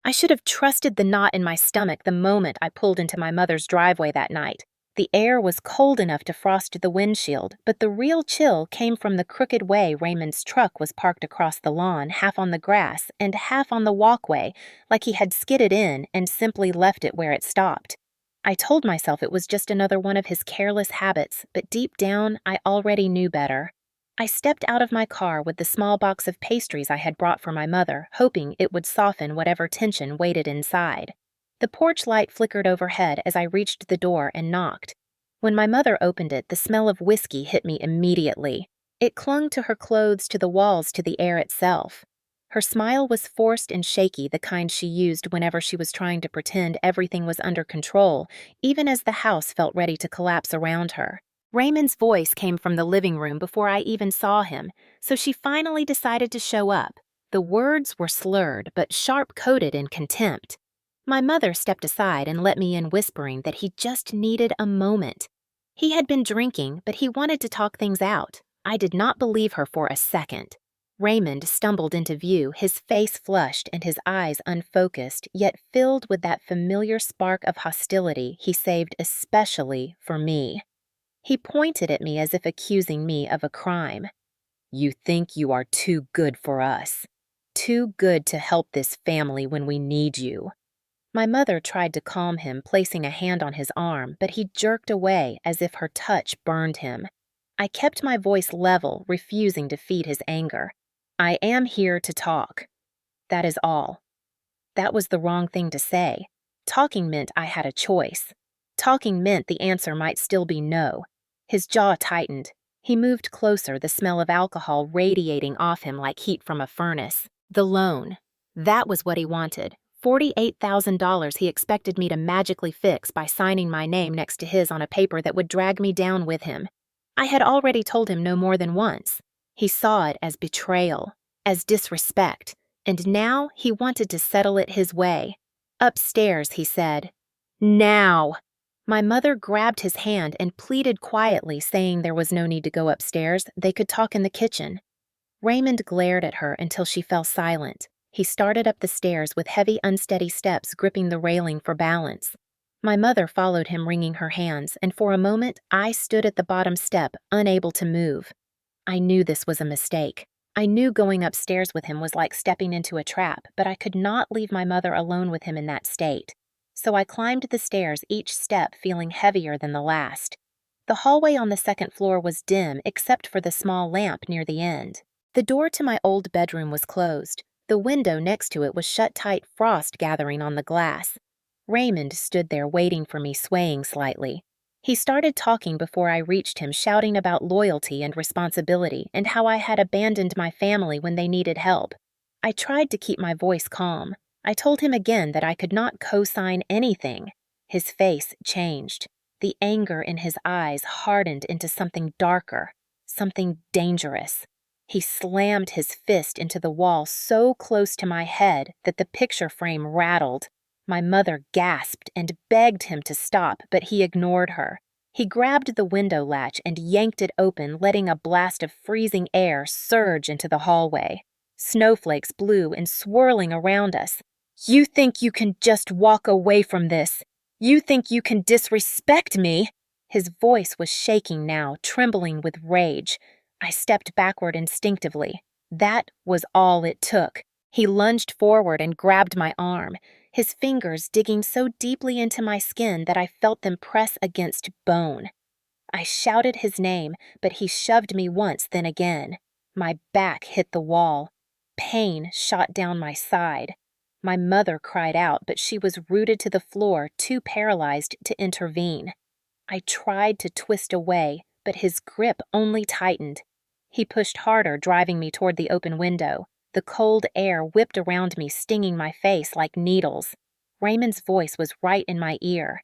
I should have trusted the knot in my stomach the moment I pulled into my mother's driveway that night. The air was cold enough to frost the windshield, but the real chill came from the crooked way Raymond's truck was parked across the lawn, half on the grass and half on the walkway, like he had skidded in and simply left it where it stopped. I told myself it was just another one of his careless habits, but deep down, I already knew better. I stepped out of my car with the small box of pastries I had brought for my mother, hoping it would soften whatever tension waited inside. The porch light flickered overhead as I reached the door and knocked. When my mother opened it, the smell of whiskey hit me immediately. It clung to her clothes, to the walls, to the air itself. Her smile was forced and shaky, the kind she used whenever she was trying to pretend everything was under control, even as the house felt ready to collapse around her. Raymond's voice came from the living room before I even saw him, so she finally decided to show up. The words were slurred, but sharp-coded in contempt. My mother stepped aside and let me in, whispering that he just needed a moment. He had been drinking, but he wanted to talk things out. I did not believe her for a second. Raymond stumbled into view, his face flushed and his eyes unfocused, yet filled with that familiar spark of hostility he saved especially for me. He pointed at me as if accusing me of a crime. "You think you are too good for us. Too good to help this family when we need you." My mother tried to calm him, placing a hand on his arm, but he jerked away as if her touch burned him. I kept my voice level, refusing to feed his anger. "I am here to talk. That is all." That was the wrong thing to say. Talking meant I had a choice. Talking meant the answer might still be no. His jaw tightened. He moved closer, the smell of alcohol radiating off him like heat from a furnace. The loan. That was what he wanted. $48,000 he expected me to magically fix by signing my name next to his on a paper that would drag me down with him. I had already told him no more than once. He saw it as betrayal, as disrespect, and now he wanted to settle it his way. "Upstairs," he said. "Now!" My mother grabbed his hand and pleaded quietly, saying there was no need to go upstairs, they could talk in the kitchen. Raymond glared at her until she fell silent. He started up the stairs with heavy, unsteady steps, gripping the railing for balance. My mother followed him, wringing her hands, and for a moment I stood at the bottom step, unable to move. I knew this was a mistake. I knew going upstairs with him was like stepping into a trap, but I could not leave my mother alone with him in that state. So I climbed the stairs, each step feeling heavier than the last. The hallway on the second floor was dim except for the small lamp near the end. The door to my old bedroom was closed. The window next to it was shut tight, frost gathering on the glass. Raymond stood there waiting for me, swaying slightly. He started talking before I reached him, shouting about loyalty and responsibility and how I had abandoned my family when they needed help. I tried to keep my voice calm. I told him again that I could not co-sign anything. His face changed. The anger in his eyes hardened into something darker, something dangerous. He slammed his fist into the wall so close to my head that the picture frame rattled. My mother gasped and begged him to stop, but he ignored her. He grabbed the window latch and yanked it open, letting a blast of freezing air surge into the hallway. Snowflakes blew and swirling around us. "You think you can just walk away from this? You think you can disrespect me?" His voice was shaking now, trembling with rage. I stepped backward instinctively. That was all it took. He lunged forward and grabbed my arm, his fingers digging so deeply into my skin that I felt them press against bone. I shouted his name, but he shoved me once, then again. My back hit the wall. Pain shot down my side. My mother cried out, but she was rooted to the floor, too paralyzed to intervene. I tried to twist away, but his grip only tightened. He pushed harder, driving me toward the open window. The cold air whipped around me, stinging my face like needles. Raymond's voice was right in my ear.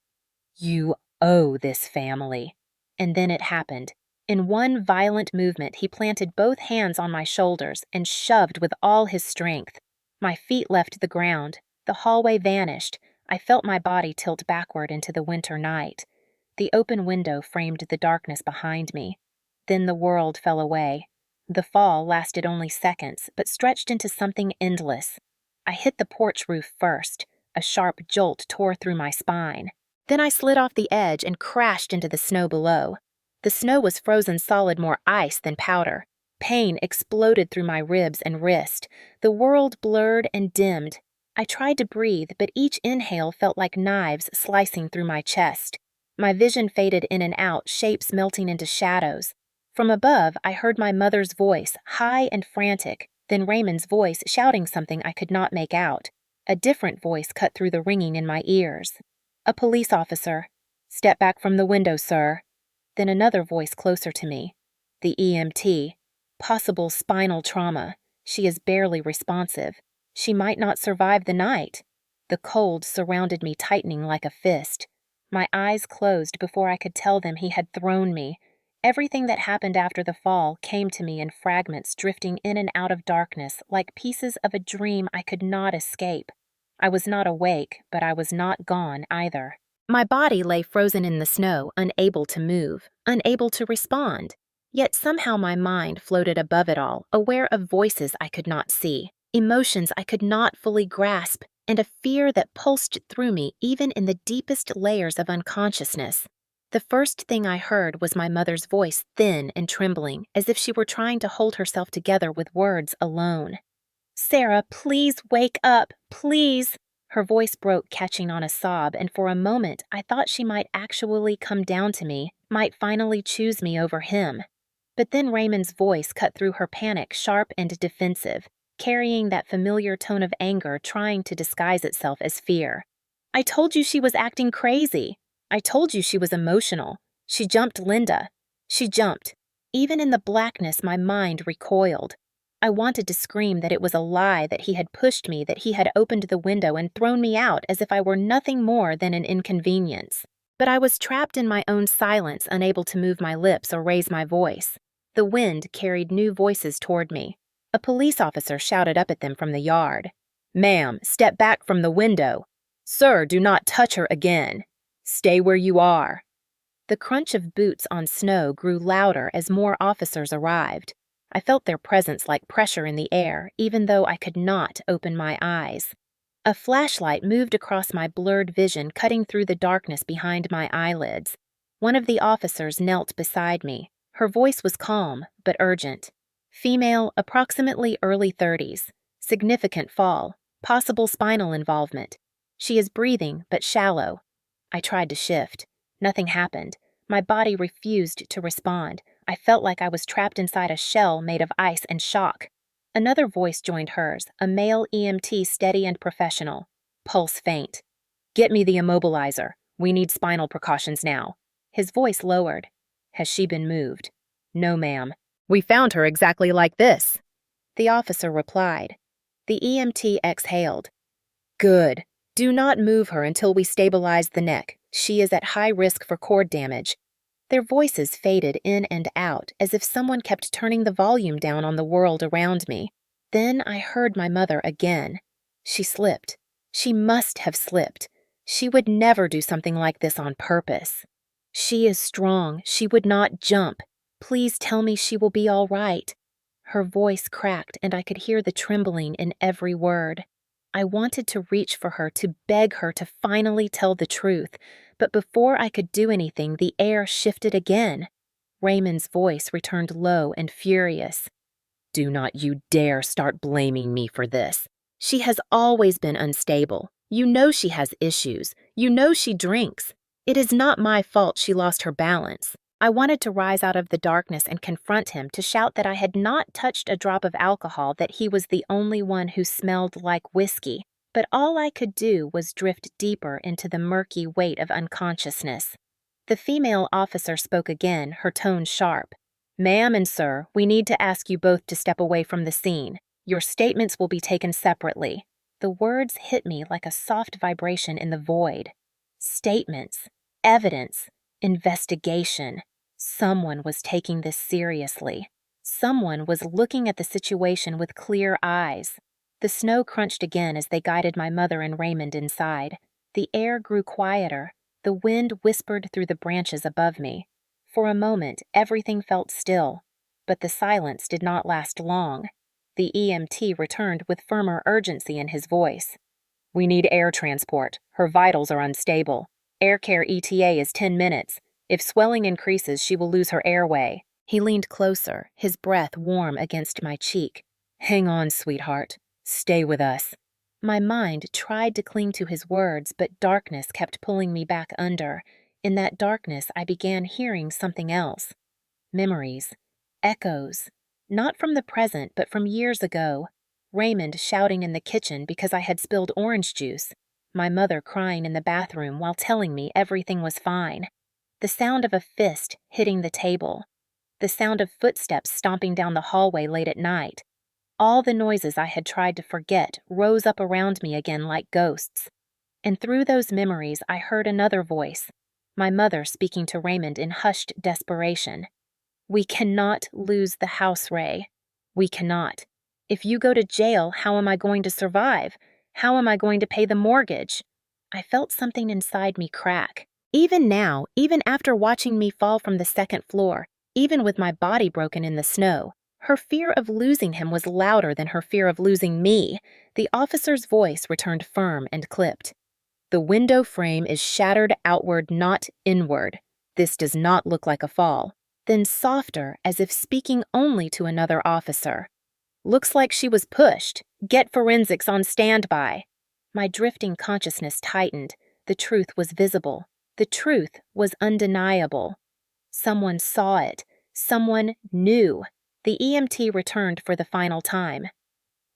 "You owe this family." And then it happened. In one violent movement, he planted both hands on my shoulders and shoved with all his strength. My feet left the ground. The hallway vanished. I felt my body tilt backward into the winter night. The open window framed the darkness behind me. Then the world fell away. The fall lasted only seconds, but stretched into something endless. I hit the porch roof first. A sharp jolt tore through my spine. Then I slid off the edge and crashed into the snow below. The snow was frozen solid, more ice than powder. Pain exploded through my ribs and wrist. The world blurred and dimmed. I tried to breathe, but each inhale felt like knives slicing through my chest. My vision faded in and out, shapes melting into shadows. From above, I heard my mother's voice, high and frantic, then Raymond's voice shouting something I could not make out. A different voice cut through the ringing in my ears. A police officer. "Step back from the window, sir." Then another voice closer to me. The EMT. Possible spinal trauma. She is barely responsive. She might not survive the night. The cold surrounded me, tightening like a fist. My eyes closed before I could tell them he had thrown me. Everything that happened after the fall came to me in fragments, drifting in and out of darkness like pieces of a dream I could not escape. I was not awake, but I was not gone either. My body lay frozen in the snow, unable to move, unable to respond. Yet somehow my mind floated above it all, aware of voices I could not see, emotions I could not fully grasp, and a fear that pulsed through me even in the deepest layers of unconsciousness. The first thing I heard was my mother's voice, thin and trembling, as if she were trying to hold herself together with words alone. "Sarah, please wake up, please." Her voice broke, catching on a sob, and for a moment I thought she might actually come down to me, might finally choose me over him. But then Raymond's voice cut through her panic, sharp and defensive, carrying that familiar tone of anger trying to disguise itself as fear. "I told you she was acting crazy. I told you she was emotional. She jumped Linda. She jumped." Even in the blackness, my mind recoiled. I wanted to scream that it was a lie, that he had pushed me, that he had opened the window and thrown me out as if I were nothing more than an inconvenience. But I was trapped in my own silence, unable to move my lips or raise my voice. The wind carried new voices toward me. A police officer shouted up at them from the yard. "Ma'am, step back from the window. Sir, do not touch her again. Stay where you are." The crunch of boots on snow grew louder as more officers arrived. I felt their presence like pressure in the air, even though I could not open my eyes. A flashlight moved across my blurred vision, cutting through the darkness behind my eyelids. One of the officers knelt beside me. Her voice was calm, but urgent. Female, approximately early 30s. Significant fall. Possible spinal involvement. She is breathing, but shallow. I tried to shift. Nothing happened. My body refused to respond. I felt like I was trapped inside a shell made of ice and shock. Another voice joined hers, a male EMT, steady and professional. Pulse faint. "Get me the immobilizer. We need spinal precautions now." His voice lowered. "Has she been moved?" "No, ma'am. We found her exactly like this." The officer replied. The EMT exhaled. "Good. Do not move her until we stabilize the neck. She is at high risk for cord damage." Their voices faded in and out, as if someone kept turning the volume down on the world around me. Then I heard my mother again. She slipped. She must have slipped. She would never do something like this on purpose. "She is strong. She would not jump. Please tell me she will be all right." Her voice cracked, and I could hear the trembling in every word. I wanted to reach for her, to beg her to finally tell the truth, but before I could do anything, the air shifted again. Raymond's voice returned low and furious. "Do not you dare start blaming me for this. She has always been unstable. You know she has issues. You know she drinks. It is not my fault she lost her balance." I wanted to rise out of the darkness and confront him, to shout that I had not touched a drop of alcohol, that he was the only one who smelled like whiskey, but all I could do was drift deeper into the murky weight of unconsciousness. The female officer spoke again, her tone sharp. "Ma'am and sir, we need to ask you both to step away from the scene. Your statements will be taken separately." The words hit me like a soft vibration in the void. Statements, evidence, investigation. Someone was taking this seriously. Someone was looking at the situation with clear eyes. The snow crunched again as they guided my mother and Raymond inside. The air grew quieter. The wind whispered through the branches above me. For a moment, everything felt still. But the silence did not last long. The EMT returned with firmer urgency in his voice. We need air transport. Her vitals are unstable. Air care ETA is 10 minutes. If swelling increases, she will lose her airway. He leaned closer, his breath warm against my cheek. Hang on, sweetheart. Stay with us. My mind tried to cling to his words, but darkness kept pulling me back under. In that darkness, I began hearing something else. Memories. Echoes. Not from the present, but from years ago. Raymond shouting in the kitchen because I had spilled orange juice. My mother crying in the bathroom while telling me everything was fine. The sound of a fist hitting the table. The sound of footsteps stomping down the hallway late at night. All the noises I had tried to forget rose up around me again like ghosts. And through those memories I heard another voice, my mother speaking to Raymond in hushed desperation. We cannot lose the house, Ray. We cannot. If you go to jail, how am I going to survive? How am I going to pay the mortgage? I felt something inside me crack. Even now, even after watching me fall from the second floor, even with my body broken in the snow, her fear of losing him was louder than her fear of losing me. The officer's voice returned firm and clipped. The window frame is shattered outward, not inward. This does not look like a fall. Then softer, as if speaking only to another officer. Looks like she was pushed. Get forensics on standby. My drifting consciousness tightened. The truth was visible. The truth was undeniable. Someone saw it. Someone knew. The EMT returned for the final time.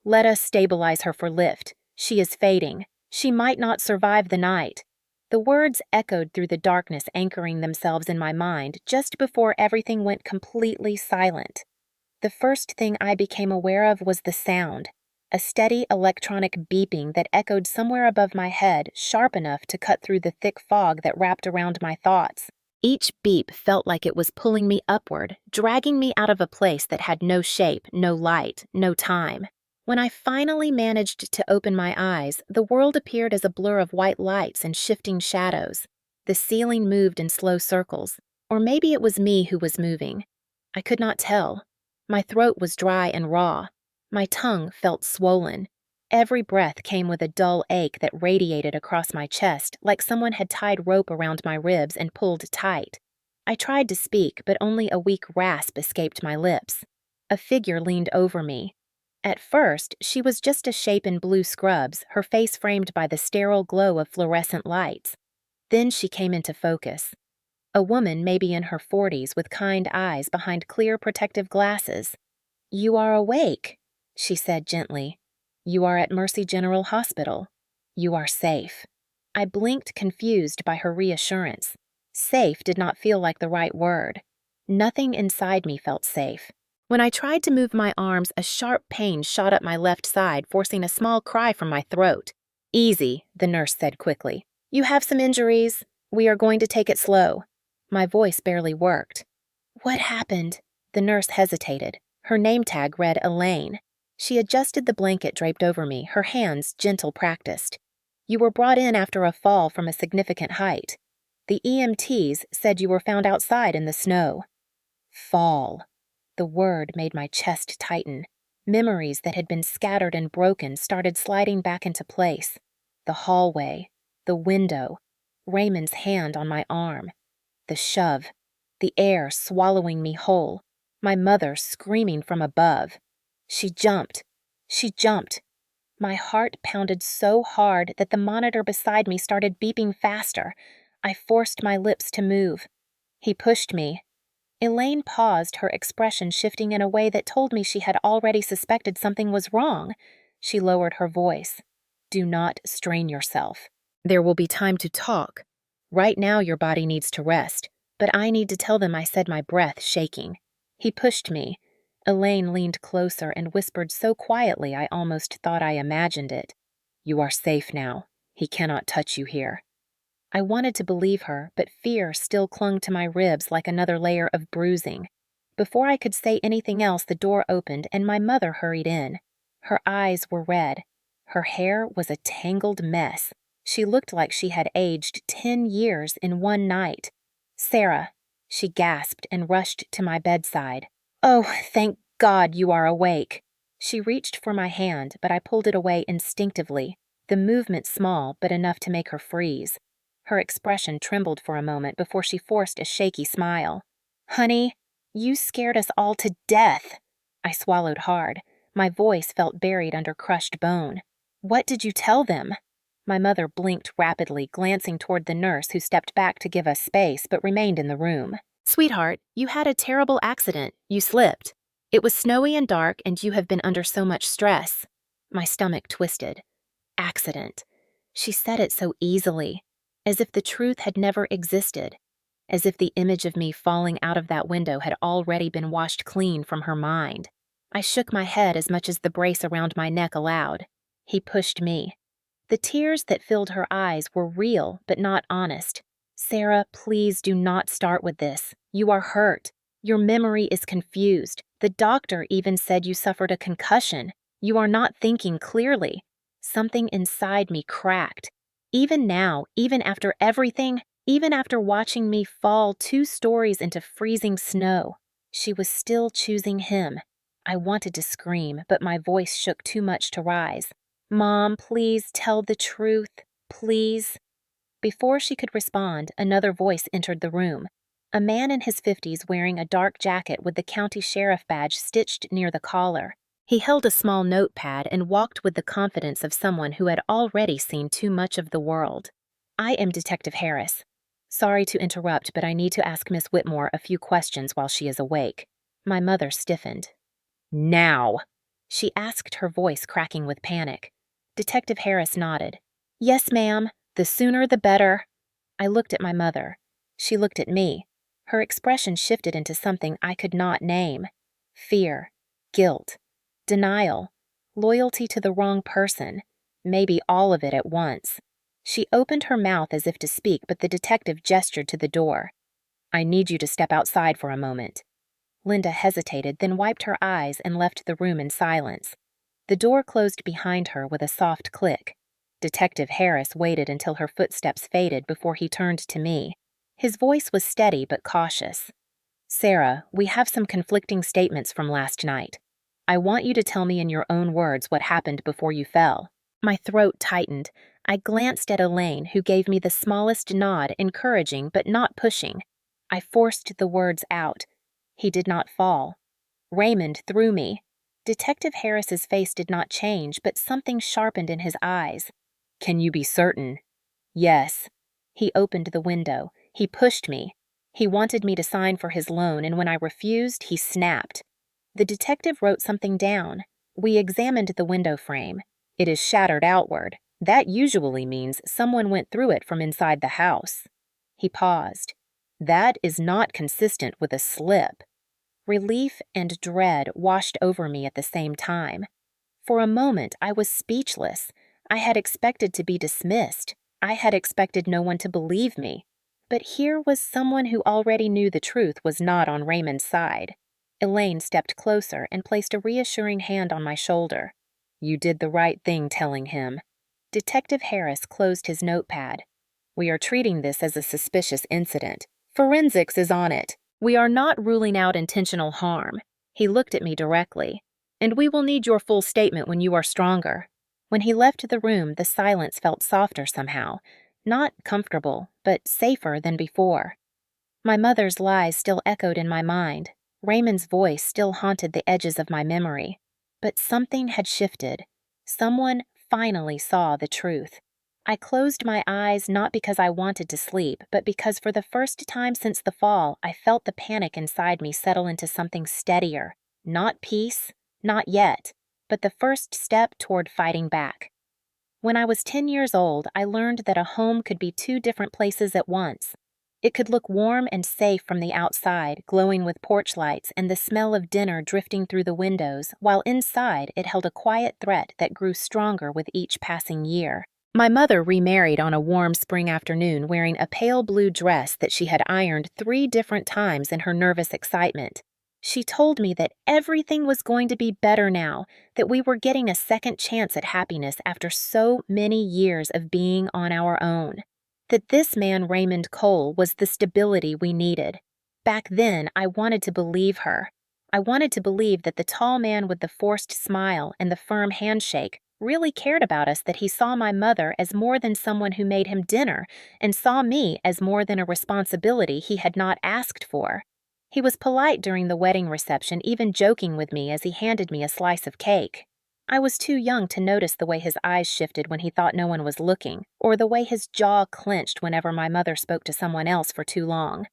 Let us stabilize her for lift. She is fading. She might not survive the night. The words echoed through the darkness, anchoring themselves in my mind just before everything went completely silent. The first thing I became aware of was the sound, a steady electronic beeping that echoed somewhere above my head, sharp enough to cut through the thick fog that wrapped around my thoughts. Each beep felt like it was pulling me upward, dragging me out of a place that had no shape, no light, no time. When I finally managed to open my eyes, the world appeared as a blur of white lights and shifting shadows. The ceiling moved in slow circles, or maybe it was me who was moving. I could not tell. My throat was dry and raw. My tongue felt swollen. Every breath came with a dull ache that radiated across my chest, like someone had tied rope around my ribs and pulled tight. I tried to speak, but only a weak rasp escaped my lips. A figure leaned over me. At first, she was just a shape in blue scrubs, her face framed by the sterile glow of fluorescent lights. Then she came into focus. A woman maybe in her 40s with kind eyes behind clear protective glasses. "You are awake," she said gently. "You are at Mercy General Hospital. You are safe." I blinked, confused by her reassurance. Safe did not feel like the right word. Nothing inside me felt safe. When I tried to move my arms, a sharp pain shot up my left side, forcing a small cry from my throat. "Easy," the nurse said quickly. "You have some injuries. We are going to take it slow." My voice barely worked. "What happened?" The nurse hesitated. Her name tag read Elaine. She adjusted the blanket draped over me, her hands gentle practiced. "You were brought in after a fall from a significant height. The EMTs said you were found outside in the snow." Fall. The word made my chest tighten. Memories that had been scattered and broken started sliding back into place. The hallway, the window, Raymond's hand on my arm, the shove, the air swallowing me whole, my mother screaming from above. She jumped. She jumped. My heart pounded so hard that the monitor beside me started beeping faster. I forced my lips to move. He pushed me. Elaine paused, her expression shifting in a way that told me she had already suspected something was wrong. She lowered her voice. "Do not strain yourself. There will be time to talk. Right now your body needs to rest, but I need to tell them I said, my breath shaking." He pushed me. Elaine leaned closer and whispered so quietly I almost thought I imagined it. "You are safe now. He cannot touch you here." I wanted to believe her, but fear still clung to my ribs like another layer of bruising. Before I could say anything else, the door opened and my mother hurried in. Her eyes were red. Her hair was a tangled mess. She looked like she had aged 10 years in one night. "Sarah," she gasped and rushed to my bedside. "Oh, thank God you are awake." She reached for my hand, but I pulled it away instinctively, the movement small but enough to make her freeze. Her expression trembled for a moment before she forced a shaky smile. "Honey, you scared us all to death." I swallowed hard. My voice felt buried under crushed bone. "What did you tell them?" My mother blinked rapidly, glancing toward the nurse who stepped back to give us space but remained in the room. "Sweetheart, you had a terrible accident. You slipped. It was snowy and dark, and you have been under so much stress." My stomach twisted. Accident. She said it so easily, as if the truth had never existed, as if the image of me falling out of that window had already been washed clean from her mind. I shook my head as much as the brace around my neck allowed. He pushed me. The tears that filled her eyes were real but not honest. "Sarah, please do not start with this. You are hurt. Your memory is confused. The doctor even said you suffered a concussion. You are not thinking clearly." Something inside me cracked. Even now, even after everything, even after watching me fall 2 stories into freezing snow, she was still choosing him. I wanted to scream, but my voice shook too much to rise. "Mom, please tell the truth. Please." Before she could respond, another voice entered the room. A man in his 50s wearing a dark jacket with the county sheriff badge stitched near the collar. He held a small notepad and walked with the confidence of someone who had already seen too much of the world. "I am Detective Harris. Sorry to interrupt, but I need to ask Miss Whitmore a few questions while she is awake." My mother stiffened. "Now!" she asked, her voice cracking with panic. Detective Harris nodded. "Yes, ma'am. The sooner the better." I looked at my mother. She looked at me. Her expression shifted into something I could not name. Fear, guilt, denial, loyalty to the wrong person, maybe all of it at once. She opened her mouth as if to speak, but the detective gestured to the door. "I need you to step outside for a moment." Linda hesitated, then wiped her eyes and left the room in silence. The door closed behind her with a soft click. Detective Harris waited until her footsteps faded before he turned to me. His voice was steady but cautious. "Sarah, we have some conflicting statements from last night. I want you to tell me in your own words what happened before you fell." My throat tightened. I glanced at Elaine, who gave me the smallest nod, encouraging but not pushing. I forced the words out. "He did not fall. Raymond threw me." Detective Harris's face did not change, but something sharpened in his eyes. "Can you be certain?" "Yes." He opened the window. He pushed me. He wanted me to sign for his loan, and when I refused, he snapped. The detective wrote something down. We examined the window frame. "It is shattered outward. That usually means someone went through it from inside the house." He paused. "That is not consistent with a slip." Relief and dread washed over me at the same time. For a moment, I was speechless. I had expected to be dismissed. I had expected no one to believe me. But here was someone who already knew the truth was not on Raymond's side. Elaine stepped closer and placed a reassuring hand on my shoulder. "You did the right thing telling him." Detective Harris closed his notepad. "We are treating this as a suspicious incident. Forensics is on it. We are not ruling out intentional harm." He looked at me directly. "And we will need your full statement when you are stronger." When he left the room, the silence felt softer somehow. Not comfortable, but safer than before. My mother's lies still echoed in my mind. Raymond's voice still haunted the edges of my memory. But something had shifted. Someone finally saw the truth. I closed my eyes not because I wanted to sleep, but because for the first time since the fall, I felt the panic inside me settle into something steadier. Not peace, not yet, but the first step toward fighting back. When I was 10 years old, I learned that a home could be 2 different places at once. It could look warm and safe from the outside, glowing with porch lights and the smell of dinner drifting through the windows, while inside it held a quiet threat that grew stronger with each passing year. My mother remarried on a warm spring afternoon wearing a pale blue dress that she had ironed 3 different times in her nervous excitement. She told me that everything was going to be better now, that we were getting a second chance at happiness after so many years of being on our own. That this man, Raymond Cole, was the stability we needed. Back then, I wanted to believe her. I wanted to believe that the tall man with the forced smile and the firm handshake really cared about us, that he saw my mother as more than someone who made him dinner and saw me as more than a responsibility he had not asked for. He was polite during the wedding reception, even joking with me as he handed me a slice of cake. I was too young to notice the way his eyes shifted when he thought no one was looking, or the way his jaw clenched whenever my mother spoke to someone else for too long.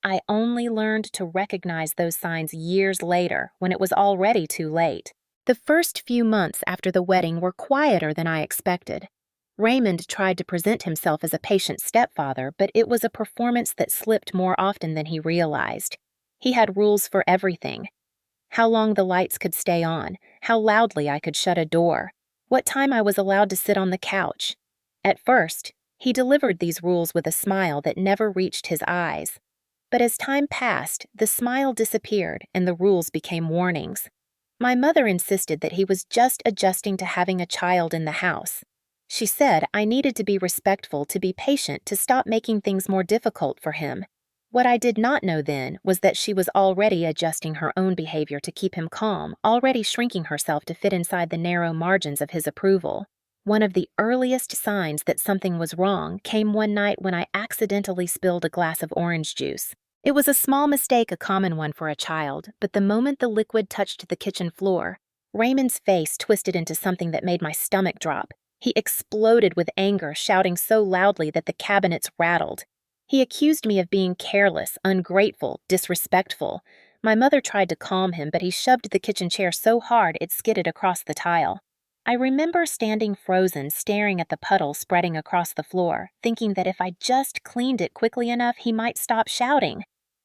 I only learned to recognize those signs years later, when it was already too late. The first few months after the wedding were quieter than I expected. Raymond tried to present himself as a patient stepfather, but it was a performance that slipped more often than he realized. He had rules for everything: how long the lights could stay on, how loudly I could shut a door, what time I was allowed to sit on the couch. At first, he delivered these rules with a smile that never reached his eyes. But as time passed, the smile disappeared and the rules became warnings. My mother insisted that he was just adjusting to having a child in the house. She said I needed to be respectful, to be patient, to stop making things more difficult for him. What I did not know then was that she was already adjusting her own behavior to keep him calm, already shrinking herself to fit inside the narrow margins of his approval. One of the earliest signs that something was wrong came one night when I accidentally spilled a glass of orange juice. It was a small mistake, a common one for a child, but the moment the liquid touched the kitchen floor, Raymond's face twisted into something that made my stomach drop. He exploded with anger, shouting so loudly that the cabinets rattled. He accused me of being careless, ungrateful, disrespectful. My mother tried to calm him, but he shoved the kitchen chair so hard it skidded across the tile. I remember standing frozen, staring at the puddle spreading across the floor, thinking that if I just cleaned it quickly enough, he might stop shouting.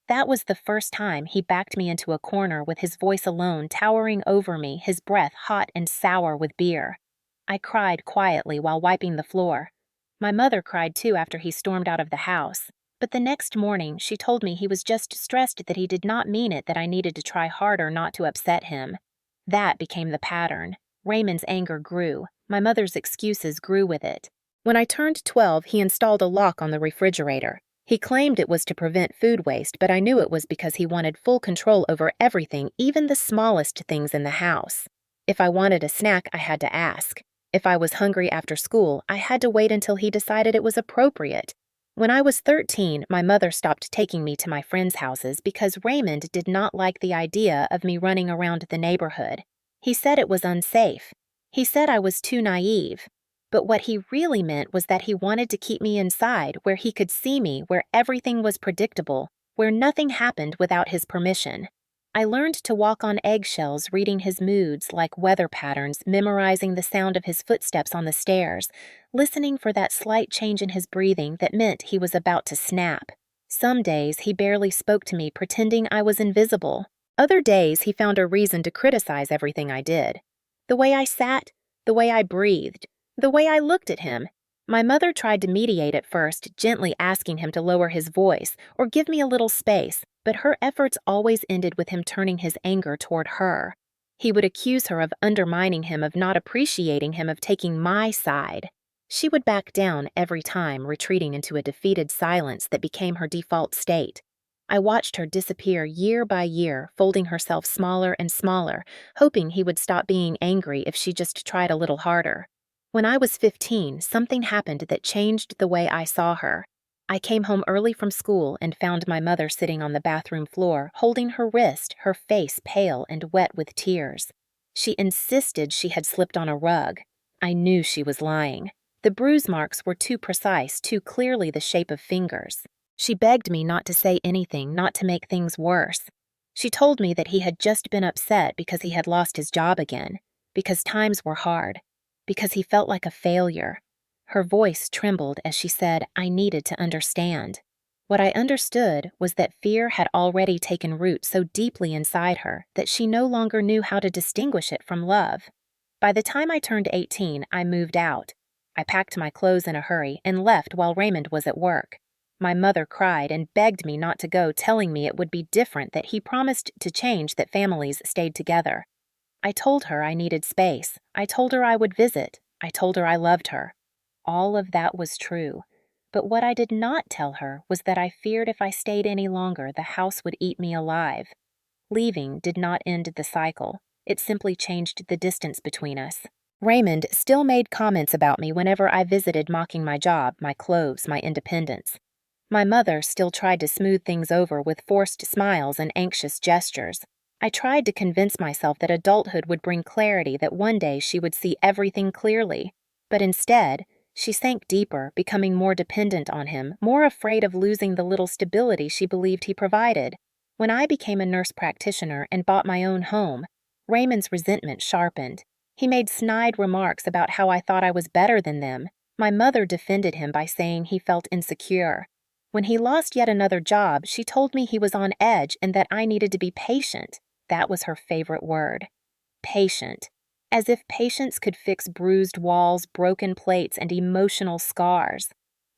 That was the first time he backed me into a corner with his voice alone towering over me, his breath hot and sour with beer. I cried quietly while wiping the floor. My mother cried too after he stormed out of the house. But the next morning, she told me he was just stressed, that he did not mean it, that I needed to try harder not to upset him. That became the pattern. Raymond's anger grew. My mother's excuses grew with it. When I turned 12, he installed a lock on the refrigerator. He claimed it was to prevent food waste, but I knew it was because he wanted full control over everything, even the smallest things in the house. If I wanted a snack, I had to ask. If I was hungry after school, I had to wait until he decided it was appropriate. When I was 13, my mother stopped taking me to my friends' houses because Raymond did not like the idea of me running around the neighborhood. He said it was unsafe. He said I was too naive. But what he really meant was that he wanted to keep me inside, where he could see me, where everything was predictable, where nothing happened without his permission. I learned to walk on eggshells, reading his moods like weather patterns, memorizing the sound of his footsteps on the stairs, listening for that slight change in his breathing that meant he was about to snap. Some days he barely spoke to me, pretending I was invisible. Other days he found a reason to criticize everything I did. The way I sat, the way I breathed, the way I looked at him. My mother tried to mediate at first, gently asking him to lower his voice or give me a little space, but her efforts always ended with him turning his anger toward her. He would accuse her of undermining him, of not appreciating him, of taking my side. She would back down every time, retreating into a defeated silence that became her default state. I watched her disappear year by year, folding herself smaller and smaller, hoping he would stop being angry if she just tried a little harder. When I was 15, something happened that changed the way I saw her. I came home early from school and found my mother sitting on the bathroom floor, holding her wrist, her face pale and wet with tears. She insisted she had slipped on a rug. I knew she was lying. The bruise marks were too precise, too clearly the shape of fingers. She begged me not to say anything, not to make things worse. She told me that he had just been upset because he had lost his job again, because times were hard, because he felt like a failure. Her voice trembled as she said I needed to understand. What I understood was that fear had already taken root so deeply inside her that she no longer knew how to distinguish it from love. By the time I turned 18, I moved out. I packed my clothes in a hurry and left while Raymond was at work. My mother cried and begged me not to go, telling me it would be different, that he promised to change, that families stayed together. I told her I needed space. I told her I would visit. I told her I loved her. All of that was true. But what I did not tell her was that I feared if I stayed any longer, the house would eat me alive. Leaving did not end the cycle. It simply changed the distance between us. Raymond still made comments about me whenever I visited, mocking my job, my clothes, my independence. My mother still tried to smooth things over with forced smiles and anxious gestures. I tried to convince myself that adulthood would bring clarity, that one day she would see everything clearly. But instead, she sank deeper, becoming more dependent on him, more afraid of losing the little stability she believed he provided. When I became a nurse practitioner and bought my own home, Raymond's resentment sharpened. He made snide remarks about how I thought I was better than them. My mother defended him by saying he felt insecure. When he lost yet another job, she told me he was on edge and that I needed to be patient. That was her favorite word. Patient. As if patience could fix bruised walls, broken plates, and emotional scars.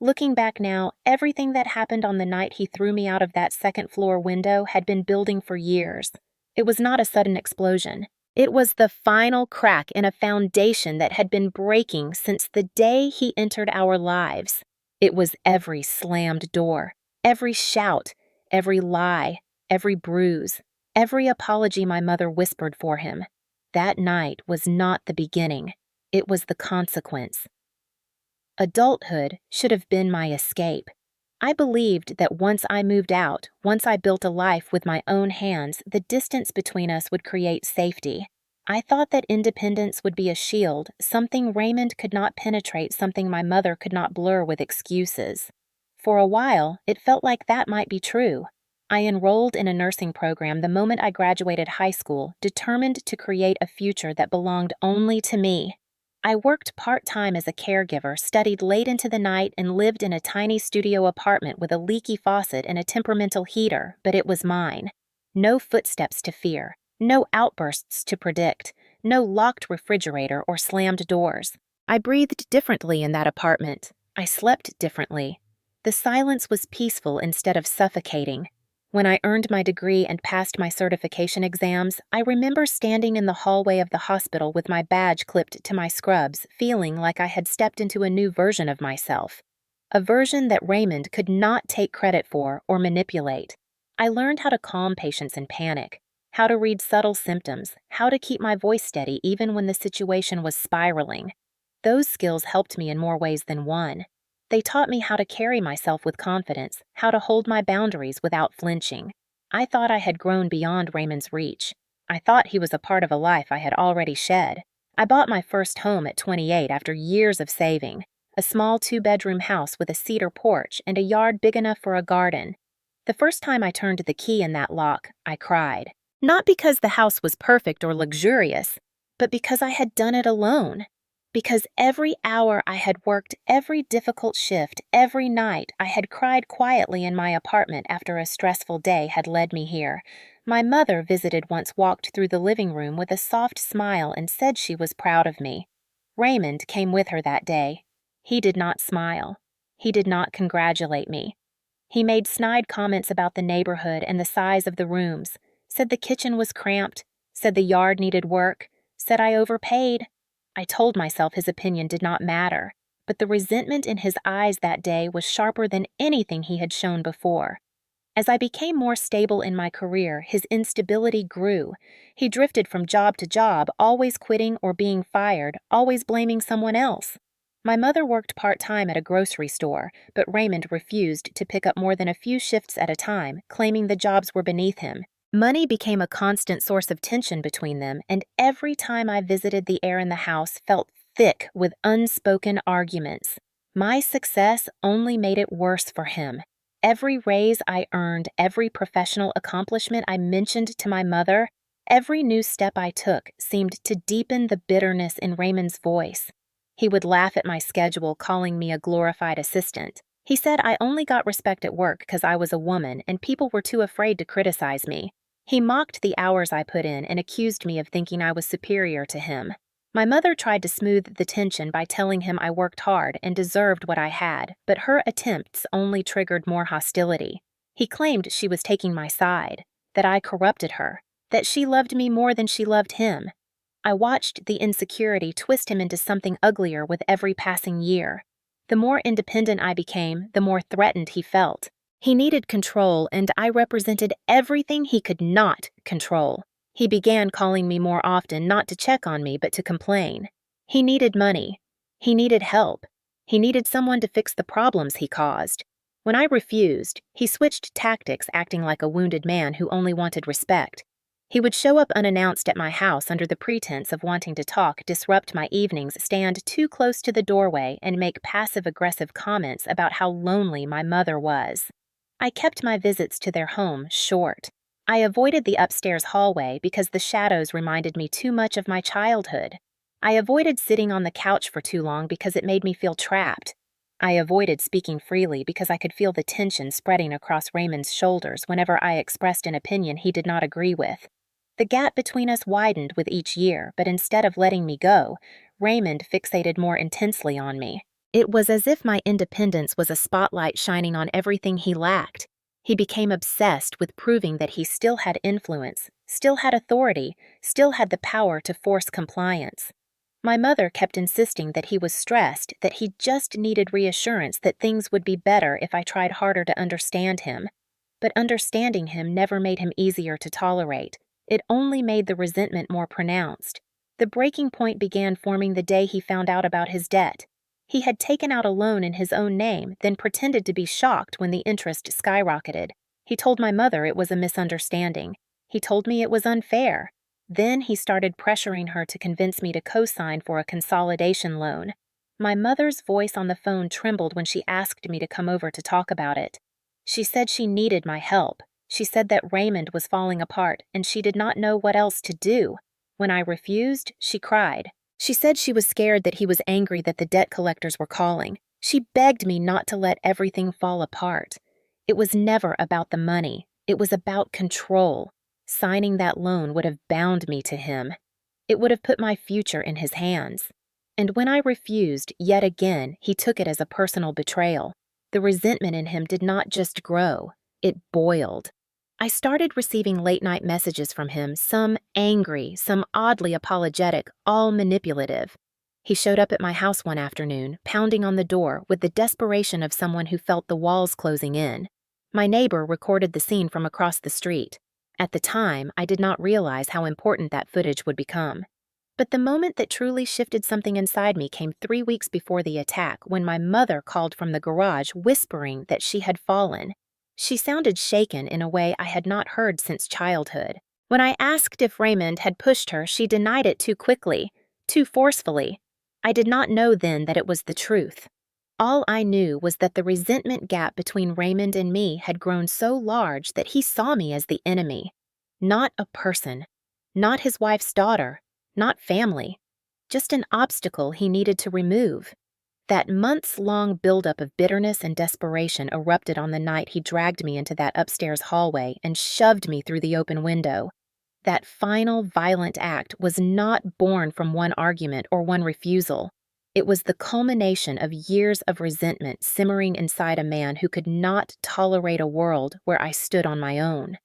Looking back now, everything that happened on the night he threw me out of that second-floor window had been building for years. It was not a sudden explosion. It was the final crack in a foundation that had been breaking since the day he entered our lives. It was every slammed door, every shout, every lie, every bruise, every apology my mother whispered for him. That night was not the beginning. It was the consequence. Adulthood should have been my escape. I believed that once I moved out, once I built a life with my own hands, the distance between us would create safety. I thought that independence would be a shield, something Raymond could not penetrate, something my mother could not blur with excuses. For a while, it felt like that might be true. I enrolled in a nursing program the moment I graduated high school, determined to create a future that belonged only to me. I worked part-time as a caregiver, studied late into the night, and lived in a tiny studio apartment with a leaky faucet and a temperamental heater, but it was mine. No footsteps to fear, no outbursts to predict, no locked refrigerator or slammed doors. I breathed differently in that apartment. I slept differently. The silence was peaceful instead of suffocating. When I earned my degree and passed my certification exams, I remember standing in the hallway of the hospital with my badge clipped to my scrubs, feeling like I had stepped into a new version of myself. A version that Raymond could not take credit for or manipulate. I learned how to calm patients in panic, how to read subtle symptoms, how to keep my voice steady even when the situation was spiraling. Those skills helped me in more ways than one. They taught me how to carry myself with confidence, how to hold my boundaries without flinching. I thought I had grown beyond Raymond's reach. I thought he was a part of a life I had already shed. I bought my first home at 28 after years of saving. A small 2-bedroom house with a cedar porch and a yard big enough for a garden. The first time I turned the key in that lock, I cried. Not because the house was perfect or luxurious, but because I had done it alone. Because every hour I had worked, every difficult shift, every night I had cried quietly in my apartment after a stressful day had led me here. My mother visited once, walked through the living room with a soft smile and said she was proud of me. Raymond came with her that day. He did not smile. He did not congratulate me. He made snide comments about the neighborhood and the size of the rooms, said the kitchen was cramped, said the yard needed work, said I overpaid. I told myself his opinion did not matter, but the resentment in his eyes that day was sharper than anything he had shown before. As I became more stable in my career, his instability grew. He drifted from job to job, always quitting or being fired, always blaming someone else. My mother worked part-time at a grocery store, but Raymond refused to pick up more than a few shifts at a time, claiming the jobs were beneath him. Money became a constant source of tension between them, and every time I visited, the air in the house felt thick with unspoken arguments. My success only made it worse for him. Every raise I earned, every professional accomplishment I mentioned to my mother, every new step I took seemed to deepen the bitterness in Raymond's voice. He would laugh at my schedule, calling me a glorified assistant. He said I only got respect at work because I was a woman and people were too afraid to criticize me. He mocked the hours I put in and accused me of thinking I was superior to him. My mother tried to smooth the tension by telling him I worked hard and deserved what I had, but her attempts only triggered more hostility. He claimed she was taking my side, that I corrupted her, that she loved me more than she loved him. I watched the insecurity twist him into something uglier with every passing year. The more independent I became, the more threatened he felt. He needed control, and I represented everything he could not control. He began calling me more often, not to check on me, but to complain. He needed money. He needed help. He needed someone to fix the problems he caused. When I refused, he switched tactics, acting like a wounded man who only wanted respect. He would show up unannounced at my house under the pretense of wanting to talk, disrupt my evenings, stand too close to the doorway, and make passive-aggressive comments about how lonely my mother was. I kept my visits to their home short. I avoided the upstairs hallway because the shadows reminded me too much of my childhood. I avoided sitting on the couch for too long because it made me feel trapped. I avoided speaking freely because I could feel the tension spreading across Raymond's shoulders whenever I expressed an opinion he did not agree with. The gap between us widened with each year, but instead of letting me go, Raymond fixated more intensely on me. It was as if my independence was a spotlight shining on everything he lacked. He became obsessed with proving that he still had influence, still had authority, still had the power to force compliance. My mother kept insisting that he was stressed, that he just needed reassurance that things would be better if I tried harder to understand him. But understanding him never made him easier to tolerate. It only made the resentment more pronounced. The breaking point began forming the day he found out about his debt. He had taken out a loan in his own name, then pretended to be shocked when the interest skyrocketed. He told my mother it was a misunderstanding. He told me it was unfair. Then he started pressuring her to convince me to co-sign for a consolidation loan. My mother's voice on the phone trembled when she asked me to come over to talk about it. She said she needed my help. She said that Raymond was falling apart, and she did not know what else to do. When I refused, she cried. She said she was scared that he was angry that the debt collectors were calling. She begged me not to let everything fall apart. It was never about the money. It was about control. Signing that loan would have bound me to him. It would have put my future in his hands. And when I refused, yet again, he took it as a personal betrayal. The resentment in him did not just grow, it boiled. I started receiving late-night messages from him, some angry, some oddly apologetic, all manipulative. He showed up at my house one afternoon, pounding on the door with the desperation of someone who felt the walls closing in. My neighbor recorded the scene from across the street. At the time, I did not realize how important that footage would become. But the moment that truly shifted something inside me came 3 weeks before the attack, when my mother called from the garage whispering that she had fallen. She sounded shaken in a way I had not heard since childhood. When I asked if Raymond had pushed her, she denied it too quickly, too forcefully. I did not know then that it was the truth. All I knew was that the resentment gap between Raymond and me had grown so large that he saw me as the enemy. Not a person. Not his wife's daughter. Not family. Just an obstacle he needed to remove. That months-long buildup of bitterness and desperation erupted on the night he dragged me into that upstairs hallway and shoved me through the open window. That final violent act was not born from one argument or one refusal. It was the culmination of years of resentment simmering inside a man who could not tolerate a world where I stood on my own.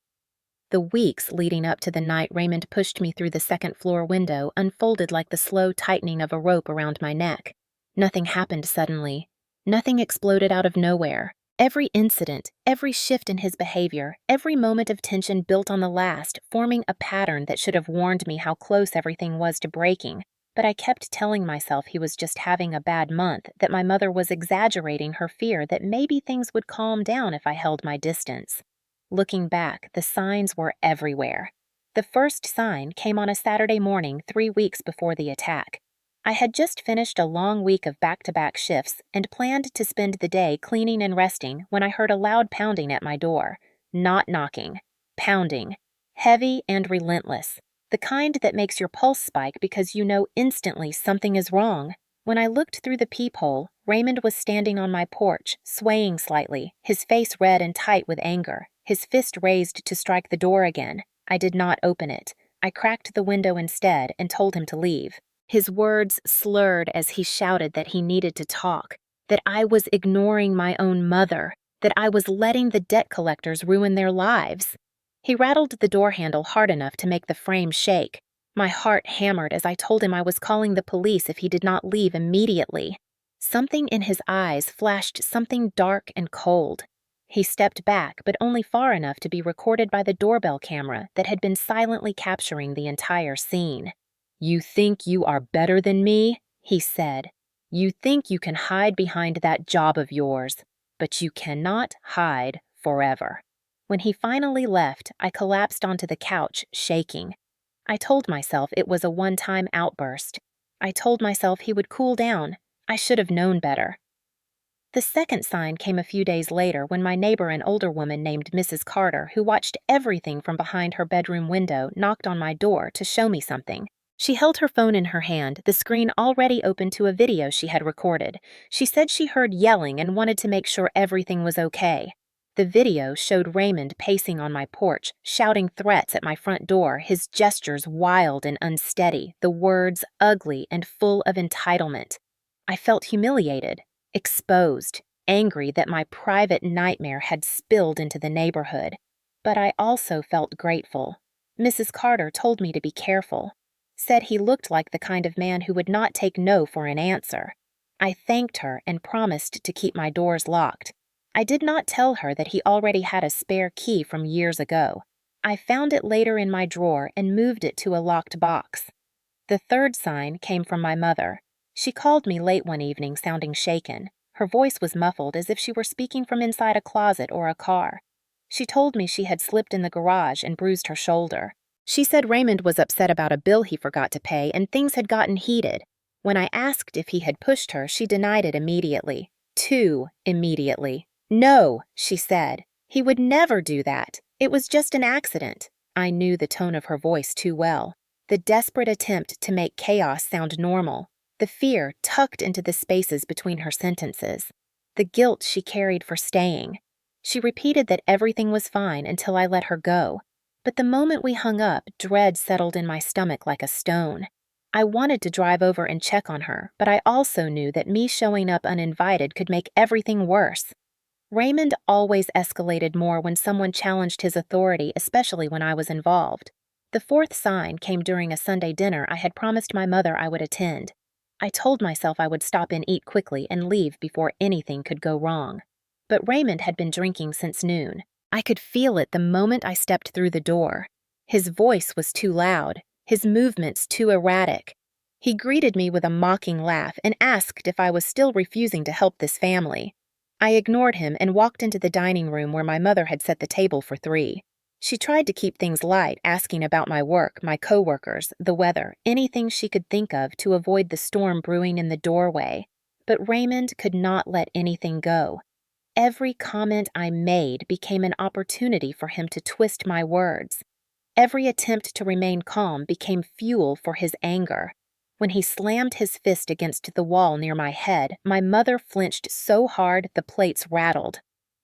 The weeks leading up to the night Raymond pushed me through the second-floor window unfolded like the slow tightening of a rope around my neck. Nothing happened suddenly. Nothing exploded out of nowhere. Every incident, every shift in his behavior, every moment of tension built on the last, forming a pattern that should have warned me how close everything was to breaking. But I kept telling myself he was just having a bad month, that my mother was exaggerating her fear that maybe things would calm down if I held my distance. Looking back, the signs were everywhere. The first sign came on a Saturday morning 3 weeks before the attack. I had just finished a long week of back-to-back shifts and planned to spend the day cleaning and resting when I heard a loud pounding at my door. Not knocking. Pounding. Heavy and relentless. The kind that makes your pulse spike because you know instantly something is wrong. When I looked through the peephole, Raymond was standing on my porch, swaying slightly, his face red and tight with anger, his fist raised to strike the door again. I did not open it. I cracked the window instead and told him to leave. His words slurred as he shouted that he needed to talk, that I was ignoring my own mother, that I was letting the debt collectors ruin their lives. He rattled the door handle hard enough to make the frame shake. My heart hammered as I told him I was calling the police if he did not leave immediately. Something in his eyes flashed something dark and cold. He stepped back, but only far enough to be recorded by the doorbell camera that had been silently capturing the entire scene. "You think you are better than me?" he said. "You think you can hide behind that job of yours, but you cannot hide forever." When he finally left, I collapsed onto the couch, shaking. I told myself it was a one-time outburst. I told myself he would cool down. I should have known better. The second sign came a few days later when my neighbor, an older woman named Mrs. Carter, who watched everything from behind her bedroom window, knocked on my door to show me something. She held her phone in her hand, the screen already open to a video she had recorded. She said she heard yelling and wanted to make sure everything was okay. The video showed Raymond pacing on my porch, shouting threats at my front door, his gestures wild and unsteady, the words ugly and full of entitlement. I felt humiliated, exposed, angry that my private nightmare had spilled into the neighborhood. But I also felt grateful. Mrs. Carter told me to be careful, said he looked like the kind of man who would not take no for an answer. I thanked her and promised to keep my doors locked. I did not tell her that he already had a spare key from years ago. I found it later in my drawer and moved it to a locked box. The third sign came from my mother. She called me late one evening, sounding shaken. Her voice was muffled as if she were speaking from inside a closet or a car. She told me she had slipped in the garage and bruised her shoulder. She said Raymond was upset about a bill he forgot to pay and things had gotten heated. When I asked if he had pushed her, she denied it immediately. Too immediately. "No," she said. "He would never do that. It was just an accident." I knew the tone of her voice too well. The desperate attempt to make chaos sound normal. The fear tucked into the spaces between her sentences. The guilt she carried for staying. She repeated that everything was fine until I let her go. But the moment we hung up, dread settled in my stomach like a stone. I wanted to drive over and check on her, but I also knew that me showing up uninvited could make everything worse. Raymond always escalated more when someone challenged his authority, especially when I was involved. The fourth sign came during a Sunday dinner I had promised my mother I would attend. I told myself I would stop and eat quickly and leave before anything could go wrong. But Raymond had been drinking since noon. I could feel it the moment I stepped through the door. His voice was too loud, his movements too erratic. He greeted me with a mocking laugh and asked if I was still refusing to help this family. I ignored him and walked into the dining room where my mother had set the table for 3. She tried to keep things light, asking about my work, my coworkers, the weather, anything she could think of to avoid the storm brewing in the doorway. But Raymond could not let anything go. Every comment I made became an opportunity for him to twist my words. Every attempt to remain calm became fuel for his anger. When he slammed his fist against the wall near my head, my mother flinched so hard the plates rattled.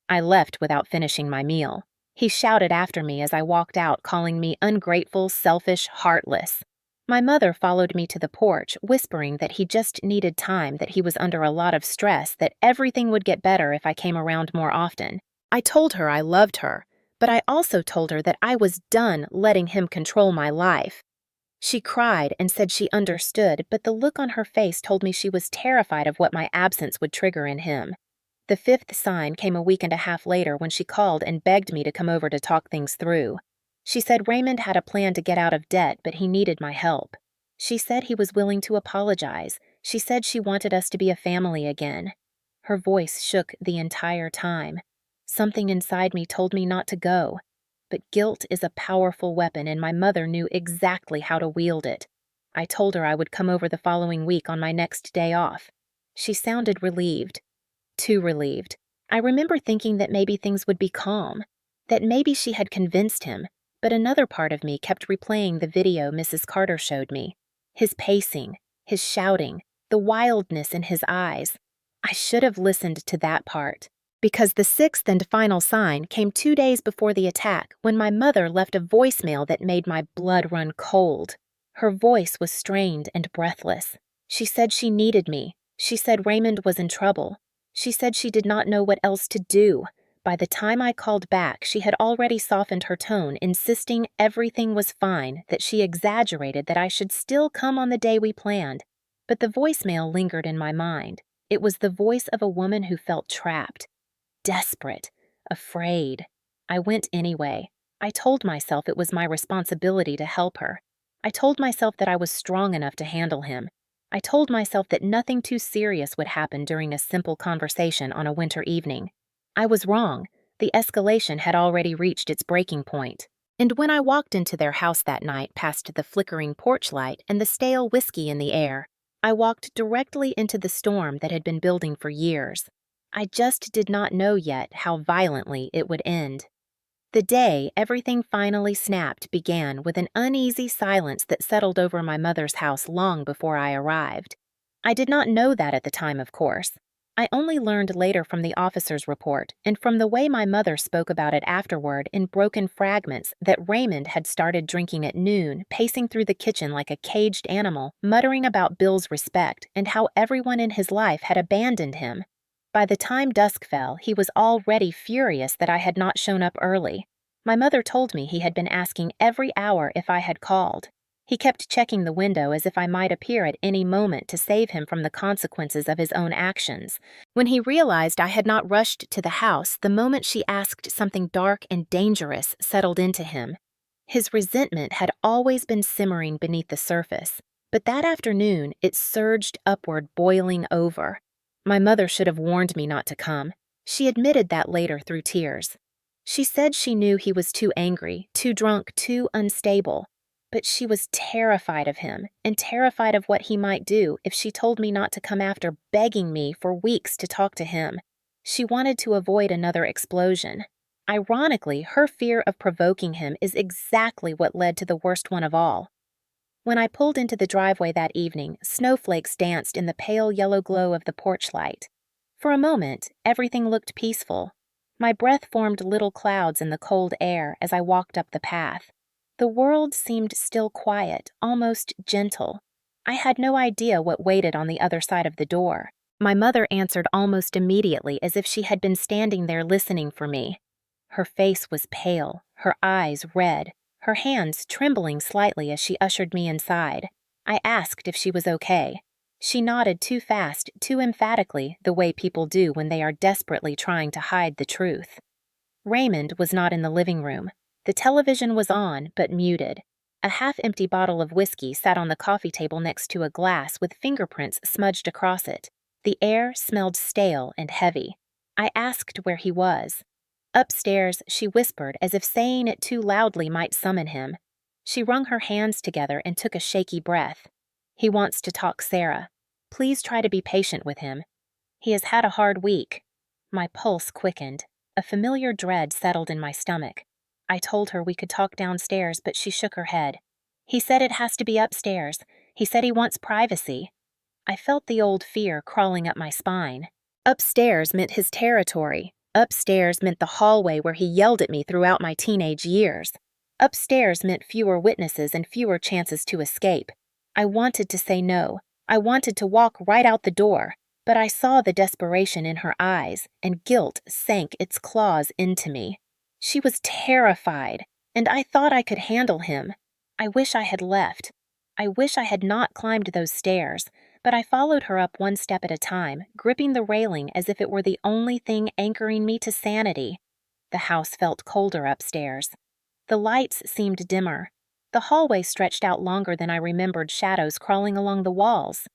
I left without finishing my meal. He shouted after me as I walked out, calling me ungrateful, selfish, heartless. My mother followed me to the porch, whispering that he just needed time, that he was under a lot of stress, that everything would get better if I came around more often. I told her I loved her, but I also told her that I was done letting him control my life. She cried and said she understood, but the look on her face told me she was terrified of what my absence would trigger in him. The fifth sign came a week and a half later when she called and begged me to come over to talk things through. She said Raymond had a plan to get out of debt, but he needed my help. She said he was willing to apologize. She said she wanted us to be a family again. Her voice shook the entire time. Something inside me told me not to go. But guilt is a powerful weapon, and my mother knew exactly how to wield it. I told her I would come over the following week on my next day off. She sounded relieved. Too relieved. I remember thinking that maybe things would be calm, that maybe she had convinced him, but another part of me kept replaying the video Mrs. Carter showed me. His pacing, his shouting, the wildness in his eyes. I should have listened to that part. Because the sixth and final sign came 2 days before the attack when my mother left a voicemail that made my blood run cold. Her voice was strained and breathless. She said she needed me. She said Raymond was in trouble. She said she did not know what else to do. By the time I called back, she had already softened her tone, insisting everything was fine, that she exaggerated that I should still come on the day we planned. But the voicemail lingered in my mind. It was the voice of a woman who felt trapped. Desperate, afraid. I went anyway. I told myself it was my responsibility to help her. I told myself that I was strong enough to handle him. I told myself that nothing too serious would happen during a simple conversation on a winter evening. I was wrong. The escalation had already reached its breaking point. And when I walked into their house that night past the flickering porch light and the stale whiskey in the air, I walked directly into the storm that had been building for years. I just did not know yet how violently it would end. The day everything finally snapped began with an uneasy silence that settled over my mother's house long before I arrived. I did not know that at the time, of course. I only learned later from the officer's report and from the way my mother spoke about it afterward in broken fragments that Raymond had started drinking at noon, pacing through the kitchen like a caged animal, muttering about Bill's respect and how everyone in his life had abandoned him. By the time dusk fell, he was already furious that I had not shown up early. My mother told me he had been asking every hour if I had called. He kept checking the window as if I might appear at any moment to save him from the consequences of his own actions. When he realized I had not rushed to the house the moment she asked, something dark and dangerous settled into him. His resentment had always been simmering beneath the surface, but that afternoon it surged upward, boiling over. My mother should have warned me not to come. She admitted that later through tears. She said she knew he was too angry, too drunk, too unstable. But she was terrified of him and terrified of what he might do if she told me not to come after begging me for weeks to talk to him. She wanted to avoid another explosion. Ironically, her fear of provoking him is exactly what led to the worst one of all. When I pulled into the driveway that evening, snowflakes danced in the pale yellow glow of the porch light. For a moment, everything looked peaceful. My breath formed little clouds in the cold air as I walked up the path. The world seemed still quiet, almost gentle. I had no idea what waited on the other side of the door. My mother answered almost immediately as if she had been standing there listening for me. Her face was pale, her eyes red, her hands trembling slightly as she ushered me inside. I asked if she was okay. She nodded too fast, too emphatically, the way people do when they are desperately trying to hide the truth. Raymond was not in the living room. The television was on, but muted. A half-empty bottle of whiskey sat on the coffee table next to a glass with fingerprints smudged across it. The air smelled stale and heavy. I asked where he was. Upstairs, she whispered, as if saying it too loudly might summon him. She wrung her hands together and took a shaky breath. He wants to talk Sarah. Please try to be patient with him. He has had a hard week. My pulse quickened. A familiar dread settled in my stomach. I told her we could talk downstairs, but she shook her head. He said it has to be upstairs. He said he wants privacy. I felt the old fear crawling up my spine. Upstairs meant his territory. Upstairs meant the hallway where he yelled at me throughout my teenage years. Upstairs meant fewer witnesses and fewer chances to escape. I wanted to say no. I wanted to walk right out the door, but I saw the desperation in her eyes, and guilt sank its claws into me. She was terrified, and I thought I could handle him. I wish I had left. I wish I had not climbed those stairs, but I followed her up one step at a time, gripping the railing as if it were the only thing anchoring me to sanity. The house felt colder upstairs. The lights seemed dimmer. The hallway stretched out longer than I remembered, shadows crawling along the walls.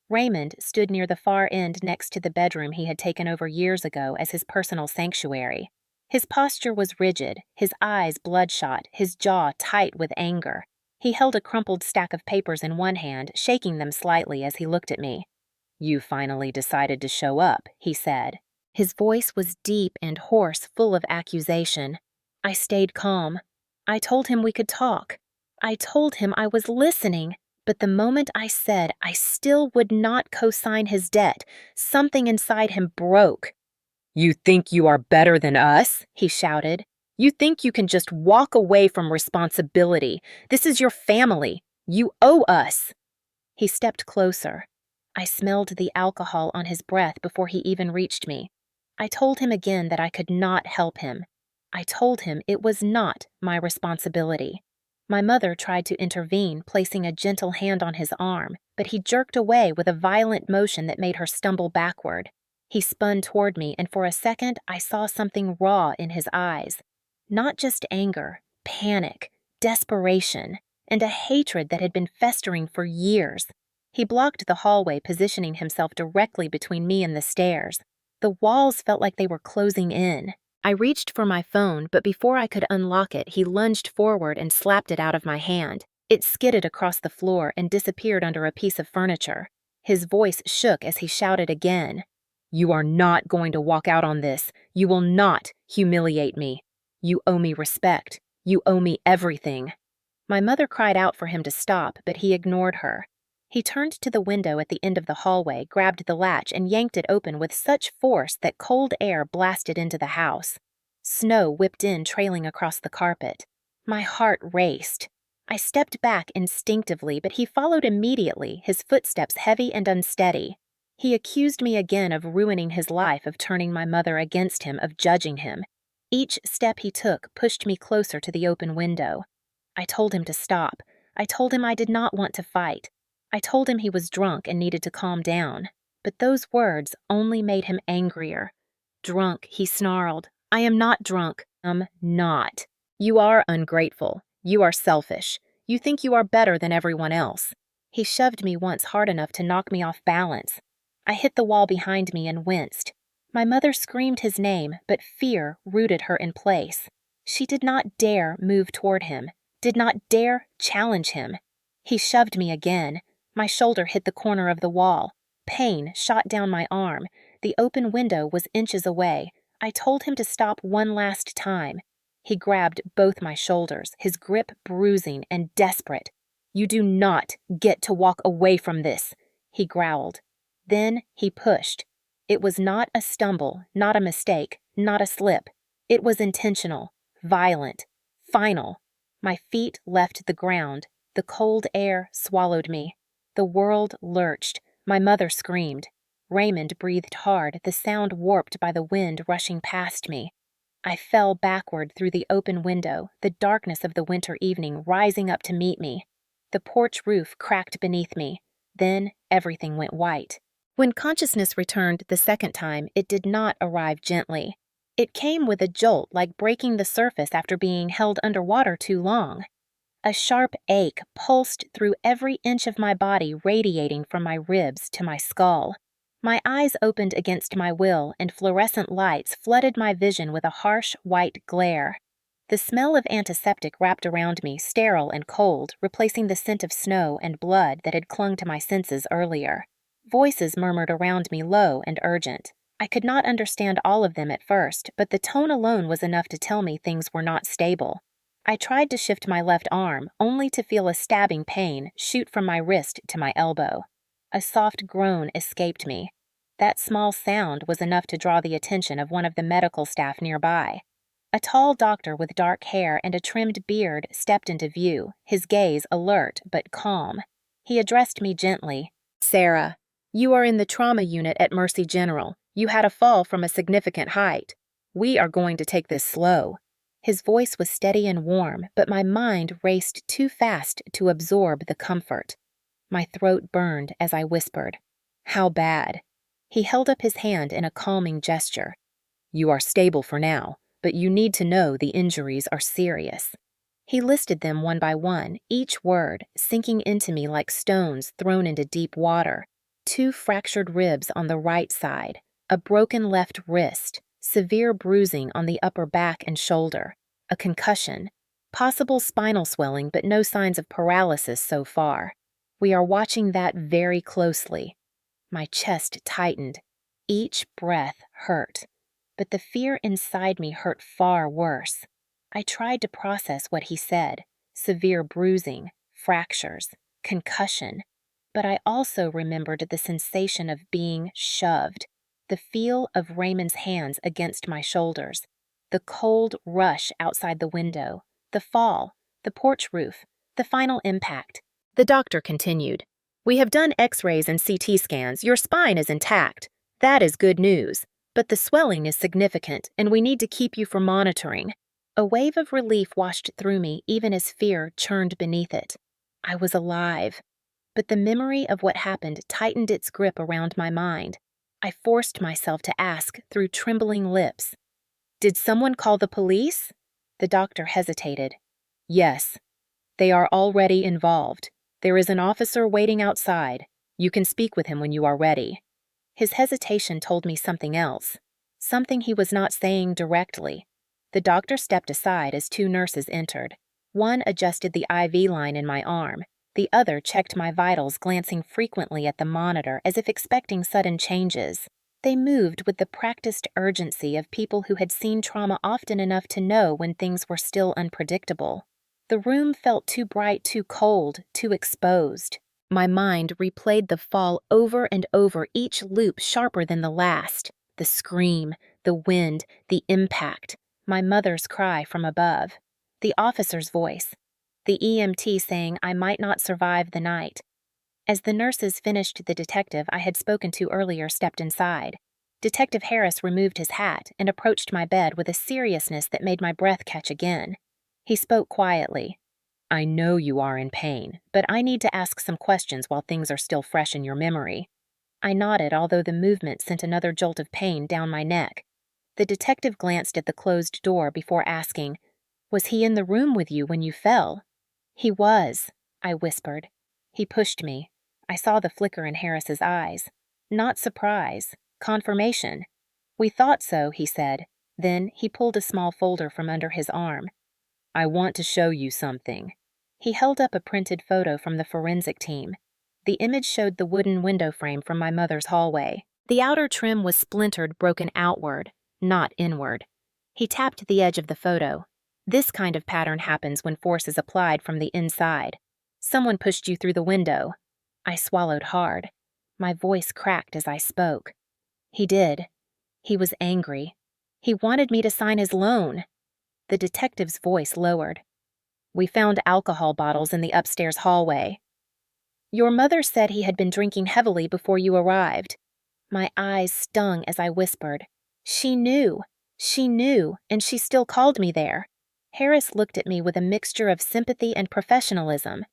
Raymond stood near the far end next to the bedroom he had taken over years ago as his personal sanctuary. His posture was rigid, his eyes bloodshot, his jaw tight with anger. He held a crumpled stack of papers in one hand, shaking them slightly as he looked at me. "You finally decided to show up," he said. His voice was deep and hoarse, full of accusation. I stayed calm. I told him we could talk. I told him I was listening, but the moment I said I still would not co-sign his debt, something inside him broke. "You think you are better than us?" he shouted. "You think you can just walk away from responsibility? This is your family. You owe us." He stepped closer. I smelled the alcohol on his breath before he even reached me. I told him again that I could not help him. I told him it was not my responsibility. My mother tried to intervene, placing a gentle hand on his arm, but he jerked away with a violent motion that made her stumble backward. He spun toward me, and for a second I saw something raw in his eyes. Not just anger, panic, desperation, and a hatred that had been festering for years. He blocked the hallway, positioning himself directly between me and the stairs. The walls felt like they were closing in. I reached for my phone, but before I could unlock it, he lunged forward and slapped it out of my hand. It skidded across the floor and disappeared under a piece of furniture. His voice shook as he shouted again. "You are not going to walk out on this. You will not humiliate me. You owe me respect. You owe me everything." My mother cried out for him to stop, but he ignored her. He turned to the window at the end of the hallway, grabbed the latch, and yanked it open with such force that cold air blasted into the house. Snow whipped in, trailing across the carpet. My heart raced. I stepped back instinctively, but he followed immediately, his footsteps heavy and unsteady. He accused me again of ruining his life, of turning my mother against him, of judging him. Each step he took pushed me closer to the open window. I told him to stop. I told him I did not want to fight. I told him he was drunk and needed to calm down. But those words only made him angrier. "Drunk," he snarled. "I am not drunk. Not. You are ungrateful. You are selfish. You think you are better than everyone else." He shoved me once hard enough to knock me off balance. I hit the wall behind me and winced. My mother screamed his name, but fear rooted her in place. She did not dare move toward him, did not dare challenge him. He shoved me again. My shoulder hit the corner of the wall. Pain shot down my arm. The open window was inches away. I told him to stop one last time. He grabbed both my shoulders, his grip bruising and desperate. "You do not get to walk away from this," he growled. Then he pushed. It was not a stumble, not a mistake, not a slip. It was intentional, violent, final. My feet left the ground. The cold air swallowed me. The world lurched. My mother screamed. Raymond breathed hard, the sound warped by the wind rushing past me. I fell backward through the open window, the darkness of the winter evening rising up to meet me. The porch roof cracked beneath me. Then everything went white. When consciousness returned the second time, it did not arrive gently. It came with a jolt, like breaking the surface after being held underwater too long. A sharp ache pulsed through every inch of my body, radiating from my ribs to my skull. My eyes opened against my will, and fluorescent lights flooded my vision with a harsh, white glare. The smell of antiseptic wrapped around me, sterile and cold, replacing the scent of snow and blood that had clung to my senses earlier. Voices murmured around me, low and urgent. I could not understand all of them at first, but the tone alone was enough to tell me things were not stable. I tried to shift my left arm, only to feel a stabbing pain shoot from my wrist to my elbow. A soft groan escaped me. That small sound was enough to draw the attention of one of the medical staff nearby. A tall doctor with dark hair and a trimmed beard stepped into view, his gaze alert but calm. He addressed me gently. "Sarah, you are in the trauma unit at Mercy General. You had a fall from a significant height. We are going to take this slow." His voice was steady and warm, but my mind raced too fast to absorb the comfort. My throat burned as I whispered, "How bad?" He held up his hand in a calming gesture. "You are stable for now, but you need to know the injuries are serious." He listed them one by one, each word sinking into me like stones thrown into deep water. 2 fractured ribs on the right side, a broken left wrist, severe bruising on the upper back and shoulder, a concussion, possible spinal swelling but no signs of paralysis so far. We are watching that very closely. My chest tightened. Each breath hurt, but the fear inside me hurt far worse. I tried to process what he said, severe bruising, fractures, concussion, but I also remembered the sensation of being shoved, the feel of Raymond's hands against my shoulders, the cold rush outside the window, the fall, the porch roof, the final impact. The doctor continued, "We have done X-rays and CT scans. Your spine is intact. That is good news. But the swelling is significant, and we need to keep you for monitoring." A wave of relief washed through me even as fear churned beneath it. I was alive. But the memory of what happened tightened its grip around my mind. I forced myself to ask through trembling lips. Did someone call the police? The doctor hesitated. Yes. They are already involved. There is an officer waiting outside. You can speak with him when you are ready. His hesitation told me something else. Something he was not saying directly. The doctor stepped aside as two nurses entered. One adjusted the IV line in my arm. The other checked my vitals, glancing frequently at the monitor as if expecting sudden changes. They moved with the practiced urgency of people who had seen trauma often enough to know when things were still unpredictable. The room felt too bright, too cold, too exposed. My mind replayed the fall over and over, each loop sharper than the last. The scream, the wind, the impact. My mother's cry from above. The officer's voice. The EMT saying I might not survive the night. As the nurses finished, the detective I had spoken to earlier stepped inside. Detective Harris removed his hat and approached my bed with a seriousness that made my breath catch again. He spoke quietly. I know you are in pain, but I need to ask some questions while things are still fresh in your memory. I nodded, although the movement sent another jolt of pain down my neck. The detective glanced at the closed door before asking, Was he in the room with you when you fell? He was, I whispered. He pushed me. I saw the flicker in Harris's eyes. Not surprise, confirmation. We thought so, he said. Then he pulled a small folder from under his arm. I want to show you something. He held up a printed photo from the forensic team. The image showed the wooden window frame from my mother's hallway. The outer trim was splintered, broken outward, not inward. He tapped the edge of the photo. This kind of pattern happens when force is applied from the inside. Someone pushed you through the window. I swallowed hard. My voice cracked as I spoke. He did. He was angry. He wanted me to sign his loan. The detective's voice lowered. We found alcohol bottles in the upstairs hallway. Your mother said he had been drinking heavily before you arrived. My eyes stung as I whispered. She knew, and she still called me there. Harris looked at me with a mixture of sympathy and professionalism.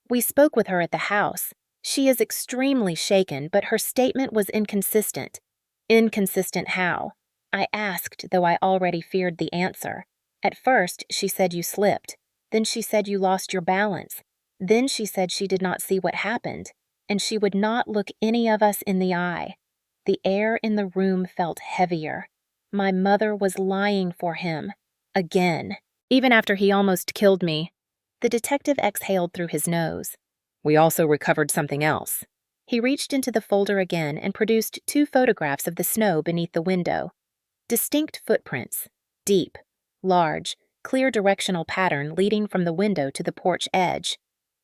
We spoke with her at the house. She is extremely shaken, but her statement was inconsistent. Inconsistent how? I asked, though I already feared the answer. At first, she said you slipped. Then she said you lost your balance. Then she said she did not see what happened, and she would not look any of us in the eye. The air in the room felt heavier. My mother was lying for him. Again. Even after he almost killed me. The detective exhaled through his nose. We also recovered something else. He reached into the folder again and produced 2 photographs of the snow beneath the window. Distinct footprints. Deep, large, clear directional pattern leading from the window to the porch edge.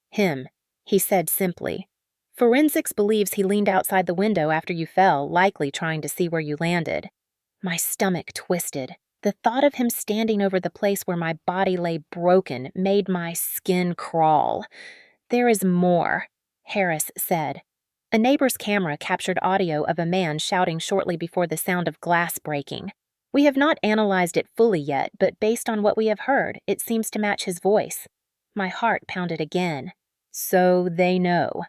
Him, he said simply. Forensics believes he leaned outside the window after you fell, likely trying to see where you landed. My stomach twisted. The thought of him standing over the place where my body lay broken made my skin crawl. There is more, Harris said. A neighbor's camera captured audio of a man shouting shortly before the sound of glass breaking. We have not analyzed it fully yet, but based on what we have heard, it seems to match his voice. My heart pounded again. So they know.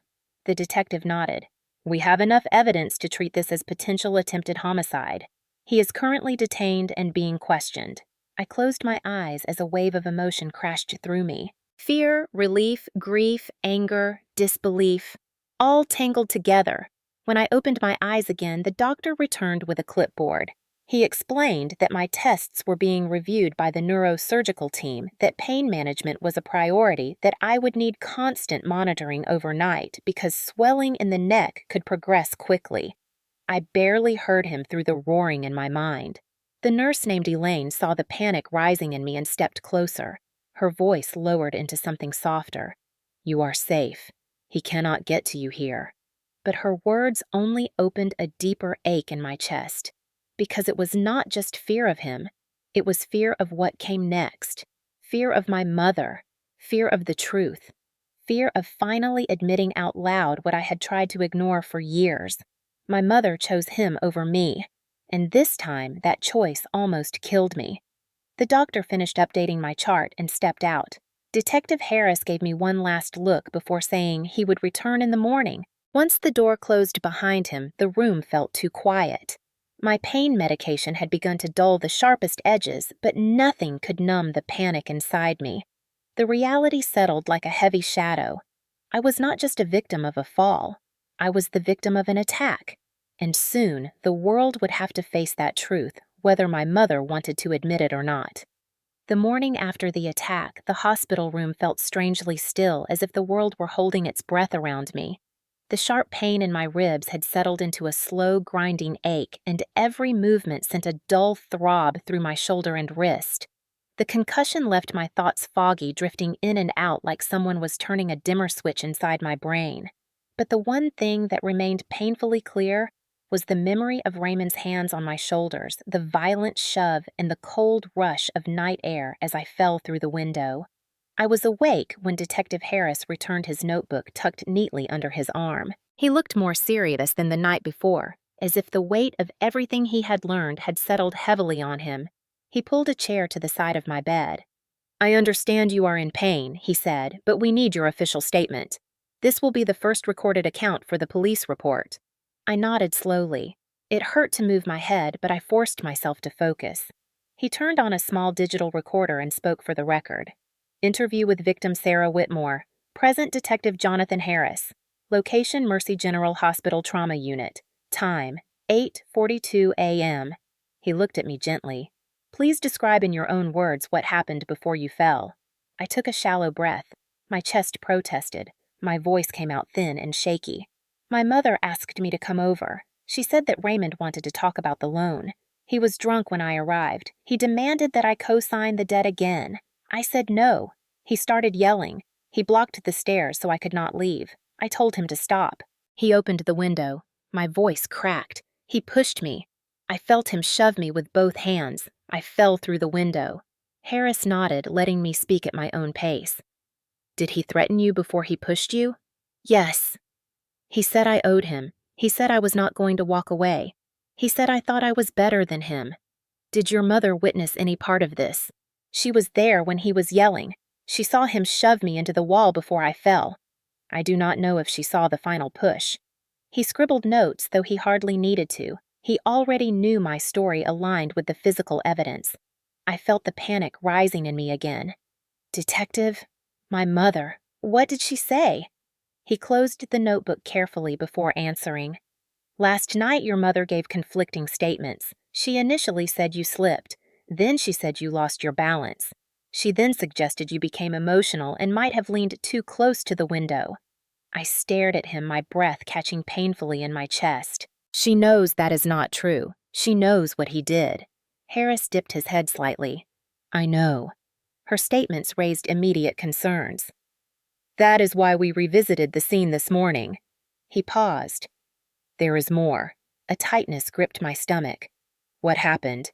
The detective nodded. We have enough evidence to treat this as potential attempted homicide. He is currently detained and being questioned. I closed my eyes as a wave of emotion crashed through me. Fear, relief, grief, anger, disbelief, all tangled together. When I opened my eyes again, the doctor returned with a clipboard. He explained that my tests were being reviewed by the neurosurgical team, that pain management was a priority, that I would need constant monitoring overnight because swelling in the neck could progress quickly. I barely heard him through the roaring in my mind. The nurse named Elaine saw the panic rising in me and stepped closer. Her voice lowered into something softer. You are safe. He cannot get to you here. But her words only opened a deeper ache in my chest. Because it was not just fear of him. It was fear of what came next. Fear of my mother. Fear of the truth. Fear of finally admitting out loud what I had tried to ignore for years. My mother chose him over me, and this time that choice almost killed me. The doctor finished updating my chart and stepped out. Detective Harris gave me one last look before saying he would return in the morning. Once the door closed behind him, the room felt too quiet. My pain medication had begun to dull the sharpest edges, but nothing could numb the panic inside me. The reality settled like a heavy shadow. I was not just a victim of a fall. I was the victim of an attack. And soon, the world would have to face that truth, whether my mother wanted to admit it or not. The morning after the attack, the hospital room felt strangely still, as if the world were holding its breath around me. The sharp pain in my ribs had settled into a slow, grinding ache, and every movement sent a dull throb through my shoulder and wrist. The concussion left my thoughts foggy, drifting in and out like someone was turning a dimmer switch inside my brain. But the one thing that remained painfully clear was the memory of Raymond's hands on my shoulders, the violent shove, and the cold rush of night air as I fell through the window. I was awake when Detective Harris returned his notebook tucked neatly under his arm. He looked more serious than the night before, as if the weight of everything he had learned had settled heavily on him. He pulled a chair to the side of my bed. "I understand you are in pain," he said, "but we need your official statement. This will be the first recorded account for the police report." I nodded slowly. It hurt to move my head, but I forced myself to focus. He turned on a small digital recorder and spoke for the record. "Interview with victim Sarah Whitmore. Present Detective Jonathan Harris. Location Mercy General Hospital Trauma Unit. Time 8:42 a.m. He looked at me gently. "Please describe in your own words what happened before you fell." I took a shallow breath. My chest protested. My voice came out thin and shaky. "My mother asked me to come over. She said that Raymond wanted to talk about the loan. He was drunk when I arrived. He demanded that I co-sign the debt again. I said no. He started yelling. He blocked the stairs so I could not leave. I told him to stop. He opened the window. My voice cracked. He pushed me. I felt him shove me with both hands. I fell through the window." Harris nodded, letting me speak at my own pace. "Did he threaten you before he pushed you?" "Yes." "He said I owed him. He said I was not going to walk away. He said I thought I was better than him. Did your mother witness any part of this? She was there when he was yelling. She saw him shove me into the wall before I fell. I do not know if she saw the final push." He scribbled notes, though he hardly needed to. He already knew my story aligned with the physical evidence. I felt the panic rising in me again. "Detective? My mother. What did she say?" He closed the notebook carefully before answering. "Last night your mother gave conflicting statements. She initially said you slipped. Then she said you lost your balance. She then suggested you became emotional and might have leaned too close to the window." I stared at him, my breath catching painfully in my chest. "She knows that is not true. She knows what he did." Harris dipped his head slightly. "I know." Her statements raised immediate concerns. "That is why we revisited the scene this morning." He paused. "There is more." A tightness gripped my stomach. "What happened?"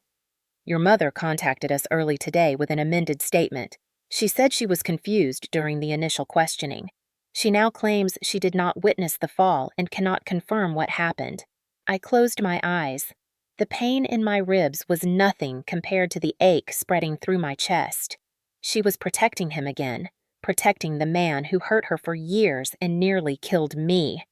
"Your mother contacted us early today with an amended statement. She said she was confused during the initial questioning. She now claims she did not witness the fall and cannot confirm what happened." I closed my eyes. The pain in my ribs was nothing compared to the ache spreading through my chest. She was protecting him again, protecting the man who hurt her for years and nearly killed me.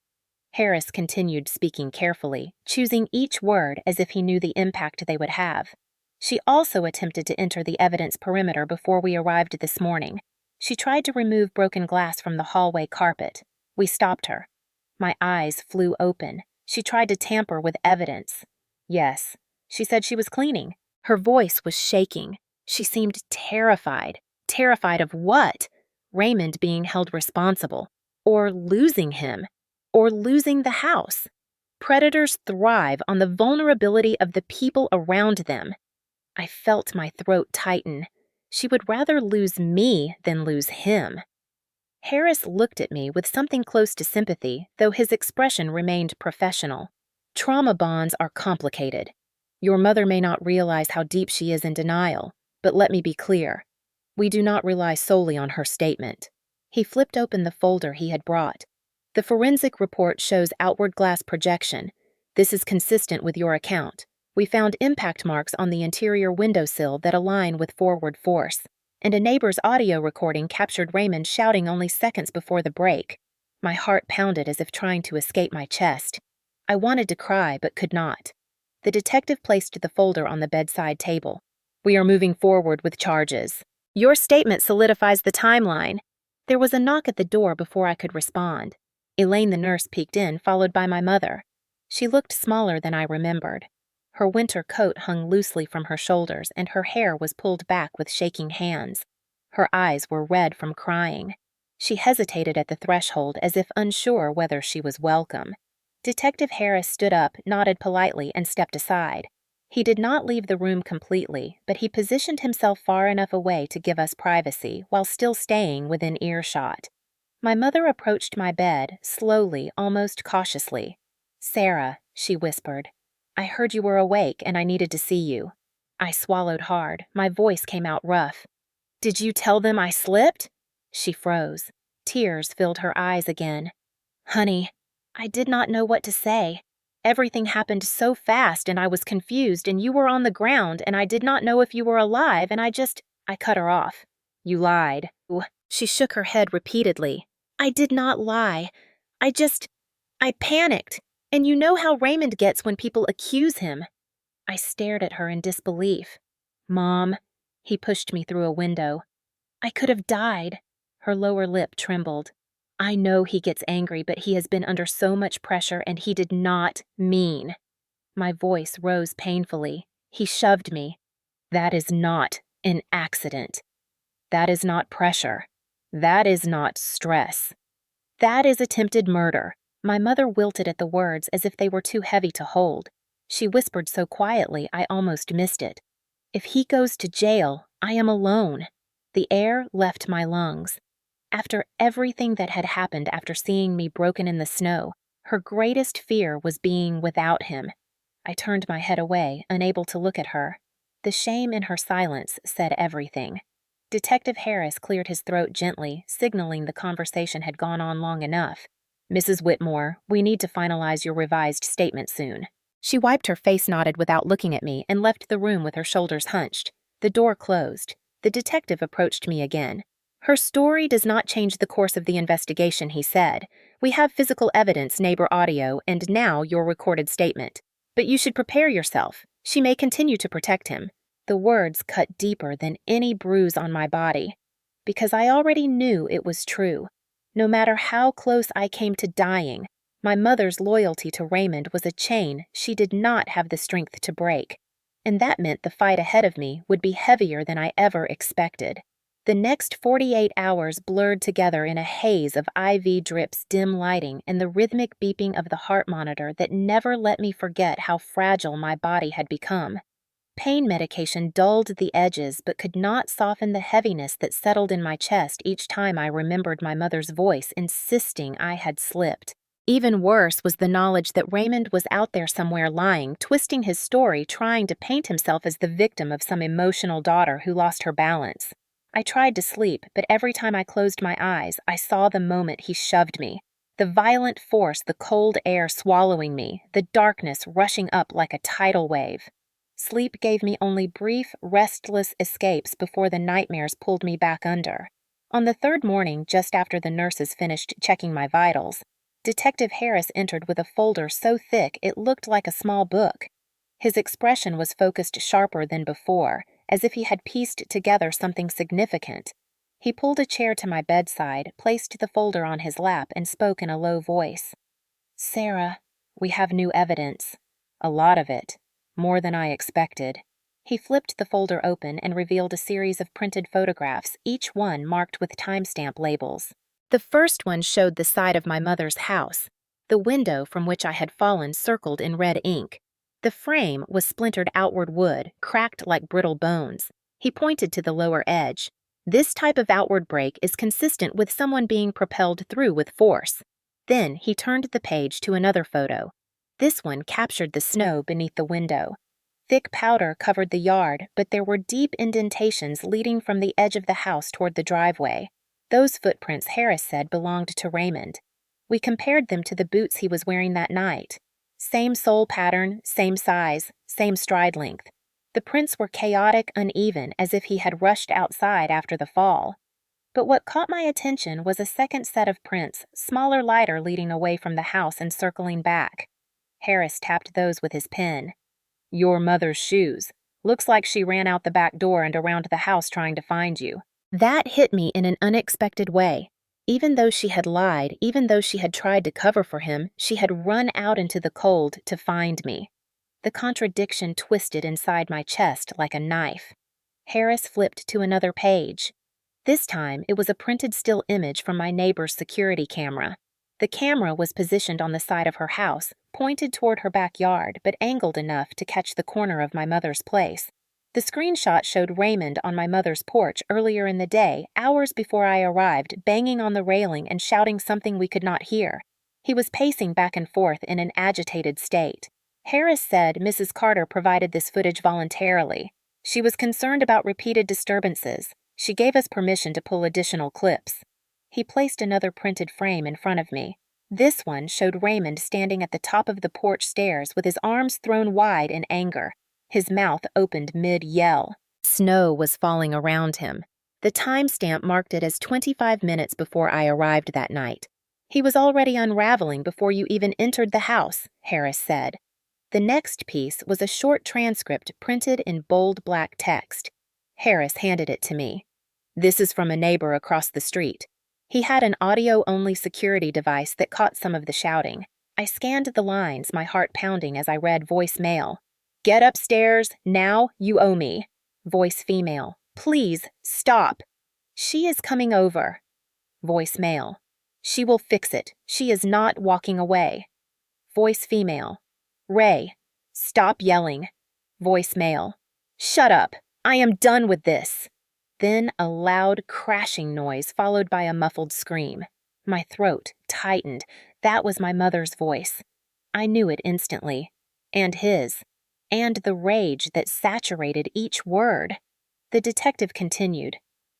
Harris continued speaking carefully, choosing each word as if he knew the impact they would have. "She also attempted to enter the evidence perimeter before we arrived this morning. She tried to remove broken glass from the hallway carpet. We stopped her. My eyes flew open. She tried to tamper with evidence. Yes, she said she was cleaning. Her voice was shaking. She seemed terrified. Terrified of what? Raymond being held responsible. Or losing him. Or losing the house. Predators thrive on the vulnerability of the people around them. I felt my throat tighten. She would rather lose me than lose him. Harris looked at me with something close to sympathy, though his expression remained professional. "Trauma bonds are complicated. Your mother may not realize how deep she is in denial, but let me be clear. We do not rely solely on her statement." He flipped open the folder he had brought. "The forensic report shows outward glass projection. This is consistent with your account. We found impact marks on the interior windowsill that align with forward force, and a neighbor's audio recording captured Raymond shouting only seconds before the break. My heart pounded as if trying to escape my chest. I wanted to cry, but could not. The detective placed the folder on the bedside table. "We are moving forward with charges. Your statement solidifies the timeline." There was a knock at the door before I could respond. Elaine the nurse peeked in, followed by my mother. She looked smaller than I remembered. Her winter coat hung loosely from her shoulders, and her hair was pulled back with shaking hands. Her eyes were red from crying. She hesitated at the threshold as if unsure whether she was welcome. Detective Harris stood up, nodded politely, and stepped aside. He did not leave the room completely, but he positioned himself far enough away to give us privacy while still staying within earshot. My mother approached my bed, slowly, almost cautiously. "Sarah," she whispered, "I heard you were awake and I needed to see you." I swallowed hard. My voice came out rough. "Did you tell them I slipped?" She froze. Tears filled her eyes again. "Honey, I did not know what to say. Everything happened so fast and I was confused and you were on the ground and I did not know if you were alive and I cut her off. "You lied." She shook her head repeatedly. "I did not lie. I panicked. And you know how Raymond gets when people accuse him." I stared at her in disbelief. "Mom," he pushed me through a window. "I could have died." Her lower lip trembled. "I know he gets angry, but he has been under so much pressure and he did not mean." My voice rose painfully. He shoved me. "That is not an accident. That is not pressure. That is not stress. That is attempted murder." My mother wilted at the words as if they were too heavy to hold. She whispered so quietly I almost missed it. "If he goes to jail, I am alone." The air left my lungs. After everything that had happened after seeing me broken in the snow, her greatest fear was being without him. I turned my head away, unable to look at her. The shame in her silence said everything. Detective Harris cleared his throat gently, signaling the conversation had gone on long enough. "Mrs. Whitmore, we need to finalize your revised statement soon." She wiped her face, nodded without looking at me, and left the room with her shoulders hunched. The door closed. The detective approached me again. "Her story does not change the course of the investigation," he said. "We have physical evidence, neighbor audio, and now your recorded statement. But you should prepare yourself. She may continue to protect him." The words cut deeper than any bruise on my body, because I already knew it was true. No matter how close I came to dying, my mother's loyalty to Raymond was a chain she did not have the strength to break. And that meant the fight ahead of me would be heavier than I ever expected. The next 48 hours blurred together in a haze of IV drips, dim lighting, and the rhythmic beeping of the heart monitor that never let me forget how fragile my body had become. Pain medication dulled the edges but could not soften the heaviness that settled in my chest each time I remembered my mother's voice insisting I had slipped. Even worse was the knowledge that Raymond was out there somewhere lying, twisting his story, trying to paint himself as the victim of some emotional daughter who lost her balance. I tried to sleep, but every time I closed my eyes, I saw the moment he shoved me. The violent force, the cold air swallowing me, the darkness rushing up like a tidal wave. Sleep gave me only brief, restless escapes before the nightmares pulled me back under. On the third morning, just after the nurses finished checking my vitals, Detective Harris entered with a folder so thick it looked like a small book. His expression was focused sharper than before, as if he had pieced together something significant. He pulled a chair to my bedside, placed the folder on his lap, and spoke in a low voice. "Sarah, we have new evidence. A lot of it. More than I expected." He flipped the folder open and revealed a series of printed photographs, each one marked with timestamp labels. The first one showed the side of my mother's house, the window from which I had fallen circled in red ink. The frame was splintered outward wood, cracked like brittle bones. He pointed to the lower edge. "This type of outward break is consistent with someone being propelled through with force." Then he turned the page to another photo. This one captured the snow beneath the window. Thick powder covered the yard, but there were deep indentations leading from the edge of the house toward the driveway. Those footprints, Harris said, belonged to Raymond. We compared them to the boots he was wearing that night. Same sole pattern, same size, same stride length. The prints were chaotic, uneven, as if he had rushed outside after the fall. But what caught my attention was a second set of prints, smaller, lighter, leading away from the house and circling back. Harris tapped those with his pen. Your mother's shoes. Looks like she ran out the back door and around the house trying to find you. That hit me in an unexpected way. Even though she had lied, even though she had tried to cover for him, she had run out into the cold to find me. The contradiction twisted inside my chest like a knife. Harris flipped to another page. This time, it was a printed still image from my neighbor's security camera. The camera was positioned on the side of her house, pointed toward her backyard, but angled enough to catch the corner of my mother's place. The screenshot showed Raymond on my mother's porch earlier in the day, hours before I arrived, banging on the railing and shouting something we could not hear. He was pacing back and forth in an agitated state. Harris said Mrs. Carter provided this footage voluntarily. She was concerned about repeated disturbances. She gave us permission to pull additional clips. He placed another printed frame in front of me. This one showed Raymond standing at the top of the porch stairs with his arms thrown wide in anger. His mouth opened mid-yell. Snow was falling around him. The timestamp marked it as 25 minutes before I arrived that night. He was already unraveling before you even entered the house, Harris said. The next piece was a short transcript printed in bold black text. Harris handed it to me. This is from a neighbor across the street. He had an audio-only security device that caught some of the shouting. I scanned the lines, my heart pounding as I read voicemail. Get upstairs, now, you owe me. Voice female. Please, stop. She is coming over. Voice male. She will fix it. She is not walking away. Voice female. Ray, stop yelling. Voice male. Shut up. I am done with this. Then a loud crashing noise followed by a muffled scream. My throat tightened. That was my mother's voice. I knew it instantly. And his. And the rage that saturated each word. The detective continued.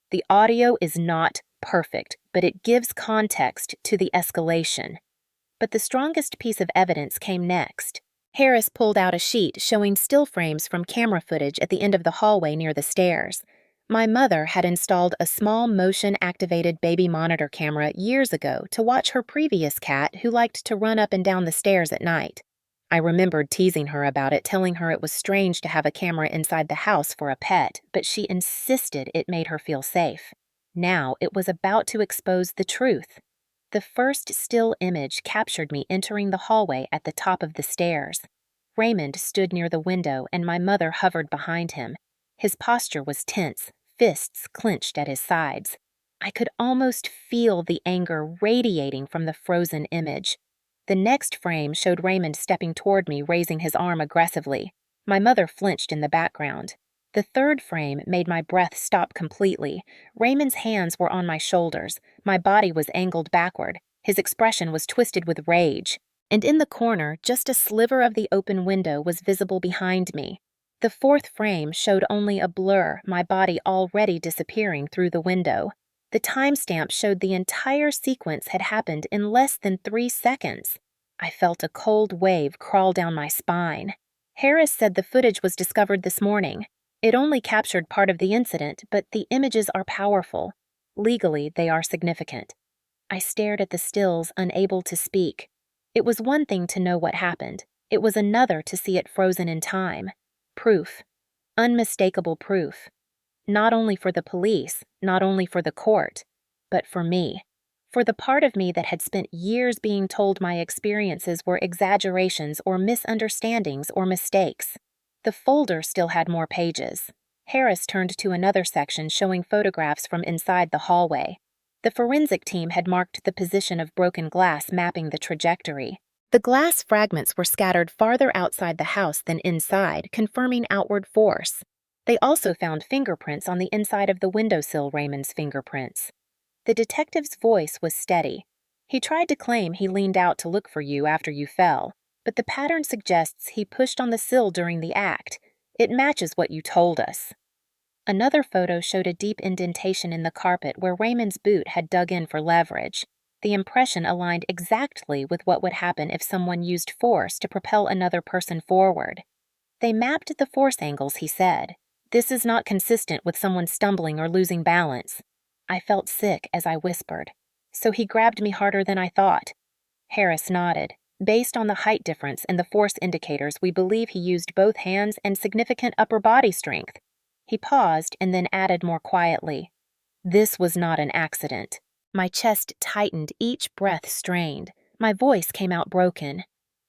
The audio is not perfect, but it gives context to the escalation. But the strongest piece of evidence came next. Harris pulled out a sheet showing still frames from camera footage at the end of the hallway near the stairs. My mother had installed a small motion-activated baby monitor camera years ago to watch her previous cat who liked to run up and down the stairs at night. I remembered teasing her about it, telling her it was strange to have a camera inside the house for a pet, but she insisted it made her feel safe. Now it was about to expose the truth. The first still image captured me entering the hallway at the top of the stairs. Raymond stood near the window and my mother hovered behind him. His posture was tense, fists clenched at his sides. I could almost feel the anger radiating from the frozen image. The next frame showed Raymond stepping toward me, raising his arm aggressively. My mother flinched in the background. The third frame made my breath stop completely. Raymond's hands were on my shoulders. My body was angled backward. His expression was twisted with rage. And in the corner, just a sliver of the open window was visible behind me. The fourth frame showed only a blur, my body already disappearing through the window. The timestamp showed the entire sequence had happened in less than 3 seconds. I felt a cold wave crawl down my spine. Harris said the footage was discovered this morning. It only captured part of the incident, but the images are powerful. Legally, they are significant. I stared at the stills, unable to speak. It was one thing to know what happened. It was another to see it frozen in time. Proof. Unmistakable proof. Not only for the police, not only for the court, but for me. For the part of me that had spent years being told my experiences were exaggerations or misunderstandings or mistakes. The folder still had more pages. Harris turned to another section showing photographs from inside the hallway. The forensic team had marked the position of broken glass mapping the trajectory. The glass fragments were scattered farther outside the house than inside, confirming outward force. They also found fingerprints on the inside of the windowsill, Raymond's fingerprints. The detective's voice was steady. He tried to claim he leaned out to look for you after you fell, but the pattern suggests he pushed on the sill during the act. It matches what you told us. Another photo showed a deep indentation in the carpet where Raymond's boot had dug in for leverage. The impression aligned exactly with what would happen if someone used force to propel another person forward. They mapped the force angles, he said. This is not consistent with someone stumbling or losing balance. I felt sick as I whispered. So he grabbed me harder than I thought. Harris nodded. Based on the height difference and the force indicators, we believe he used both hands and significant upper body strength. He paused and then added more quietly, "This was not an accident." My chest tightened, each breath strained. My voice came out broken.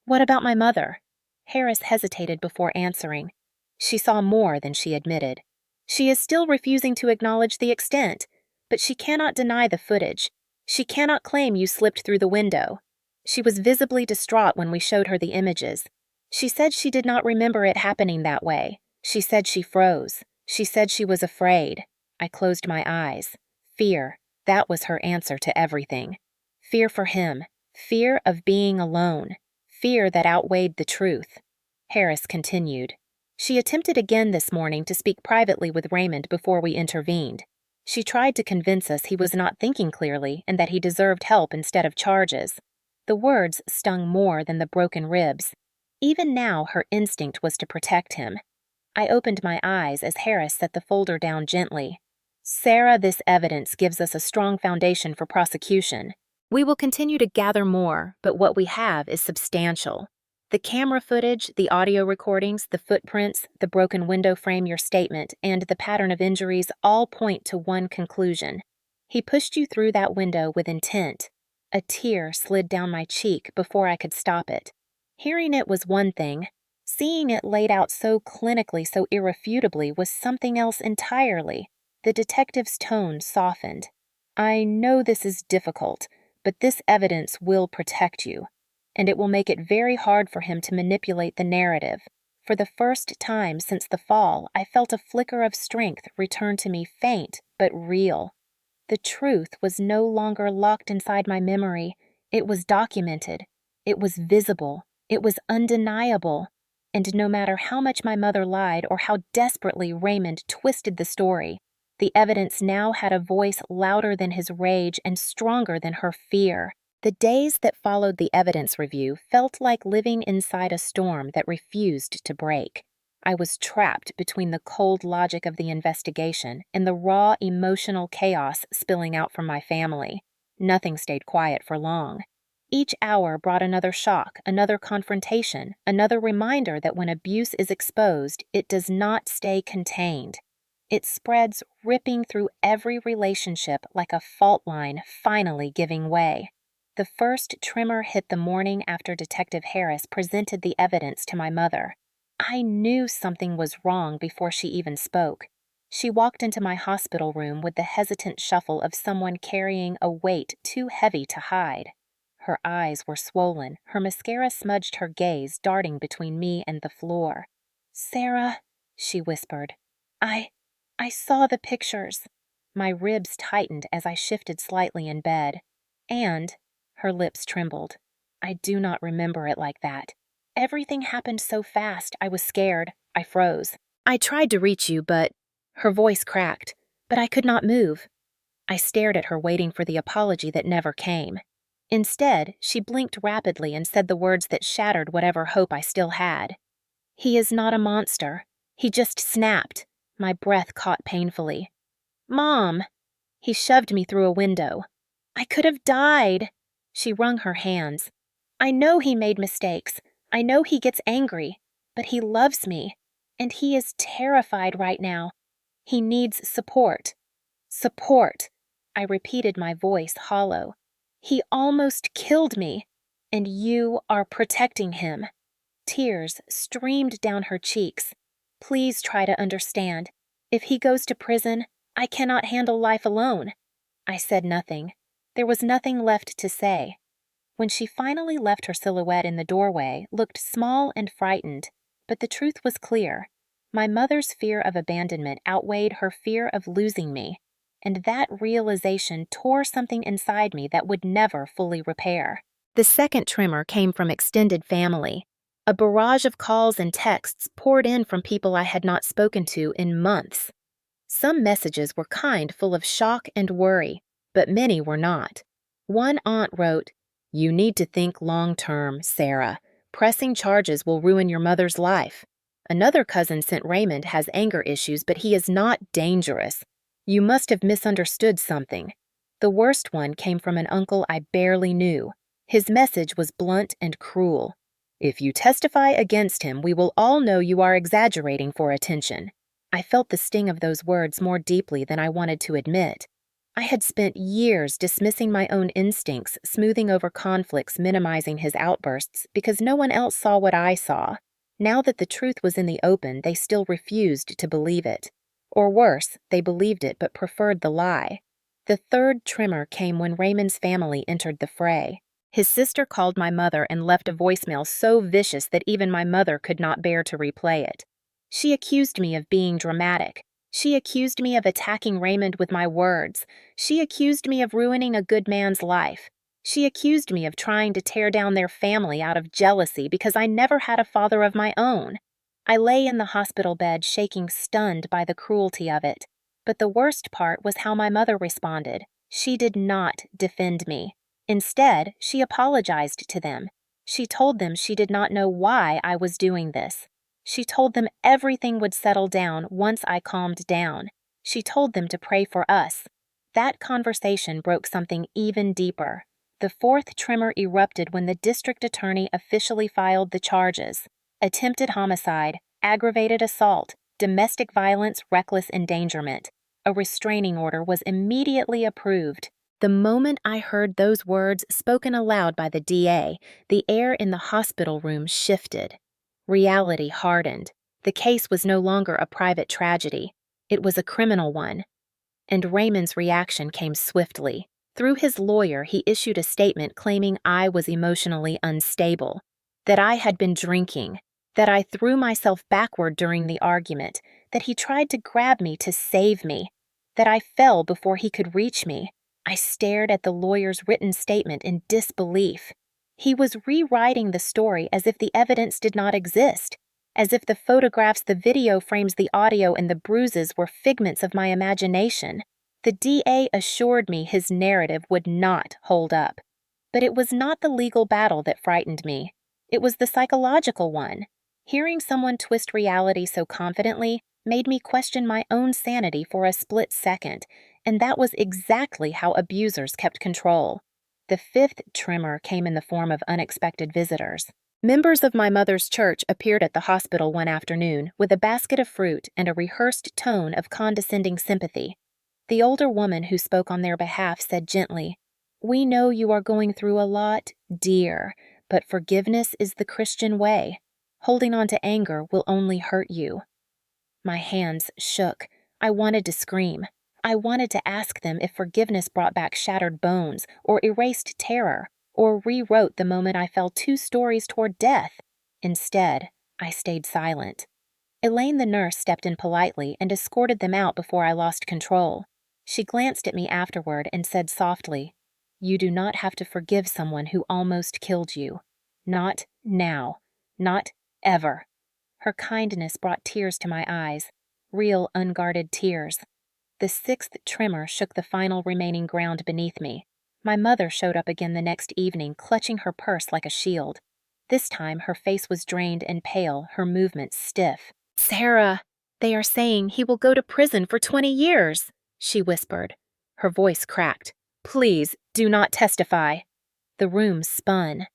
"What about my mother?" Harris hesitated before answering. She saw more than she admitted. She is still refusing to acknowledge the extent, but she cannot deny the footage. She cannot claim you slipped through the window. She was visibly distraught when we showed her the images. She said she did not remember it happening that way. She said she froze. She said she was afraid. I closed my eyes. Fear. That was her answer to everything. Fear for him. Fear of being alone. Fear that outweighed the truth. Harris continued. She attempted again this morning to speak privately with Raymond before we intervened. She tried to convince us he was not thinking clearly and that he deserved help instead of charges. The words stung more than the broken ribs. Even now, her instinct was to protect him. I opened my eyes as Harris set the folder down gently. "Sarah, this evidence gives us a strong foundation for prosecution. We will continue to gather more, but what we have is substantial. The camera footage, the audio recordings, the footprints, the broken window frame, your statement, and the pattern of injuries all point to one conclusion. He pushed you through that window with intent." A tear slid down my cheek before I could stop it. Hearing it was one thing. Seeing it laid out so clinically, so irrefutably, was something else entirely. The detective's tone softened. "I know this is difficult, but this evidence will protect you, and it will make it very hard for him to manipulate the narrative. For the first time since the fall, I felt a flicker of strength return to me, faint but real. The truth was no longer locked inside my memory. It was documented. It was visible. It was undeniable. And no matter how much my mother lied or how desperately Raymond twisted the story, the evidence now had a voice louder than his rage and stronger than her fear. The days that followed the evidence review felt like living inside a storm that refused to break. I was trapped between the cold logic of the investigation and the raw emotional chaos spilling out from my family. Nothing stayed quiet for long. Each hour brought another shock, another confrontation, another reminder that when abuse is exposed, it does not stay contained. It spreads, ripping through every relationship like a fault line finally giving way. The first tremor hit the morning after Detective Harris presented the evidence to my mother. I knew something was wrong before she even spoke. She walked into my hospital room with the hesitant shuffle of someone carrying a weight too heavy to hide. Her eyes were swollen, her mascara smudged her gaze, darting between me and the floor. "Sarah," she whispered, I saw the pictures." My ribs tightened as I shifted slightly in bed. "And," her lips trembled, "I do not remember it like that. Everything happened so fast, I was scared. I froze. I tried to reach you, but—" Her voice cracked, but I could not move. I stared at her, waiting for the apology that never came. Instead, she blinked rapidly and said the words that shattered whatever hope I still had. "He is not a monster. He just snapped." My breath caught painfully. "Mom!" He shoved me through a window. "I could have died." She wrung her hands. "I know he made mistakes. I know he gets angry. But he loves me. And he is terrified right now. He needs support." "Support." I repeated, my voice hollow. "He almost killed me. And you are protecting him." Tears streamed down her cheeks. "Please try to understand. If he goes to prison, I cannot handle life alone." I said nothing. There was nothing left to say. When she finally left, her silhouette in the doorway looked small and frightened, but the truth was clear. My mother's fear of abandonment outweighed her fear of losing me, and that realization tore something inside me that would never fully repair. The second tremor came from extended family. A barrage of calls and texts poured in from people I had not spoken to in months. Some messages were kind, full of shock and worry, but many were not. One aunt wrote, "You need to think long-term, Sarah. Pressing charges will ruin your mother's life." Another cousin sent, "Raymond has anger issues, but he is not dangerous." You must have misunderstood something. The worst one came from an uncle I barely knew. His message was blunt and cruel. If you testify against him, we will all know you are exaggerating for attention. I felt the sting of those words more deeply than I wanted to admit. I had spent years dismissing my own instincts, smoothing over conflicts, minimizing his outbursts, because no one else saw what I saw. Now that the truth was in the open, they still refused to believe it. Or worse, they believed it but preferred the lie. The third tremor came when Raymond's family entered the fray. His sister called my mother and left a voicemail so vicious that even my mother could not bear to replay it. She accused me of being dramatic. She accused me of attacking Raymond with my words. She accused me of ruining a good man's life. She accused me of trying to tear down their family out of jealousy because I never had a father of my own. I lay in the hospital bed shaking, stunned by the cruelty of it. But the worst part was how my mother responded. She did not defend me. Instead, she apologized to them. She told them she did not know why I was doing this. She told them everything would settle down once I calmed down. She told them to pray for us. That conversation broke something even deeper. The fourth tremor erupted when the district attorney officially filed the charges. Attempted homicide, aggravated assault, domestic violence, reckless endangerment. A restraining order was immediately approved. The moment I heard those words spoken aloud by the DA, the air in the hospital room shifted. Reality hardened. The case was no longer a private tragedy. It was a criminal one. And Raymond's reaction came swiftly. Through his lawyer, he issued a statement claiming I was emotionally unstable, that I had been drinking, that I threw myself backward during the argument, that he tried to grab me to save me, that I fell before he could reach me. I stared at the lawyer's written statement in disbelief. He was rewriting the story as if the evidence did not exist, as if the photographs, the video frames, the audio, and the bruises were figments of my imagination. The DA assured me his narrative would not hold up. But it was not the legal battle that frightened me. It was the psychological one. Hearing someone twist reality so confidently made me question my own sanity for a split second, and that was exactly how abusers kept control. The fifth tremor came in the form of unexpected visitors. Members of my mother's church appeared at the hospital one afternoon with a basket of fruit and a rehearsed tone of condescending sympathy. The older woman who spoke on their behalf said gently, "We know you are going through a lot, dear, but forgiveness is the Christian way. Holding on to anger will only hurt you." My hands shook. I wanted to scream. I wanted to ask them if forgiveness brought back shattered bones, or erased terror, or rewrote the moment I fell 2 stories toward death. Instead, I stayed silent. Elaine the nurse stepped in politely and escorted them out before I lost control. She glanced at me afterward and said softly, "You do not have to forgive someone who almost killed you. Not now. Not ever." Her kindness brought tears to my eyes, real unguarded tears. The sixth tremor shook the final remaining ground beneath me. My mother showed up again the next evening, clutching her purse like a shield. This time her face was drained and pale, her movements stiff. "Sarah, they are saying he will go to prison for 20 years, she whispered. Her voice cracked. "Please, do not testify." The room spun.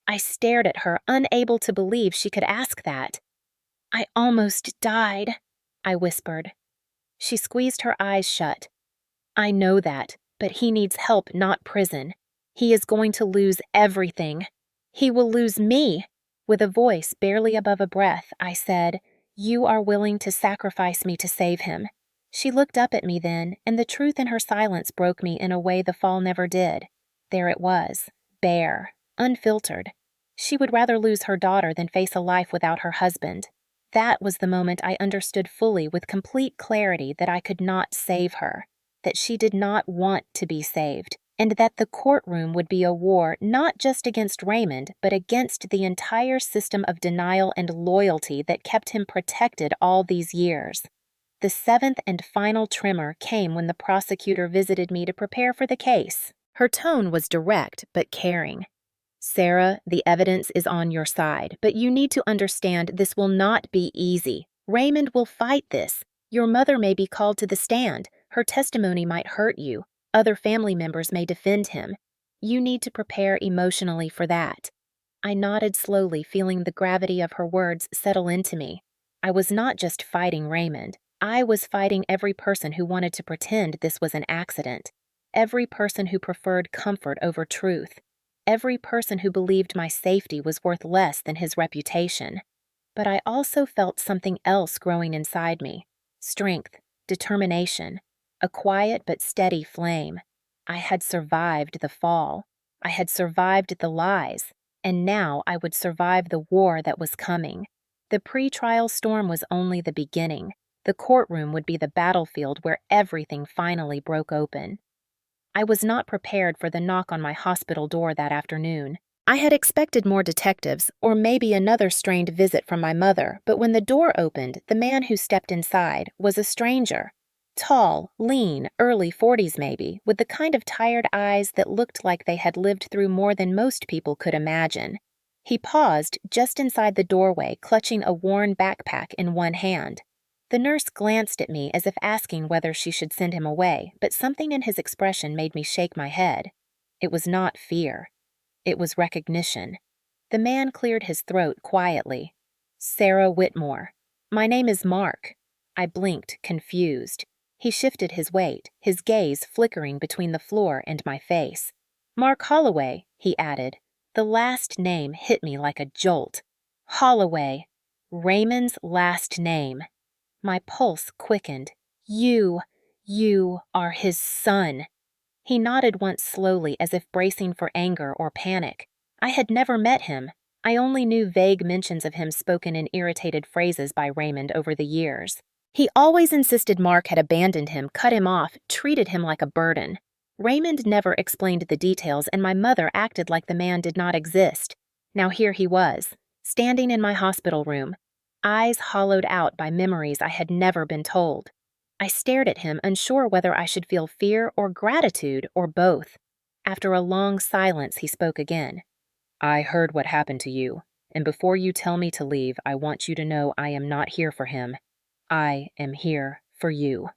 I stared at her, unable to believe she could ask that. "I almost died," I whispered. She squeezed her eyes shut. "I know that, but he needs help, not prison. He is going to lose everything. He will lose me." With a voice barely above a breath, I said, "You are willing to sacrifice me to save him." She looked up at me then, and the truth in her silence broke me in a way the fall never did. There it was, bare, unfiltered. She would rather lose her daughter than face a life without her husband. That was the moment I understood fully with complete clarity that I could not save her, that she did not want to be saved, and that the courtroom would be a war not just against Raymond, but against the entire system of denial and loyalty that kept him protected all these years. The seventh and final tremor came when the prosecutor visited me to prepare for the case. Her tone was direct but caring. "Sarah, the evidence is on your side, but you need to understand this will not be easy. Raymond will fight this. Your mother may be called to the stand. Her testimony might hurt you. Other family members may defend him. You need to prepare emotionally for that." I nodded slowly, feeling the gravity of her words settle into me. I was not just fighting Raymond. I was fighting every person who wanted to pretend this was an accident. Every person who preferred comfort over truth. Every person who believed my safety was worth less than his reputation. But I also felt something else growing inside me. Strength, determination, a quiet but steady flame. I had survived the fall. I had survived the lies. And now I would survive the war that was coming. The pre-trial storm was only the beginning. The courtroom would be the battlefield where everything finally broke open. I was not prepared for the knock on my hospital door that afternoon. I had expected more detectives, or maybe another strained visit from my mother, but when the door opened, the man who stepped inside was a stranger. Tall, lean, early 40s maybe, with the kind of tired eyes that looked like they had lived through more than most people could imagine. He paused just inside the doorway, clutching a worn backpack in one hand. The nurse glanced at me as if asking whether she should send him away, but something in his expression made me shake my head. It was not fear. It was recognition. The man cleared his throat quietly. "Sarah Whitmore. My name is Mark." I blinked, confused. He shifted his weight, his gaze flickering between the floor and my face. "Mark Holloway," he added. The last name hit me like a jolt. Holloway. Raymond's last name. My pulse quickened. You are his son." He nodded once slowly as if bracing for anger or panic. I had never met him. I only knew vague mentions of him spoken in irritated phrases by Raymond over the years. He always insisted Mark had abandoned him, cut him off, treated him like a burden. Raymond never explained the details, and my mother acted like the man did not exist. Now here he was, standing in my hospital room, eyes hollowed out by memories I had never been told. I stared at him, unsure whether I should feel fear or gratitude or both. After a long silence, he spoke again. "I heard what happened to you, and before you tell me to leave, I want you to know I am not here for him. I am here for you."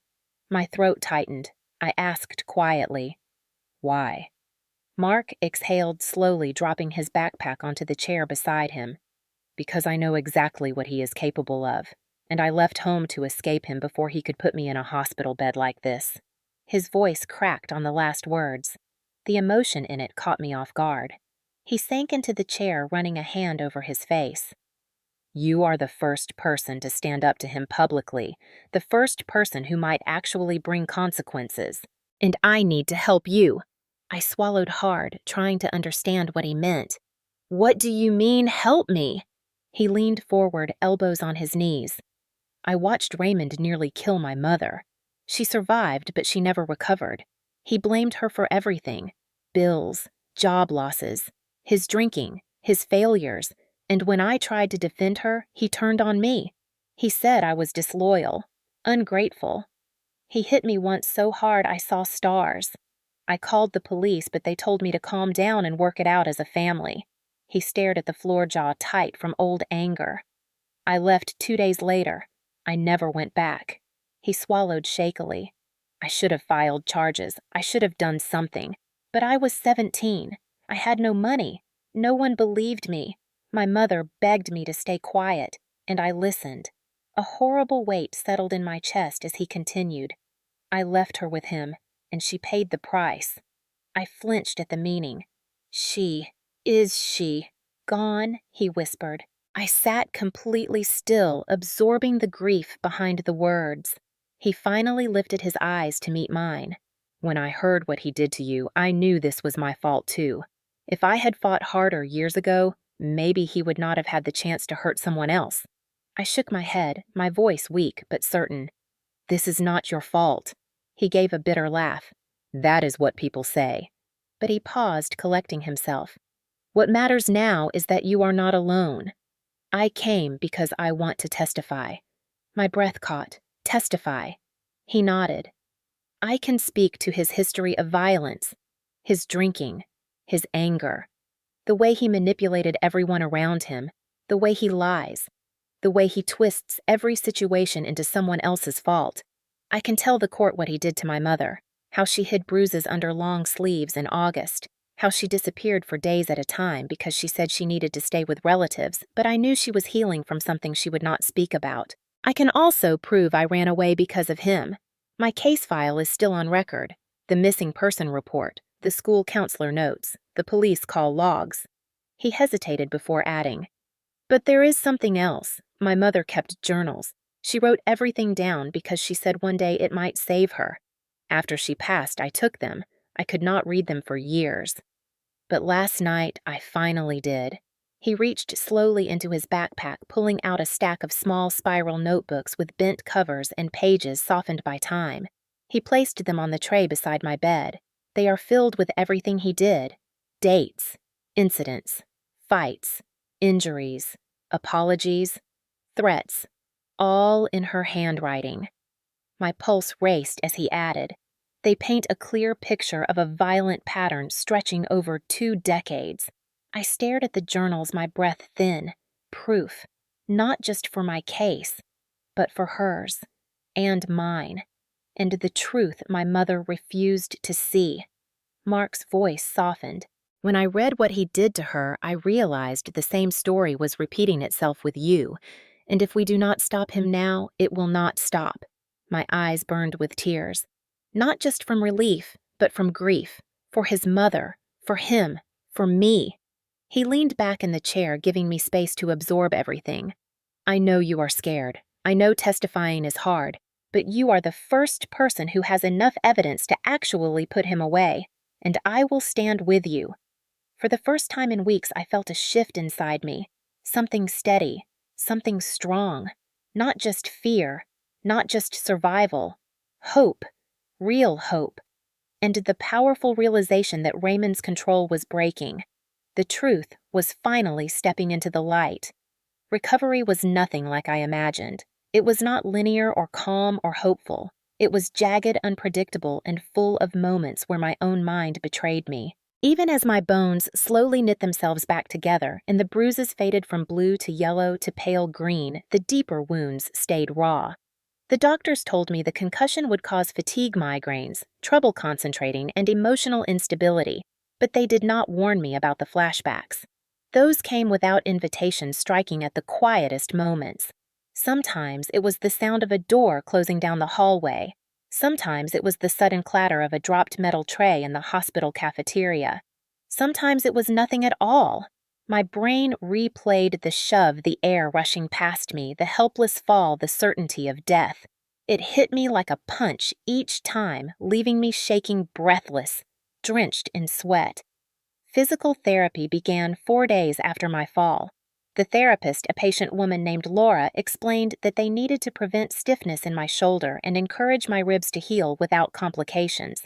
My throat tightened. I asked quietly, "Why?" Mark exhaled slowly, dropping his backpack onto the chair beside him. "Because I know exactly what he is capable of, and I left home to escape him before he could put me in a hospital bed like this." His voice cracked on the last words. The emotion in it caught me off guard. He sank into the chair, running a hand over his face. "You are the first person to stand up to him publicly, the first person who might actually bring consequences. And I need to help you." I swallowed hard, trying to understand what he meant. "What do you mean, help me?" He leaned forward, elbows on his knees. "I watched Raymond nearly kill my mother. She survived, but she never recovered. He blamed her for everything. Bills, job losses, his drinking, his failures. And when I tried to defend her, he turned on me. He said I was disloyal, ungrateful. He hit me once so hard I saw stars. I called the police, but they told me to calm down and work it out as a family." He stared at the floor, jaw tight from old anger. "I left 2 days later. I never went back." He swallowed shakily. "I should have filed charges. I should have done something. But I was 17. I had no money. No one believed me. My mother begged me to stay quiet, and I listened." A horrible weight settled in my chest as he continued. "I left her with him, and she paid the price." I flinched at the meaning. Is she gone?" he whispered. I sat completely still, absorbing the grief behind the words. He finally lifted his eyes to meet mine. "When I heard what he did to you, I knew this was my fault too. If I had fought harder years ago, maybe he would not have had the chance to hurt someone else." I shook my head, my voice weak but certain. "This is not your fault." He gave a bitter laugh. "That is what people say." But he paused, collecting himself. "What matters now is that you are not alone. I came because I want to testify." My breath caught. "Testify." He nodded. "I can speak to his history of violence, his drinking, his anger, the way he manipulated everyone around him, the way he lies, the way he twists every situation into someone else's fault. I can tell the court what he did to my mother, how she hid bruises under long sleeves in August, how she disappeared for days at a time because she said she needed to stay with relatives, but I knew she was healing from something she would not speak about. I can also prove I ran away because of him. My case file is still on record. The missing person report, the school counselor notes, the police call logs. He hesitated before adding, "But there is something else. My mother kept journals. She wrote everything down because she said one day it might save her. After she passed, I took them. I could not read them for years. But last night, I finally did." He reached slowly into his backpack, pulling out a stack of small spiral notebooks with bent covers and pages softened by time. He placed them on the tray beside my bed. They are filled with everything he did: dates, incidents, fights, injuries, apologies, threats, all in her handwriting. My pulse raced as he added, "They paint a clear picture of a violent pattern stretching over 2 decades. I stared at the journals, my breath thin. Proof, not just for my case, but for hers, and mine, and the truth my mother refused to see." Mark's voice softened. "When I read what he did to her, I realized the same story was repeating itself with you, and if we do not stop him now, it will not stop." My eyes burned with tears. Not just from relief, but from grief. For his mother, for him, for me. He leaned back in the chair, giving me space to absorb everything. "I know you are scared. I know testifying is hard, but you are the first person who has enough evidence to actually put him away, and I will stand with you." For the first time in weeks, I felt a shift inside me. Something steady, something strong. Not just fear, not just survival. Hope. Real hope. And the powerful realization that Raymond's control was breaking. The truth was finally stepping into the light. Recovery was nothing like I imagined. It was not linear or calm or hopeful. It was jagged, unpredictable, and full of moments where my own mind betrayed me. Even as my bones slowly knit themselves back together and the bruises faded from blue to yellow to pale green, the deeper wounds stayed raw. The doctors told me the concussion would cause fatigue migraines, trouble concentrating, and emotional instability, but they did not warn me about the flashbacks. Those came without invitation, striking at the quietest moments. Sometimes it was the sound of a door closing down the hallway. Sometimes it was the sudden clatter of a dropped metal tray in the hospital cafeteria. Sometimes it was nothing at all. My brain replayed the shove, the air rushing past me, the helpless fall, the certainty of death. It hit me like a punch each time, leaving me shaking, breathless, drenched in sweat. Physical therapy began 4 days after my fall. The therapist, a patient woman named Laura, explained that they needed to prevent stiffness in my shoulder and encourage my ribs to heal without complications.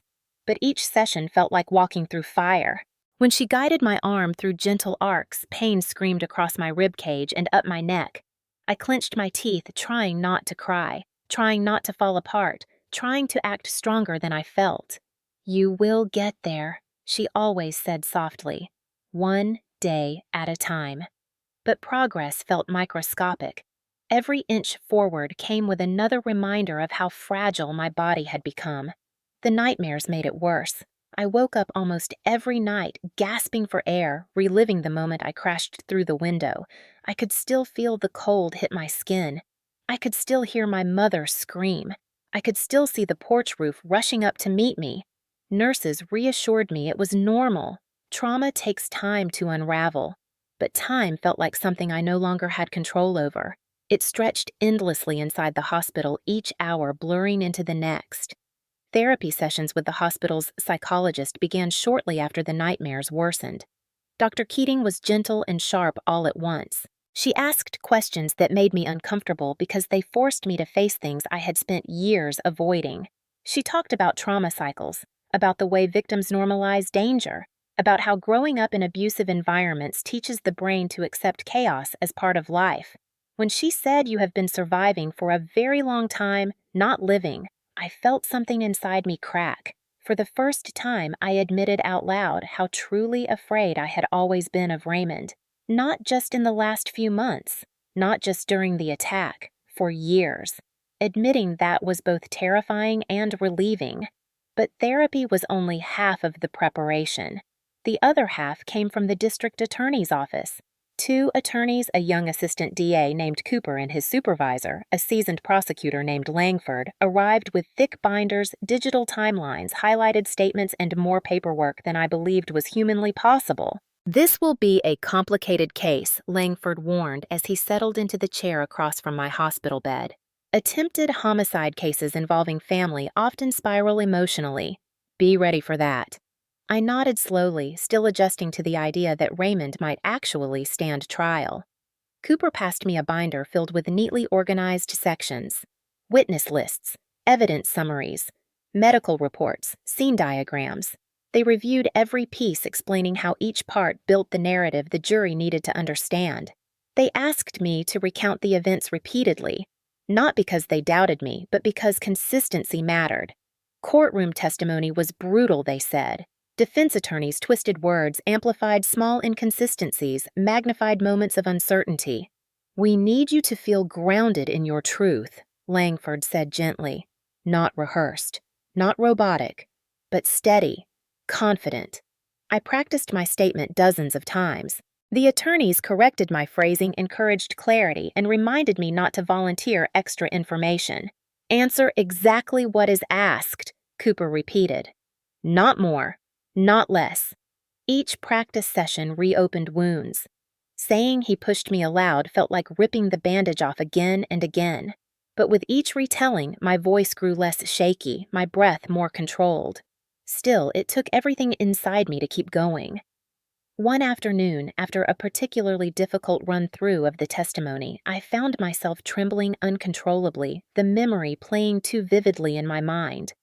But each session felt like walking through fire. When she guided my arm through gentle arcs, pain screamed across my rib cage and up my neck. I clenched my teeth, trying not to cry, trying not to fall apart, trying to act stronger than I felt. "You will get there," she always said softly, "one day at a time." But progress felt microscopic. Every inch forward came with another reminder of how fragile my body had become. The nightmares made it worse. I woke up almost every night, gasping for air, reliving the moment I crashed through the window. I could still feel the cold hit my skin. I could still hear my mother scream. I could still see the porch roof rushing up to meet me. Nurses reassured me it was normal. Trauma takes time to unravel. But time felt like something I no longer had control over. It stretched endlessly inside the hospital, each hour blurring into the next. Therapy sessions with the hospital's psychologist began shortly after the nightmares worsened. Dr. Keating was gentle and sharp all at once. She asked questions that made me uncomfortable because they forced me to face things I had spent years avoiding. She talked about trauma cycles, about the way victims normalize danger, about how growing up in abusive environments teaches the brain to accept chaos as part of life. When she said you have been surviving for a very long time, not living, I felt something inside me crack. For the first time, I admitted out loud how truly afraid I had always been of Raymond. Not just in the last few months, not just during the attack, for years. admitting that was both terrifying and relieving. But therapy was only half of the preparation. The other half came from the district attorney's office. Two attorneys, a young assistant DA named Cooper and his supervisor, a seasoned prosecutor named Langford, arrived with thick binders, digital timelines, highlighted statements, and more paperwork than I believed was humanly possible. "This will be a complicated case," Langford warned as he settled into the chair across from my hospital bed. "Attempted homicide cases involving family often spiral emotionally. Be ready for that." I nodded slowly, still adjusting to the idea that Raymond might actually stand trial. Cooper passed me a binder filled with neatly organized sections: witness lists, evidence summaries, medical reports, scene diagrams. They reviewed every piece, explaining how each part built the narrative the jury needed to understand. They asked me to recount the events repeatedly, not because they doubted me, but because consistency mattered. Courtroom testimony was brutal, they said. Defense attorneys twisted words, amplified small inconsistencies, magnified moments of uncertainty. "We need you to feel grounded in your truth," Langford said gently. "Not rehearsed, not robotic, but steady, confident." I practiced my statement dozens of times. The attorneys corrected my phrasing, encouraged clarity, and reminded me not to volunteer extra information. "Answer exactly what is asked," Cooper repeated. "Not more. Not less." Each practice session reopened wounds. Saying he pushed me aloud felt like ripping the bandage off again and again. But with each retelling, my voice grew less shaky, my breath more controlled. Still, it took everything inside me to keep going. One afternoon, after a particularly difficult run-through of the testimony, I found myself trembling uncontrollably, the memory playing too vividly in my mind.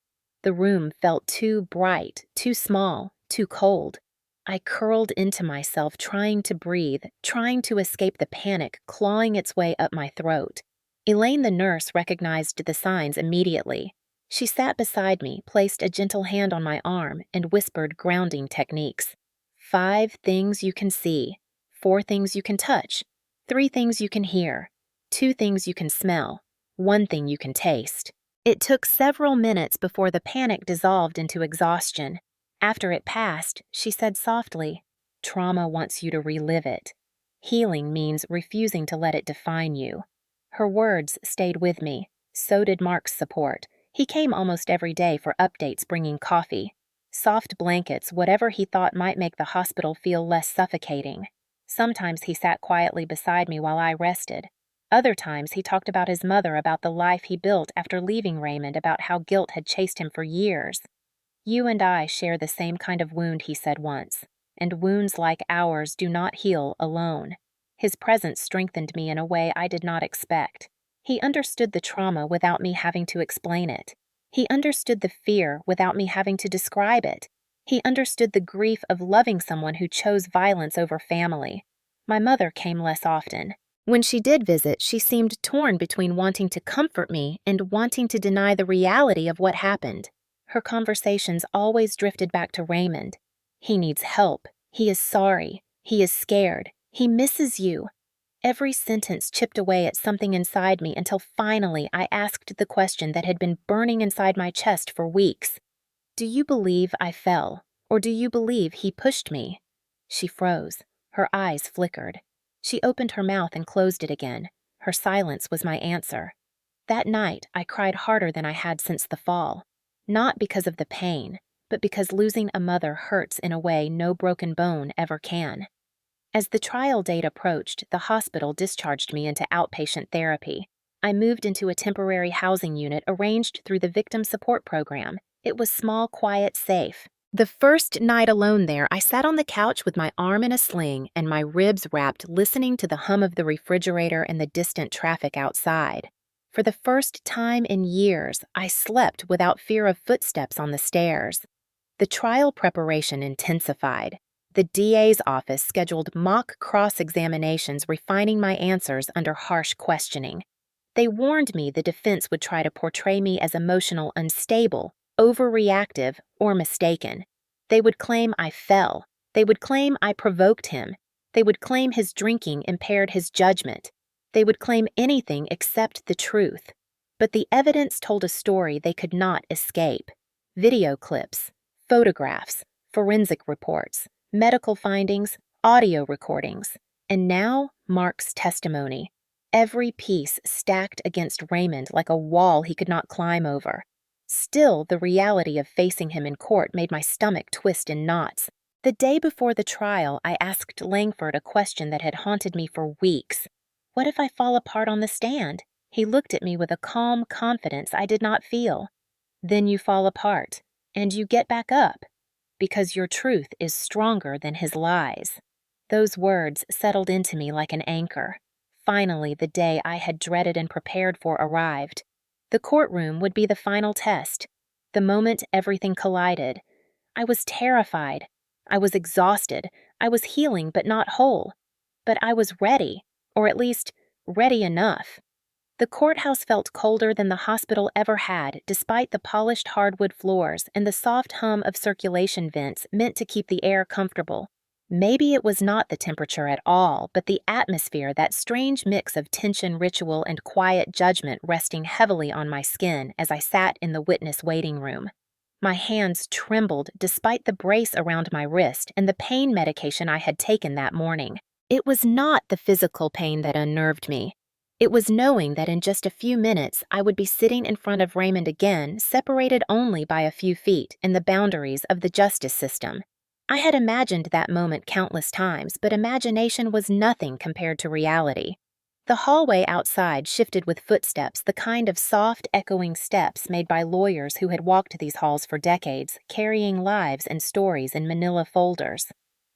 The room felt too bright, too small, too cold. I curled into myself, trying to breathe, trying to escape the panic clawing its way up my throat. Elaine, the nurse, recognized the signs immediately. She sat beside me, placed a gentle hand on my arm, and whispered grounding techniques. 5 things you can see, 4 things you can touch, 3 things you can hear, 2 things you can smell, 1 thing you can taste. It took several minutes before the panic dissolved into exhaustion. After it passed, she said softly, "Trauma wants you to relive it. Healing means refusing to let it define you." Her words stayed with me. So did Mark's support. He came almost every day for updates, bringing coffee. Soft blankets, whatever he thought might make the hospital feel less suffocating. Sometimes he sat quietly beside me while I rested. Other times he talked about his mother, about the life he built after leaving Raymond, about how guilt had chased him for years. "You and I share the same kind of wound," he said once, "and wounds like ours do not heal alone." His presence strengthened me in a way I did not expect. He understood the trauma without me having to explain it. He understood the fear without me having to describe it. He understood the grief of loving someone who chose violence over family. My mother came less often. When she did visit, she seemed torn between wanting to comfort me and wanting to deny the reality of what happened. Her conversations always drifted back to Raymond. "He needs help. He is sorry. He is scared. He misses you." Every sentence chipped away at something inside me until finally I asked the question that had been burning inside my chest for weeks. "Do you believe I fell, or do you believe he pushed me?" She froze. Her eyes flickered. She opened her mouth and closed it again. Her silence was my answer. That night, I cried harder than I had since the fall. Not because of the pain, but because losing a mother hurts in a way no broken bone ever can. As the trial date approached, the hospital discharged me into outpatient therapy. I moved into a temporary housing unit arranged through the Victim Support Program. It was small, quiet, safe. The first night alone there, I sat on the couch with my arm in a sling and my ribs wrapped, listening to the hum of the refrigerator and the distant traffic outside. For the first time in years, I slept without fear of footsteps on the stairs. The trial preparation intensified. The DA's office scheduled mock cross-examinations, refining my answers under harsh questioning. They warned me the defense would try to portray me as emotional unstable, overreactive, or mistaken. They would claim I fell. They would claim I provoked him. They would claim his drinking impaired his judgment. They would claim anything except the truth. But the evidence told a story they could not escape. Video clips, photographs, forensic reports, medical findings, audio recordings, and now Mark's testimony. Every piece stacked against Raymond like a wall he could not climb over. Still, the reality of facing him in court made my stomach twist in knots. The day before the trial, I asked Langford a question that had haunted me for weeks. What if I fall apart on the stand? He looked at me with a calm confidence I did not feel. Then you fall apart, and you get back up, because your truth is stronger than his lies. Those words settled into me like an anchor. Finally, the day I had dreaded and prepared for arrived. The courtroom would be the final test. The moment everything collided. I was terrified. I was exhausted. I was healing but not whole. But I was ready, or at least ready enough. The courthouse felt colder than the hospital ever had, despite the polished hardwood floors and the soft hum of circulation vents meant to keep the air comfortable. Maybe it was not the temperature at all, but the atmosphere, that strange mix of tension, ritual, and quiet judgment resting heavily on my skin as I sat in the witness waiting room. My hands trembled despite the brace around my wrist and the pain medication I had taken that morning. It was not the physical pain that unnerved me. It was knowing that in just a few minutes I would be sitting in front of Raymond again, separated only by a few feet in the boundaries of the justice system. I had imagined that moment countless times, but imagination was nothing compared to reality. The hallway outside shifted with footsteps, the kind of soft, echoing steps made by lawyers who had walked these halls for decades, carrying lives and stories in manila folders.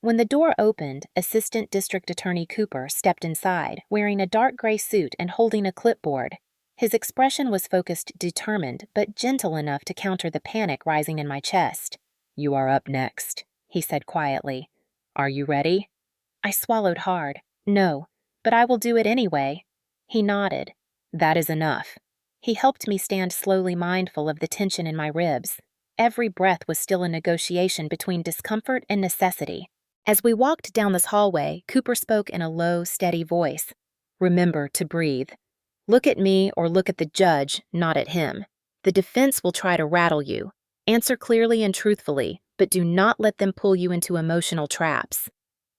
When the door opened, Assistant District Attorney Cooper stepped inside, wearing a dark gray suit and holding a clipboard. His expression was focused, determined, but gentle enough to counter the panic rising in my chest. "You are up next," he said quietly. "Are you ready?" I swallowed hard. "No, but I will do it anyway." He nodded. "That is enough." He helped me stand slowly, mindful of the tension in my ribs. Every breath was still a negotiation between discomfort and necessity. As we walked down this hallway, Cooper spoke in a low, steady voice. "Remember to breathe. Look at me or look at the judge, not at him. The defense will try to rattle you. Answer clearly and truthfully, but do not let them pull you into emotional traps."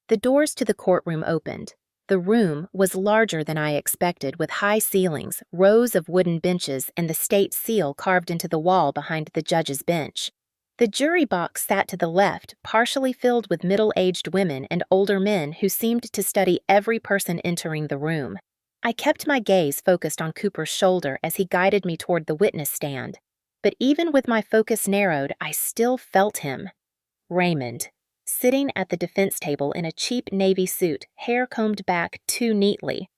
The doors to the courtroom opened. The room was larger than I expected, with high ceilings, rows of wooden benches, and the state seal carved into the wall behind the judge's bench. The jury box sat to the left, partially filled with middle-aged women and older men who seemed to study every person entering the room. I kept my gaze focused on Cooper's shoulder as he guided me toward the witness stand. But even with my focus narrowed, I still felt him. Raymond, sitting at the defense table in a cheap navy suit, hair combed back too neatly,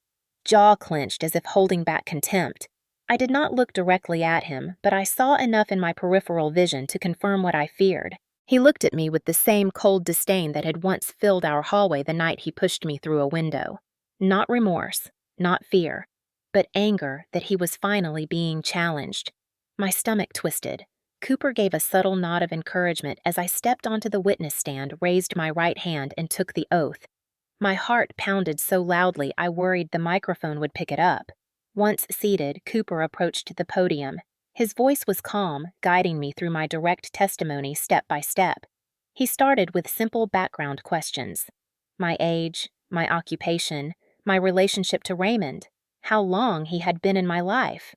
jaw clenched as if holding back contempt. I did not look directly at him, but I saw enough in my peripheral vision to confirm what I feared. He looked at me with the same cold disdain that had once filled our hallway the night he pushed me through a window. Not remorse, not fear, but anger that he was finally being challenged. My stomach twisted. Cooper gave a subtle nod of encouragement as I stepped onto the witness stand, raised my right hand, and took the oath. My heart pounded so loudly I worried the microphone would pick it up. Once seated, Cooper approached the podium. His voice was calm, guiding me through my direct testimony step by step. He started with simple background questions. My age, my occupation, my relationship to Raymond, how long he had been in my life.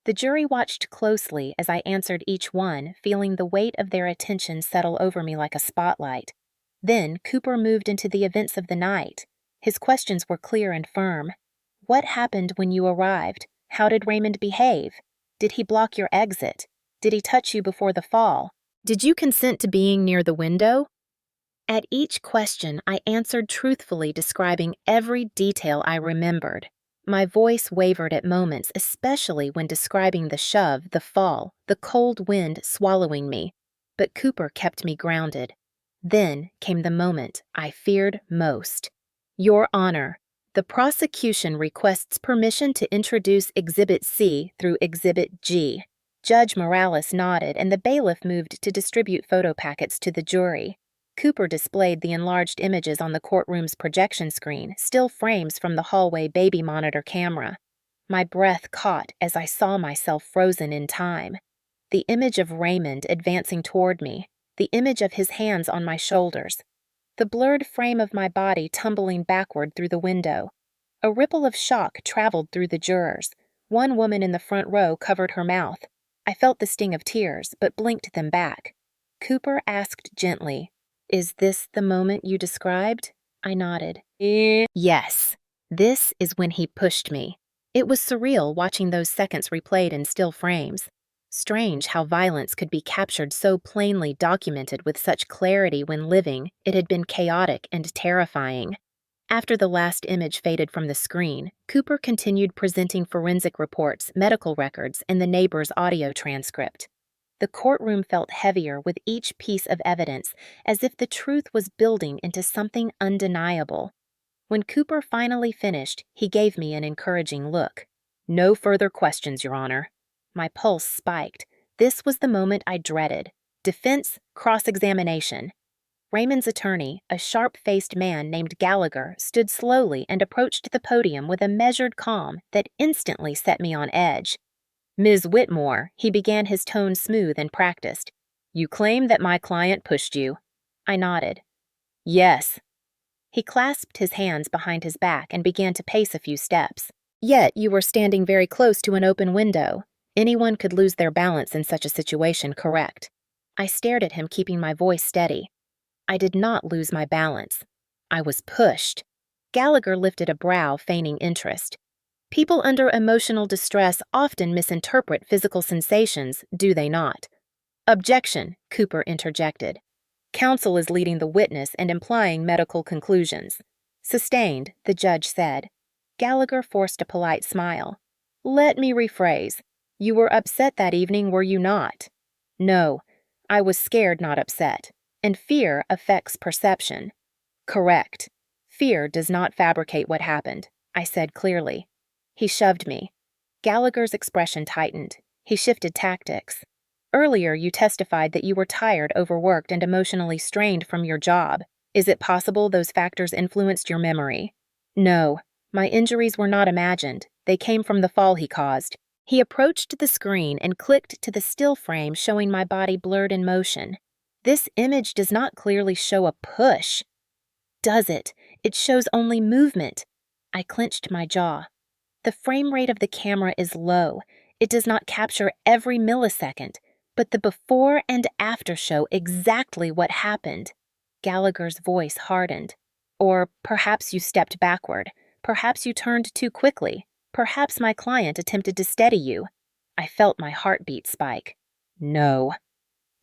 The jury watched closely as I answered each one, feeling the weight of their attention settle over me like a spotlight. Then Cooper moved into the events of the night. His questions were clear and firm. What happened when you arrived? How did Raymond behave? Did he block your exit? Did he touch you before the fall? Did you consent to being near the window? At each question, I answered truthfully, describing every detail I remembered. My voice wavered at moments, especially when describing the shove, the fall, the cold wind swallowing me. But Cooper kept me grounded. Then came the moment I feared most. "Your Honor, the prosecution requests permission to introduce Exhibit C through Exhibit G." Judge Morales nodded, and the bailiff moved to distribute photo packets to the jury. Cooper displayed the enlarged images on the courtroom's projection screen, still frames from the hallway baby monitor camera. My breath caught as I saw myself frozen in time. The image of Raymond advancing toward me, the image of his hands on my shoulders, the blurred frame of my body tumbling backward through the window. A ripple of shock traveled through the jurors. One woman in the front row covered her mouth. I felt the sting of tears, but blinked them back. Cooper asked gently, "Is this the moment you described?" I nodded. Yes. This is when he pushed me. It was surreal watching those seconds replayed in still frames. Strange how violence could be captured so plainly documented with such clarity when living. It had been chaotic and terrifying. After the last image faded from the screen, Cooper continued presenting forensic reports, medical records, and the neighbor's audio transcript. The courtroom felt heavier with each piece of evidence, as if the truth was building into something undeniable. When Cooper finally finished, he gave me an encouraging look. "No further questions, Your Honor." My pulse spiked. This was the moment I dreaded. Defense, cross-examination. Raymond's attorney, a sharp-faced man named Gallagher, stood slowly and approached the podium with a measured calm that instantly set me on edge. "Ms. Whitmore," he began, his tone smooth and practiced. "You claim that my client pushed you." I nodded. "Yes." He clasped his hands behind his back and began to pace a few steps. "Yet you were standing very close to an open window. Anyone could lose their balance in such a situation, correct?" I stared at him, keeping my voice steady. "I did not lose my balance. I was pushed." Gallagher lifted a brow, feigning interest. "People under emotional distress often misinterpret physical sensations, do they not?" "Objection," Cooper interjected. "Counsel is leading the witness and implying medical conclusions." "Sustained," the judge said. Gallagher forced a polite smile. "Let me rephrase. You were upset that evening, were you not?" "No. I was scared, not upset. And fear affects perception." "Correct. Fear does not fabricate what happened," I said clearly. He shoved me. Gallagher's expression tightened. He shifted tactics. "Earlier you testified that you were tired, overworked, and emotionally strained from your job. Is it possible those factors influenced your memory?" "No. My injuries were not imagined. They came from the fall he caused." He approached the screen and clicked to the still frame showing my body blurred in motion. "This image does not clearly show a push." "Does it? It shows only movement." I clenched my jaw. "The frame rate of the camera is low. It does not capture every millisecond, but the before and after show exactly what happened." Gallagher's voice hardened. "Or perhaps you stepped backward. Perhaps you turned too quickly. Perhaps my client attempted to steady you." I felt my heartbeat spike. "No."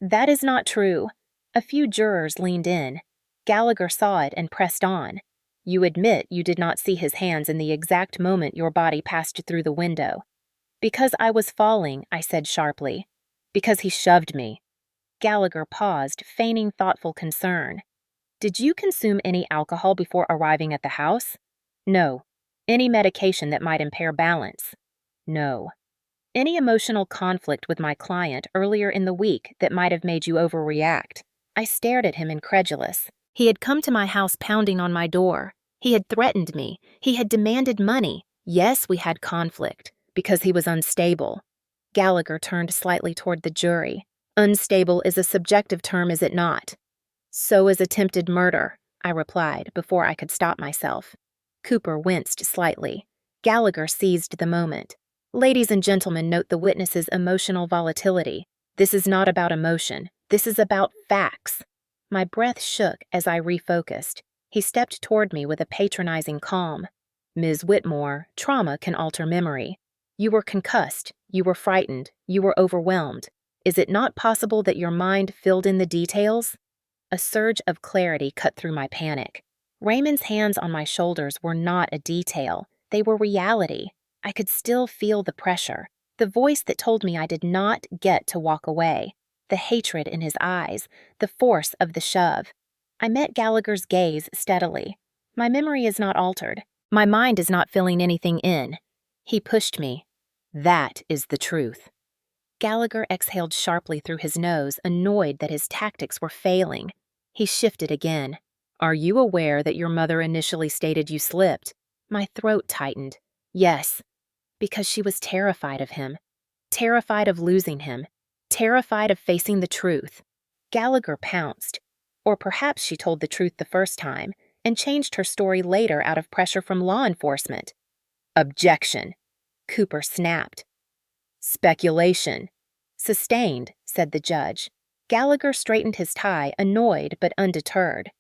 "That is not true." A few jurors leaned in. Gallagher saw it and pressed on. "You admit you did not see his hands in the exact moment your body passed through the window." "Because I was falling," I said sharply. "Because he shoved me." Gallagher paused, feigning thoughtful concern. "Did you consume any alcohol before arriving at the house?" "No." "Any medication that might impair balance?" "No." "Any emotional conflict with my client earlier in the week that might have made you overreact?" I stared at him incredulous. He had come to my house pounding on my door. He had threatened me. He had demanded money. Yes, we had conflict, because he was unstable. Gallagher turned slightly toward the jury. "Unstable is a subjective term, is it not?" "So is attempted murder," I replied before I could stop myself. Cooper winced slightly. Gallagher seized the moment. "Ladies and gentlemen, note the witness's emotional volatility. This is not about emotion. This is about facts." My breath shook as I refocused. He stepped toward me with a patronizing calm. "Ms. Whitmore, trauma can alter memory. You were concussed. You were frightened. You were overwhelmed. Is it not possible that your mind filled in the details?" A surge of clarity cut through my panic. Raymond's hands on my shoulders were not a detail. They were reality. I could still feel the pressure, the voice that told me I did not get to walk away, the hatred in his eyes, the force of the shove. I met Gallagher's gaze steadily. "My memory is not altered. My mind is not filling anything in." He pushed me. "That is the truth." Gallagher exhaled sharply through his nose, annoyed that his tactics were failing. He shifted again. "Are you aware that your mother initially stated you slipped?" My throat tightened. "Yes." Because she was terrified of him, terrified of losing him, terrified of facing the truth. Gallagher pounced. Or perhaps she told the truth the first time and changed her story later out of pressure from law enforcement. Objection. Cooper snapped. Speculation. Sustained, said the judge. Gallagher straightened his tie, annoyed but undeterred.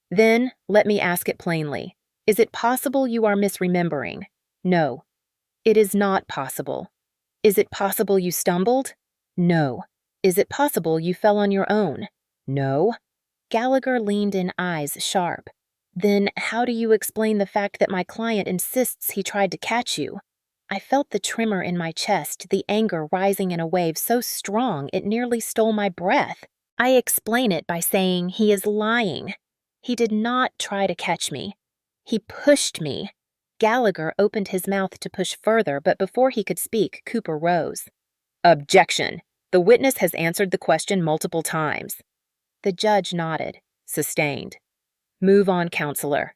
Then, let me ask it plainly. Is it possible you are misremembering? No. It is not possible. Is it possible you stumbled? No. Is it possible you fell on your own? No. Gallagher leaned in, eyes sharp. Then how do you explain the fact that my client insists he tried to catch you? I felt the tremor in my chest, the anger rising in a wave so strong it nearly stole my breath. I explain it by saying he is lying. He did not try to catch me. He pushed me. Gallagher opened his mouth to push further, but before he could speak, Cooper rose. Objection. The witness has answered the question multiple times. The judge nodded. Sustained. Move on, counselor.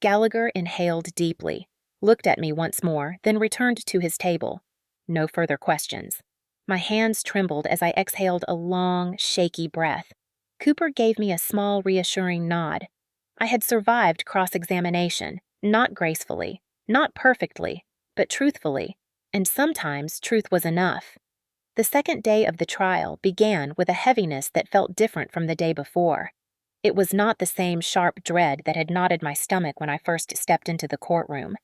Gallagher inhaled deeply, looked at me once more, then returned to his table. No further questions. My hands trembled as I exhaled a long, shaky breath. Cooper gave me a small, reassuring nod. I had survived cross-examination, not gracefully, not perfectly, but truthfully, and sometimes truth was enough. The second day of the trial began with a heaviness that felt different from the day before. It was not the same sharp dread that had knotted my stomach when I first stepped into the courtroom.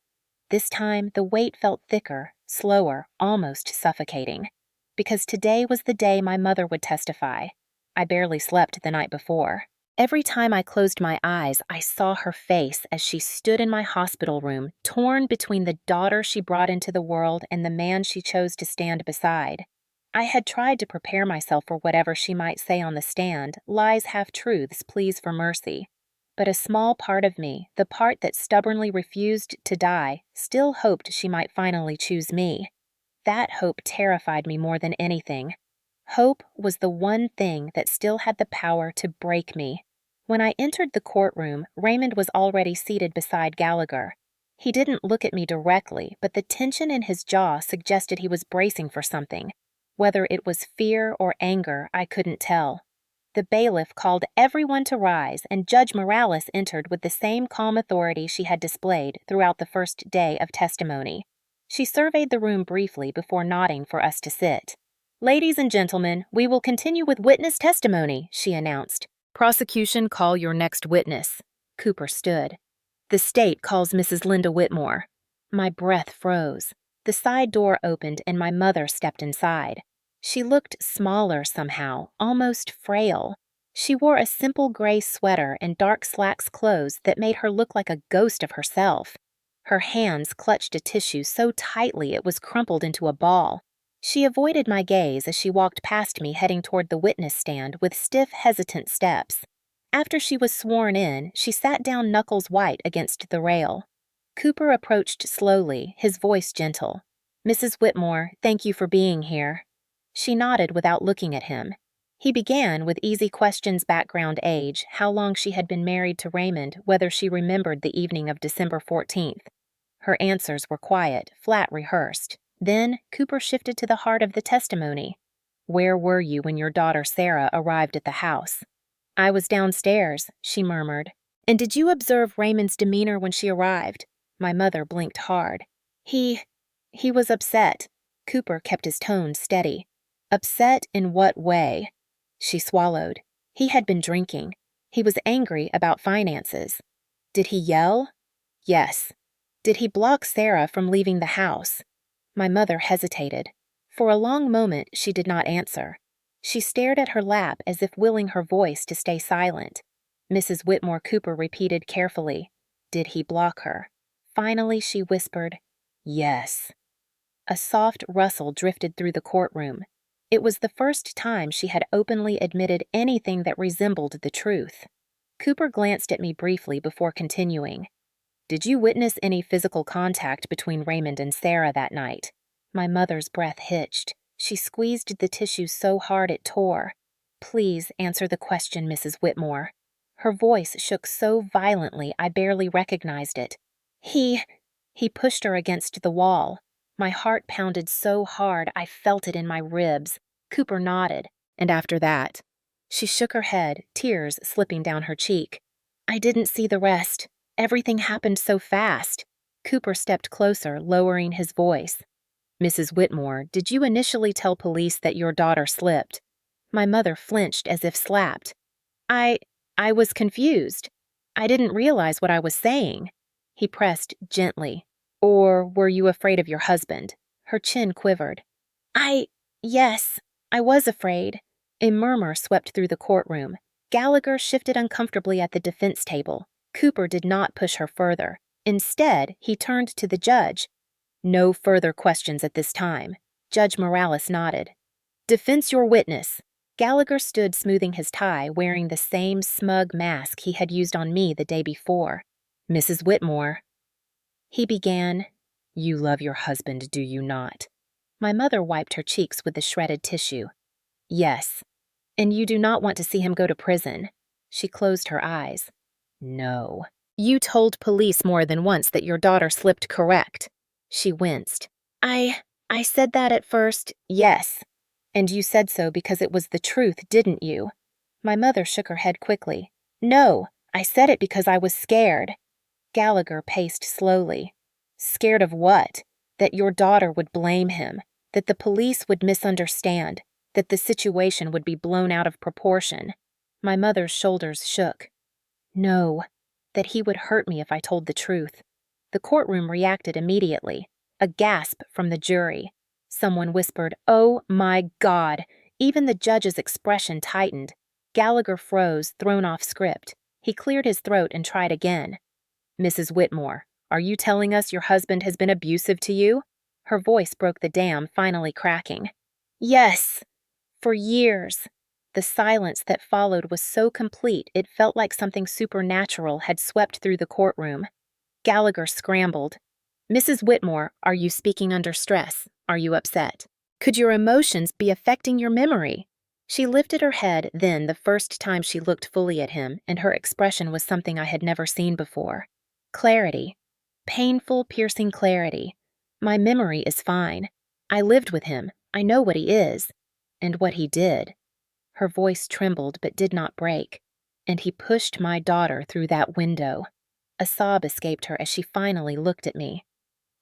This time, the weight felt thicker, slower, almost suffocating. Because today was the day my mother would testify. I barely slept the night before. Every time I closed my eyes, I saw her face as she stood in my hospital room, torn between the daughter she brought into the world and the man she chose to stand beside. I had tried to prepare myself for whatever she might say on the stand, lies, half-truths, pleas for mercy. But a small part of me, the part that stubbornly refused to die, still hoped she might finally choose me. That hope terrified me more than anything. Hope was the one thing that still had the power to break me. When I entered the courtroom, Raymond was already seated beside Gallagher. He didn't look at me directly, but the tension in his jaw suggested he was bracing for something. Whether it was fear or anger, I couldn't tell. The bailiff called everyone to rise, and Judge Morales entered with the same calm authority she had displayed throughout the first day of testimony. She surveyed the room briefly before nodding for us to sit. Ladies and gentlemen, we will continue with witness testimony, she announced. Prosecution, call your next witness. Cooper stood. The state calls Mrs. Linda Whitmore. My breath froze. The side door opened and my mother stepped inside. She looked smaller somehow, almost frail. She wore a simple gray sweater and dark slacks clothes that made her look like a ghost of herself. Her hands clutched a tissue so tightly it was crumpled into a ball. She avoided my gaze as she walked past me heading toward the witness stand with stiff, hesitant steps. After she was sworn in, she sat down knuckles white against the rail. Cooper approached slowly, his voice gentle. Mrs. Whitmore, thank you for being here. She nodded without looking at him. He began with easy questions: background, age, how long she had been married to Raymond, whether she remembered the evening of December 14th. Her answers were quiet, flat rehearsed. Then Cooper shifted to the heart of the testimony. Where were you when your daughter Sarah arrived at the house? I was downstairs, she murmured. And did you observe Raymond's demeanor when she arrived? My mother blinked hard. He was upset. Cooper kept his tone steady. Upset in what way? She swallowed. He had been drinking. He was angry about finances. Did he yell? Yes. Did he block Sarah from leaving the house? My mother hesitated. For a long moment, she did not answer. She stared at her lap as if willing her voice to stay silent. Mrs. Whitmore Cooper repeated carefully, did he block her? Finally, she whispered, yes. A soft rustle drifted through the courtroom. It was the first time she had openly admitted anything that resembled the truth. Cooper glanced at me briefly before continuing. Did you witness any physical contact between Raymond and Sarah that night? My mother's breath hitched. She squeezed the tissue so hard it tore. Please answer the question, Mrs. Whitmore. Her voice shook so violently I barely recognized it. He pushed her against the wall. My heart pounded so hard I felt it in my ribs. Cooper nodded, and after that, she shook her head, tears slipping down her cheek. I didn't see the rest. Everything happened so fast. Cooper stepped closer, lowering his voice. Mrs. Whitmore, did you initially tell police that your daughter slipped? My mother flinched as if slapped. I was confused. I didn't realize what I was saying. He pressed gently. Or were you afraid of your husband? Her chin quivered. Yes, I was afraid. A murmur swept through the courtroom. Gallagher shifted uncomfortably at the defense table. Cooper did not push her further. Instead, he turned to the judge. No further questions at this time. Judge Morales nodded. Defense your witness. Gallagher stood smoothing his tie, wearing the same smug mask he had used on me the day before. Mrs. Whitmore. He began, You love your husband, do you not? My mother wiped her cheeks with the shredded tissue. Yes. And you do not want to see him go to prison. She closed her eyes. No. You told police more than once that your daughter slipped, correct? She winced. I said that at first, yes. And you said so because it was the truth, didn't you? My mother shook her head quickly. No, I said it because I was scared. Gallagher paced slowly. Scared of what? That your daughter would blame him, that the police would misunderstand, that the situation would be blown out of proportion. My mother's shoulders shook. No, that he would hurt me if I told the truth. The courtroom reacted immediately. A gasp from the jury. Someone whispered, Oh my God! Even the judge's expression tightened. Gallagher froze, thrown off script. He cleared his throat and tried again. Mrs. Whitmore, are you telling us your husband has been abusive to you? Her voice broke the dam, finally cracking. Yes, for years. The silence that followed was so complete it felt like something supernatural had swept through the courtroom. Gallagher scrambled. Mrs. Whitmore, are you speaking under stress? Are you upset? Could your emotions be affecting your memory? She lifted her head then the first time she looked fully at him, and her expression was something I had never seen before. Clarity. Painful, piercing clarity. My memory is fine. I lived with him. I know what he is. And what he did. Her voice trembled but did not break. And he pushed my daughter through that window. A sob escaped her as she finally looked at me.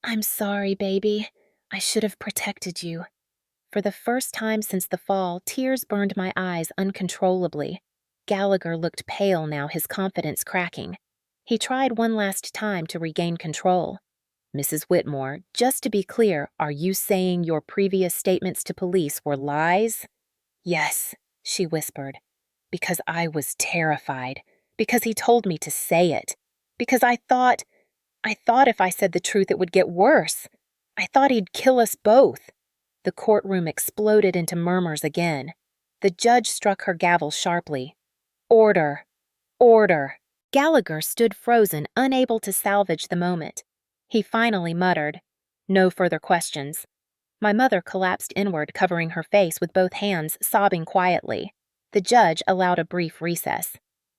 I'm sorry, baby. I should have protected you. For the first time since the fall, tears burned my eyes uncontrollably. Gallagher looked pale now, his confidence cracking. He tried one last time to regain control. Mrs. Whitmore, just to be clear, are you saying your previous statements to police were lies? Yes, she whispered. Because I was terrified. Because he told me to say it. Because I thought if I said the truth it would get worse. I thought he'd kill us both. The courtroom exploded into murmurs again. The judge struck her gavel sharply. Order! Order! Gallagher stood frozen, unable to salvage the moment. He finally muttered, No further questions. My mother collapsed inward, covering her face with both hands, sobbing quietly. The judge allowed a brief recess.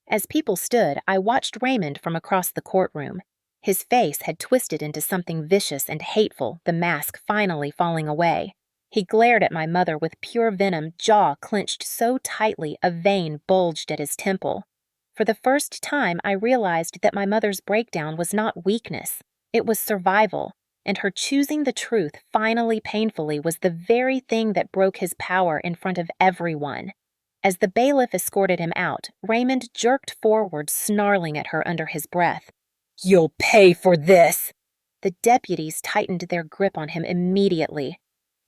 As people stood, I watched Raymond from across the courtroom. His face had twisted into something vicious and hateful, the mask finally falling away. He glared at my mother with pure venom, jaw clenched so tightly a vein bulged at his temple. For the first time, I realized that my mother's breakdown was not weakness. It was survival, and her choosing the truth finally painfully was the very thing that broke his power in front of everyone. As the bailiff escorted him out, Raymond jerked forward, snarling at her under his breath. You'll pay for this! The deputies tightened their grip on him immediately.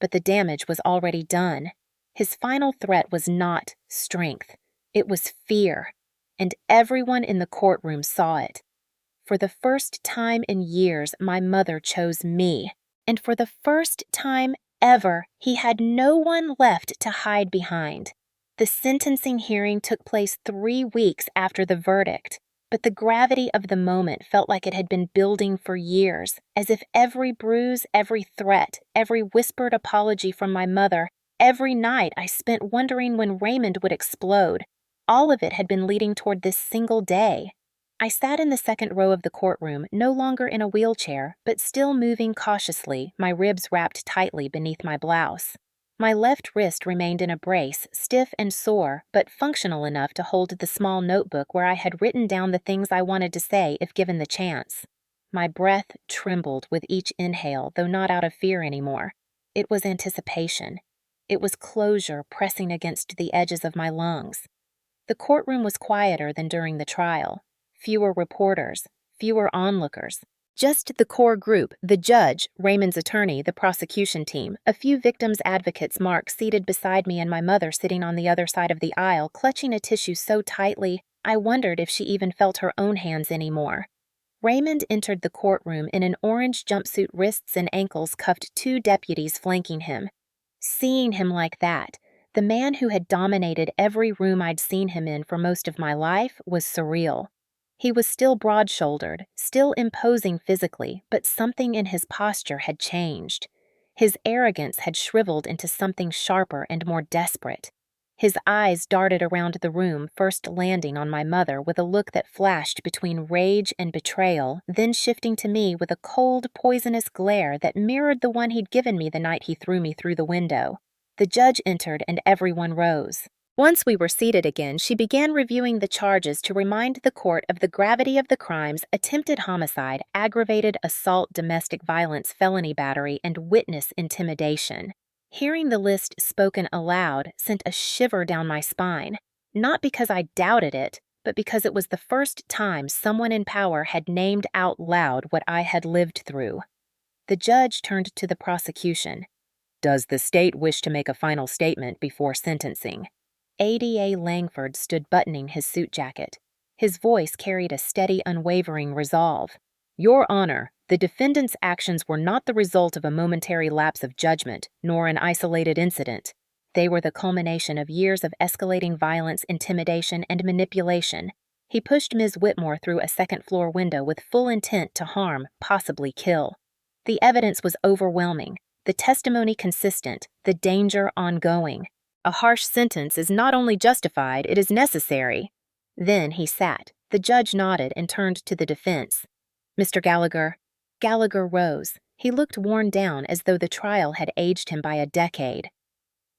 But the damage was already done. His final threat was not strength. It was fear. And everyone in the courtroom saw it. For the first time in years, my mother chose me. And for the first time ever, he had no one left to hide behind. The sentencing hearing took place 3 weeks after the verdict. But the gravity of the moment felt like it had been building for years, as if every bruise, every threat, every whispered apology from my mother, every night I spent wondering when Raymond would explode, all of it had been leading toward this single day. I sat in the second row of the courtroom, no longer in a wheelchair, but still moving cautiously, my ribs wrapped tightly beneath my blouse. My left wrist remained in a brace, stiff and sore, but functional enough to hold the small notebook where I had written down the things I wanted to say if given the chance. My breath trembled with each inhale, though not out of fear anymore. It was anticipation. It was closure pressing against the edges of my lungs. The courtroom was quieter than during the trial. Fewer reporters, fewer onlookers. Just the core group, the judge, Raymond's attorney, the prosecution team, a few victims' advocates, Mark seated beside me, and my mother sitting on the other side of the aisle, clutching a tissue so tightly I wondered if she even felt her own hands anymore. Raymond entered the courtroom in an orange jumpsuit, wrists and ankles cuffed, two deputies flanking him. Seeing him like that, the man who had dominated every room I'd seen him in for most of my life, was surreal. He was still broad-shouldered, still imposing physically, but something in his posture had changed. His arrogance had shriveled into something sharper and more desperate. His eyes darted around the room, first landing on my mother with a look that flashed between rage and betrayal, then shifting to me with a cold, poisonous glare that mirrored the one he'd given me the night he threw me through the window. The judge entered and everyone rose. Once we were seated again, she began reviewing the charges to remind the court of the gravity of the crimes: attempted homicide, aggravated assault, domestic violence, felony battery, and witness intimidation. Hearing the list spoken aloud sent a shiver down my spine, not because I doubted it, but because it was the first time someone in power had named out loud what I had lived through. The judge turned to the prosecution. "Does the state wish to make a final statement before sentencing?" ADA Langford stood buttoning his suit jacket. His voice carried a steady, unwavering resolve. "Your Honor, the defendant's actions were not the result of a momentary lapse of judgment, nor an isolated incident. They were the culmination of years of escalating violence, intimidation, and manipulation." He pushed Ms. Whitmore through a second-floor window with full intent to harm, possibly kill. The evidence was overwhelming, the testimony consistent, the danger ongoing. A harsh sentence is not only justified, it is necessary. Then he sat. The judge nodded and turned to the defense. "Mr. Gallagher." Gallagher rose. He looked worn down, as though the trial had aged him by a decade.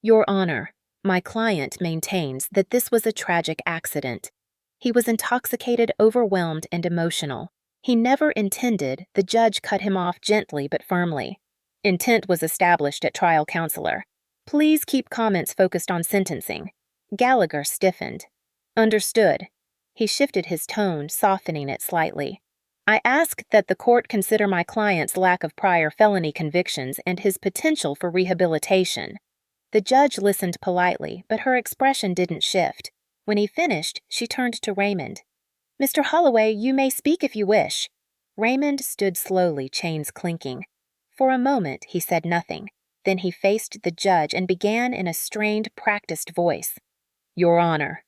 "Your Honor, my client maintains that this was a tragic accident. He was intoxicated, overwhelmed, and emotional. He never intended." The judge cut him off gently but firmly. "Intent was established at trial, Counselor. Please keep comments focused on sentencing." Gallagher stiffened. "Understood." He shifted his tone, softening it slightly. "I ask that the court consider my client's lack of prior felony convictions and his potential for rehabilitation." The judge listened politely, but her expression didn't shift. When he finished, she turned to Raymond. "Mr. Holloway, you may speak if you wish." Raymond stood slowly, chains clinking. For a moment, he said nothing. Then he faced the judge and began in a strained, practiced voice. "Your Honor,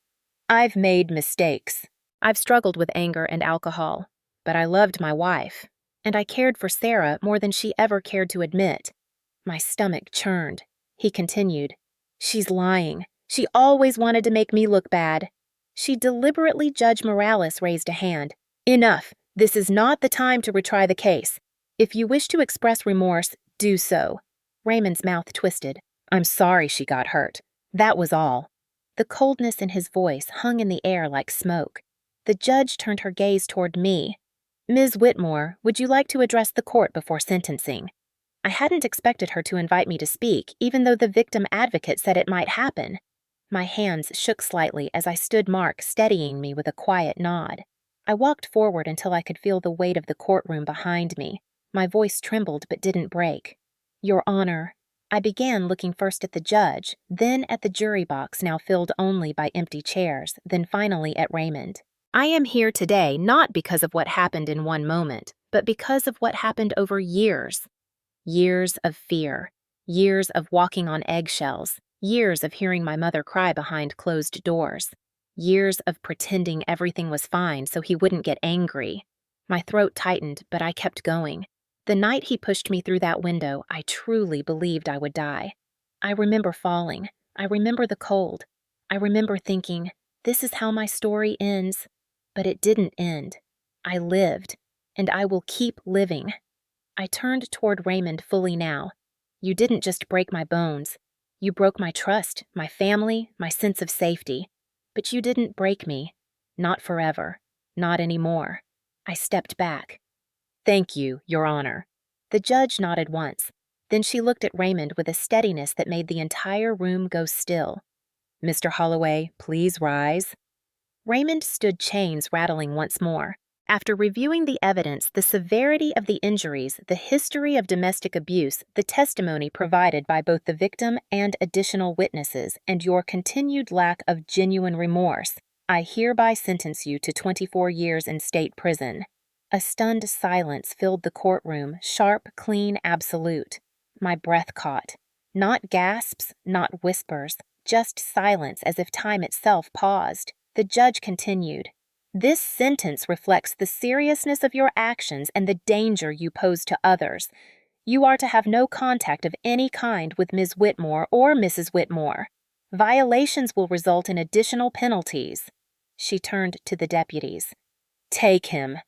I've made mistakes. I've struggled with anger and alcohol, but I loved my wife, and I cared for Sarah more than she ever cared to admit." My stomach churned. He continued. "She's lying. She always wanted to make me look bad." She deliberately. Judge Morales raised a hand. "Enough. This is not the time to retry the case. If you wish to express remorse, do so." Raymond's mouth twisted. "I'm sorry she got hurt. That was all." The coldness in his voice hung in the air like smoke. The judge turned her gaze toward me. "Ms. Whitmore, would you like to address the court before sentencing?" I hadn't expected her to invite me to speak, even though the victim advocate said it might happen. My hands shook slightly as I stood Mark steadying me with a quiet nod. I walked forward until I could feel the weight of the courtroom behind me. My voice trembled but didn't break. "Your Honor." I began, looking first at the judge, then at the jury box now filled only by empty chairs, then finally at Raymond. "I am here today not because of what happened in one moment, but because of what happened over years. Years of fear, years of walking on eggshells, years of hearing my mother cry behind closed doors, years of pretending everything was fine so he wouldn't get angry." My throat tightened, but I kept going. The night he pushed me through that window, I truly believed I would die. I remember falling. I remember the cold. I remember thinking, this is how my story ends. But it didn't end. I lived, and I will keep living. I turned toward Raymond fully now. You didn't just break my bones. You broke my trust, my family, my sense of safety. But you didn't break me. Not forever. Not anymore. I stepped back. Thank you, Your Honor. The judge nodded once. Then she looked at Raymond with a steadiness that made the entire room go still. Mr. Holloway, please rise. Raymond stood chains rattling once more. After reviewing the evidence, the severity of the injuries, the history of domestic abuse, the testimony provided by both the victim and additional witnesses, and your continued lack of genuine remorse, I hereby sentence you to 24 years in state prison. A stunned silence filled the courtroom, sharp, clean, absolute. My breath caught. Not gasps, not whispers, just silence as if time itself paused. The judge continued. This sentence reflects the seriousness of your actions and the danger you pose to others. You are to have no contact of any kind with Ms. Whitmore or Mrs. Whitmore. Violations will result in additional penalties. She turned to the deputies. Take him.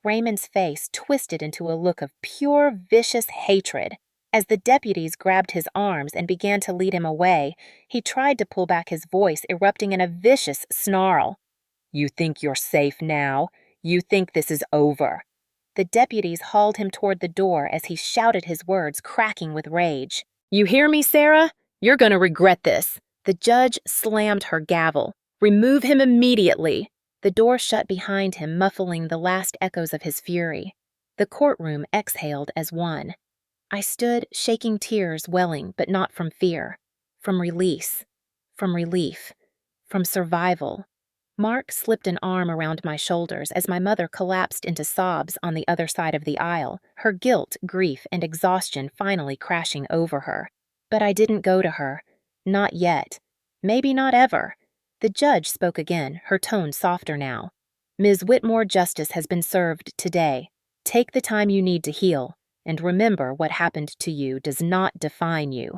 Raymond's face twisted into a look of pure, vicious hatred. As the deputies grabbed his arms and began to lead him away, he tried to pull back his voice, erupting in a vicious snarl. You think you're safe now? You think this is over? The deputies hauled him toward the door as he shouted his words, cracking with rage. You hear me, Sarah? You're going to regret this. The judge slammed her gavel. Remove him immediately. The door shut behind him, muffling the last echoes of his fury. The courtroom exhaled as one. I stood, shaking, tears welling, but not from fear. From release. From relief. From survival. Mark slipped an arm around my shoulders as my mother collapsed into sobs on the other side of the aisle, her guilt, grief, and exhaustion finally crashing over her. But I didn't go to her. Not yet. Maybe not ever. The judge spoke again, her tone softer now. Ms. Whitmore, justice has been served today. Take the time you need to heal, and remember what happened to you does not define you.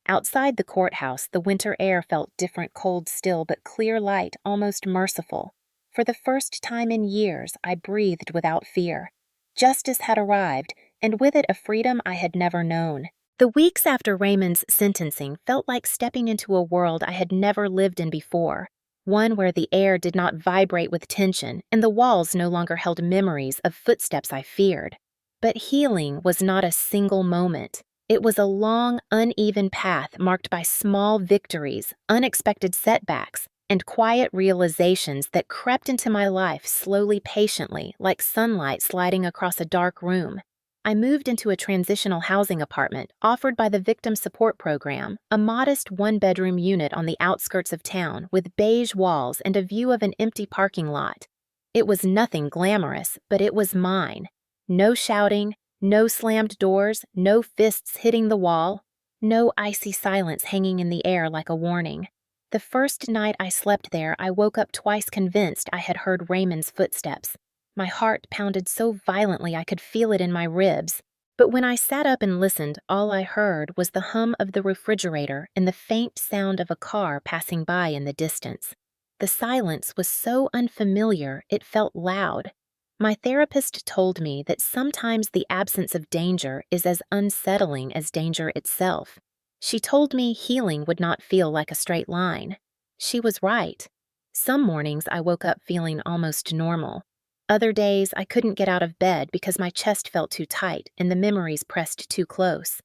Outside the courthouse, the winter air felt different, cold still, but clear light, almost merciful. For the first time in years, I breathed without fear. Justice had arrived, and with it a freedom I had never known. The weeks after Raymond's sentencing felt like stepping into a world I had never lived in before, one where the air did not vibrate with tension and the walls no longer held memories of footsteps I feared. But healing was not a single moment. It was a long, uneven path marked by small victories, unexpected setbacks, and quiet realizations that crept into my life slowly, patiently, like sunlight sliding across a dark room. I moved into a transitional housing apartment offered by the Victim Support Program, a modest one-bedroom unit on the outskirts of town with beige walls and a view of an empty parking lot. It was nothing glamorous, but it was mine. No shouting, no slammed doors, no fists hitting the wall, no icy silence hanging in the air like a warning. The first night I slept there, I woke up twice convinced I had heard Raymond's footsteps. My heart pounded so violently I could feel it in my ribs. But when I sat up and listened, all I heard was the hum of the refrigerator and the faint sound of a car passing by in the distance. The silence was so unfamiliar, it felt loud. My therapist told me that sometimes the absence of danger is as unsettling as danger itself. She told me healing would not feel like a straight line. She was right. Some mornings I woke up feeling almost normal. Other days I couldn't get out of bed because my chest felt too tight and the memories pressed too close.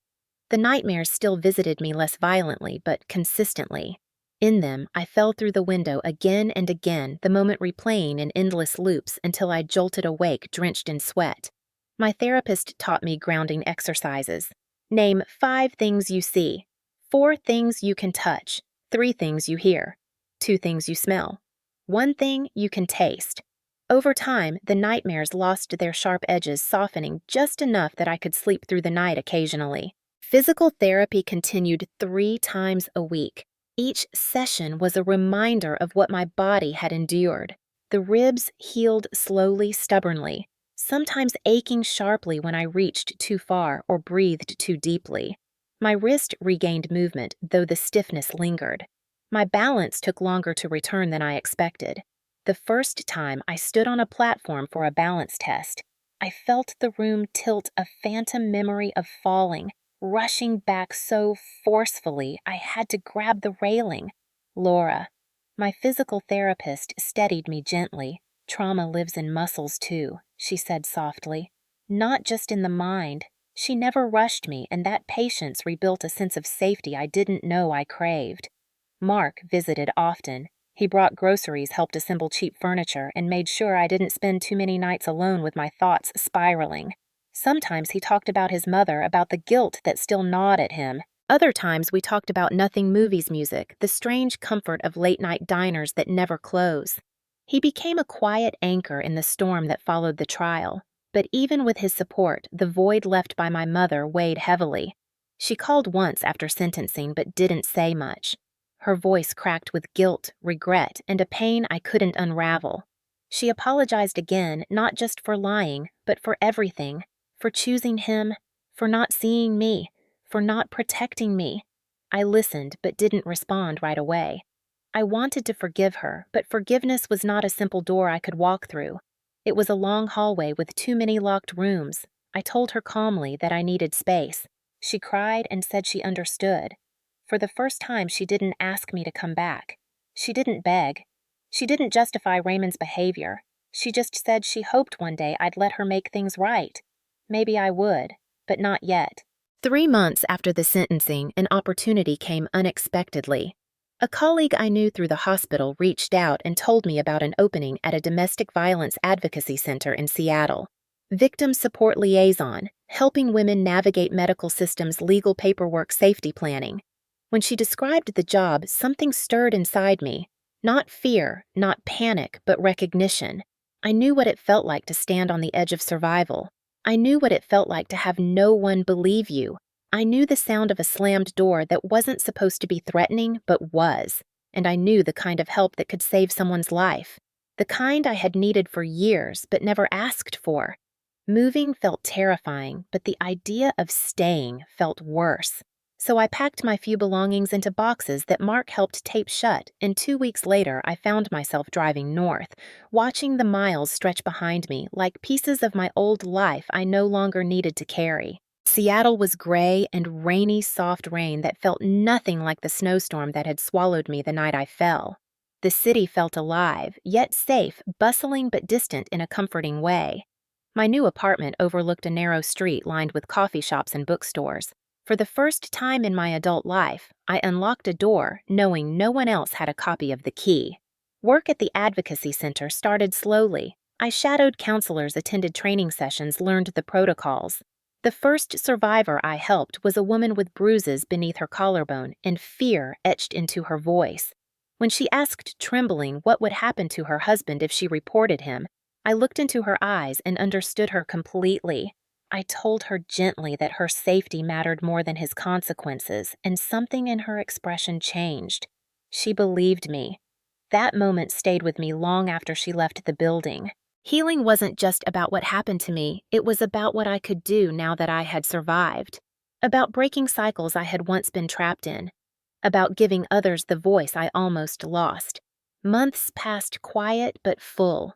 The nightmares still visited me less violently but consistently. In them, I fell through the window again and again, the moment replaying in endless loops until I jolted awake, drenched in sweat. My therapist taught me grounding exercises. Name 5 things you see, 4 things you can touch, 3 things you hear, 2 things you smell, 1 thing you can taste. Over time, the nightmares lost their sharp edges, softening just enough that I could sleep through the night occasionally. Physical therapy continued 3 times a week. Each session was a reminder of what my body had endured. The ribs healed slowly, stubbornly, sometimes aching sharply when I reached too far or breathed too deeply. My wrist regained movement, though the stiffness lingered. My balance took longer to return than I expected. The first time I stood on a platform for a balance test, I felt the room tilt, a phantom memory of falling, rushing back so forcefully I had to grab the railing. Laura, my physical therapist, steadied me gently. Trauma lives in muscles too, she said softly. Not just in the mind. She never rushed me, and that patience rebuilt a sense of safety I didn't know I craved. Mark visited often. He brought groceries, helped assemble cheap furniture, and made sure I didn't spend too many nights alone with my thoughts spiraling. Sometimes he talked about his mother, about the guilt that still gnawed at him. Other times we talked about nothing movies music, the strange comfort of late-night diners that never close. He became a quiet anchor in the storm that followed the trial. But even with his support, the void left by my mother weighed heavily. She called once after sentencing but didn't say much. Her voice cracked with guilt, regret, and a pain I couldn't unravel. She apologized again, not just for lying, but for everything. For choosing him, for not seeing me, for not protecting me. I listened but didn't respond right away. I wanted to forgive her, but forgiveness was not a simple door I could walk through. It was a long hallway with too many locked rooms. I told her calmly that I needed space. She cried and said she understood. For the first time, she didn't ask me to come back. She didn't beg. She didn't justify Raymond's behavior. She just said she hoped one day I'd let her make things right. Maybe I would, but not yet. 3 months after the sentencing, an opportunity came unexpectedly. A colleague I knew through the hospital reached out and told me about an opening at a domestic violence advocacy center in Seattle. Victim support liaison, helping women navigate medical systems' legal paperwork safety planning. When she described the job, something stirred inside me. Not fear, not panic, but recognition. I knew what it felt like to stand on the edge of survival. I knew what it felt like to have no one believe you. I knew the sound of a slammed door that wasn't supposed to be threatening, but was. And I knew the kind of help that could save someone's life. The kind I had needed for years, but never asked for. Moving felt terrifying, but the idea of staying felt worse. So I packed my few belongings into boxes that Mark helped tape shut, and 2 weeks later I found myself driving north, watching the miles stretch behind me like pieces of my old life I no longer needed to carry. Seattle was gray and rainy, soft rain that felt nothing like the snowstorm that had swallowed me the night I fell. The city felt alive, yet safe, bustling but distant in a comforting way. My new apartment overlooked a narrow street lined with coffee shops and bookstores. For the first time in my adult life, I unlocked a door, knowing no one else had a copy of the key. Work at the advocacy center started slowly. I shadowed counselors, attended training sessions, learned the protocols. The first survivor I helped was a woman with bruises beneath her collarbone and fear etched into her voice. When she asked, trembling, what would happen to her husband if she reported him, I looked into her eyes and understood her completely. I told her gently that her safety mattered more than his consequences, and something in her expression changed. She believed me. That moment stayed with me long after she left the building. Healing wasn't just about what happened to me, it was about what I could do now that I had survived. About breaking cycles I had once been trapped in. About giving others the voice I almost lost. Months passed quiet but full.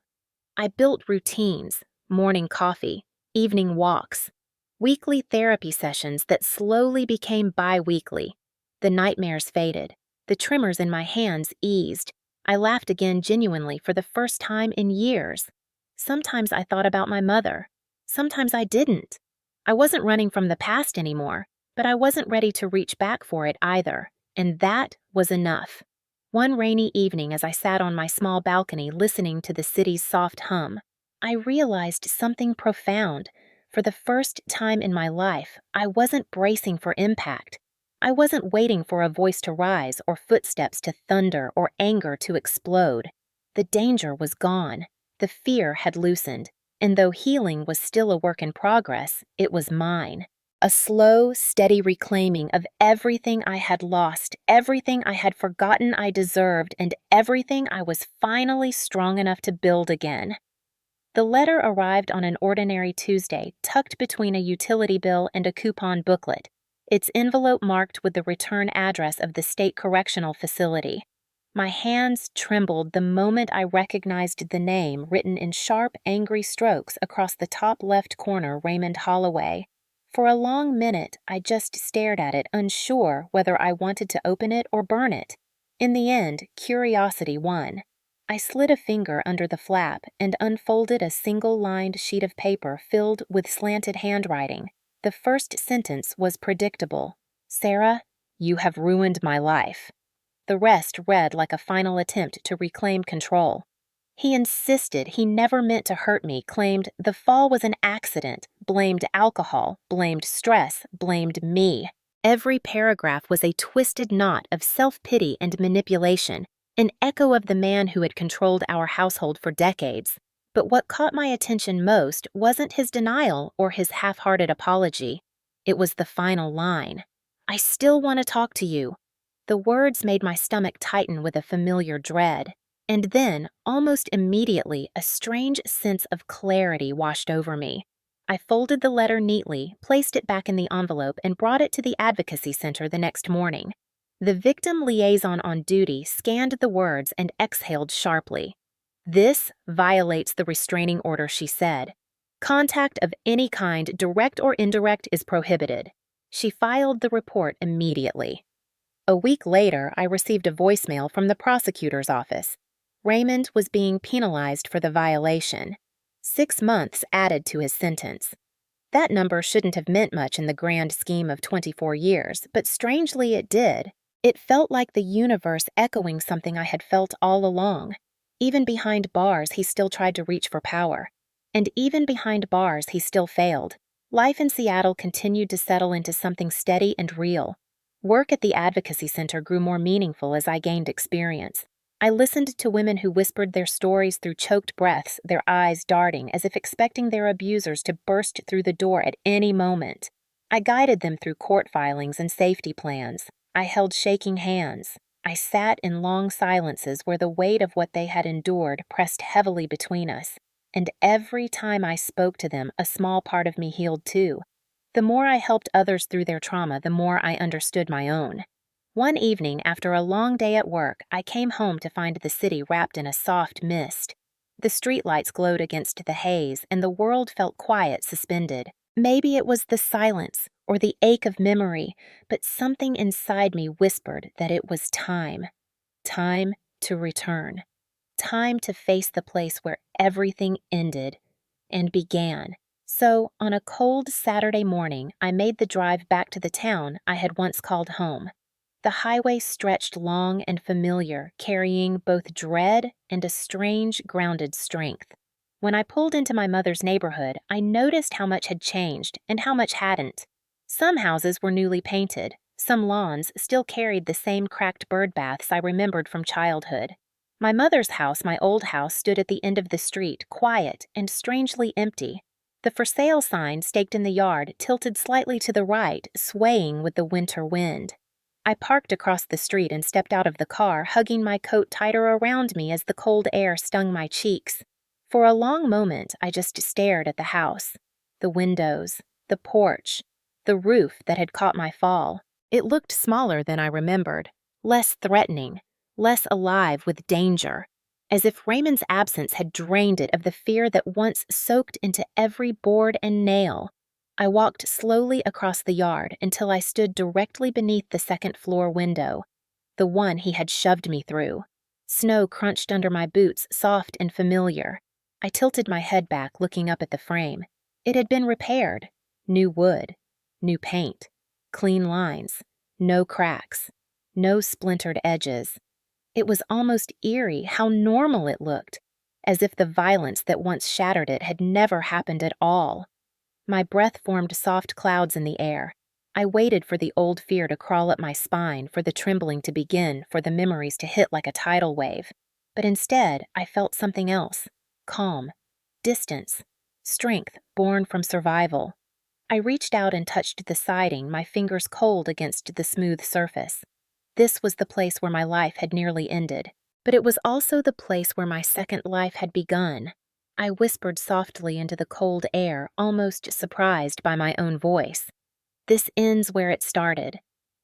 I built routines, morning coffee, evening walks, weekly therapy sessions that slowly became bi-weekly. The nightmares faded. The tremors in my hands eased. I laughed again genuinely for the first time in years. Sometimes I thought about my mother. Sometimes I didn't. I wasn't running from the past anymore, but I wasn't ready to reach back for it either, and that was enough. One rainy evening as I sat on my small balcony listening to the city's soft hum, I realized something profound. For the first time in my life, I wasn't bracing for impact. I wasn't waiting for a voice to rise or footsteps to thunder or anger to explode. The danger was gone. The fear had loosened, and though healing was still a work in progress, it was mine. A slow, steady reclaiming of everything I had lost, everything I had forgotten I deserved, and everything I was finally strong enough to build again. The letter arrived on an ordinary Tuesday, tucked between a utility bill and a coupon booklet, its envelope marked with the return address of the state correctional facility. My hands trembled the moment I recognized the name written in sharp, angry strokes across the top left corner, Raymond Holloway. For a long minute, I just stared at it, unsure whether I wanted to open it or burn it. In the end, curiosity won. I slid a finger under the flap and unfolded a single-lined sheet of paper filled with slanted handwriting. The first sentence was predictable. "Sarah, you have ruined my life." The rest read like a final attempt to reclaim control. He insisted he never meant to hurt me, claimed the fall was an accident, blamed alcohol, blamed stress, blamed me. Every paragraph was a twisted knot of self-pity and manipulation, an echo of the man who had controlled our household for decades. But what caught my attention most wasn't his denial or his half-hearted apology. It was the final line. "I still want to talk to you." The words made my stomach tighten with a familiar dread. And then, almost immediately, a strange sense of clarity washed over me. I folded the letter neatly, placed it back in the envelope, and brought it to the advocacy center the next morning. The victim liaison on duty scanned the words and exhaled sharply. "This violates the restraining order," she said. "Contact of any kind, direct or indirect, is prohibited." She filed the report immediately. A week later, I received a voicemail from the prosecutor's office. Raymond was being penalized for the violation. 6 months added to his sentence. That number shouldn't have meant much in the grand scheme of 24 years, but strangely it did. It felt like the universe echoing something I had felt all along. Even behind bars, he still tried to reach for power. And even behind bars, he still failed. Life in Seattle continued to settle into something steady and real. Work at the advocacy center grew more meaningful as I gained experience. I listened to women who whispered their stories through choked breaths, their eyes darting as if expecting their abusers to burst through the door at any moment. I guided them through court filings and safety plans. I held shaking hands. I sat in long silences where the weight of what they had endured pressed heavily between us. And every time I spoke to them, a small part of me healed too. The more I helped others through their trauma, the more I understood my own. One evening, after a long day at work, I came home to find the city wrapped in a soft mist. The streetlights glowed against the haze, and the world felt quiet, suspended. Maybe it was the silence or the ache of memory, but something inside me whispered that it was time. Time to return. Time to face the place where everything ended and began. So, on a cold Saturday morning, I made the drive back to the town I had once called home. The highway stretched long and familiar, carrying both dread and a strange, grounded strength. When I pulled into my mother's neighborhood, I noticed how much had changed and how much hadn't. Some houses were newly painted. Some lawns still carried the same cracked bird baths I remembered from childhood. My mother's house, my old house, stood at the end of the street, quiet and strangely empty. The for sale sign staked in the yard tilted slightly to the right, swaying with the winter wind. I parked across the street and stepped out of the car, hugging my coat tighter around me as the cold air stung my cheeks. For a long moment, I just stared at the house, the windows, the porch, the roof that had caught my fall. It looked smaller than I remembered, less threatening, less alive with danger, as if Raymond's absence had drained it of the fear that once soaked into every board and nail. I walked slowly across the yard until I stood directly beneath the second-floor window, the one he had shoved me through. Snow crunched under my boots, soft and familiar. I tilted my head back, looking up at the frame. It had been repaired. New wood, new paint, clean lines, no cracks, no splintered edges. It was almost eerie how normal it looked, as if the violence that once shattered it had never happened at all. My breath formed soft clouds in the air. I waited for the old fear to crawl up my spine, for the trembling to begin, for the memories to hit like a tidal wave. But instead, I felt something else. Calm, distance, strength born from survival. I reached out and touched the siding, my fingers cold against the smooth surface. This was the place where my life had nearly ended, but it was also the place where my second life had begun. I whispered softly into the cold air, almost surprised by my own voice. "This ends where it started.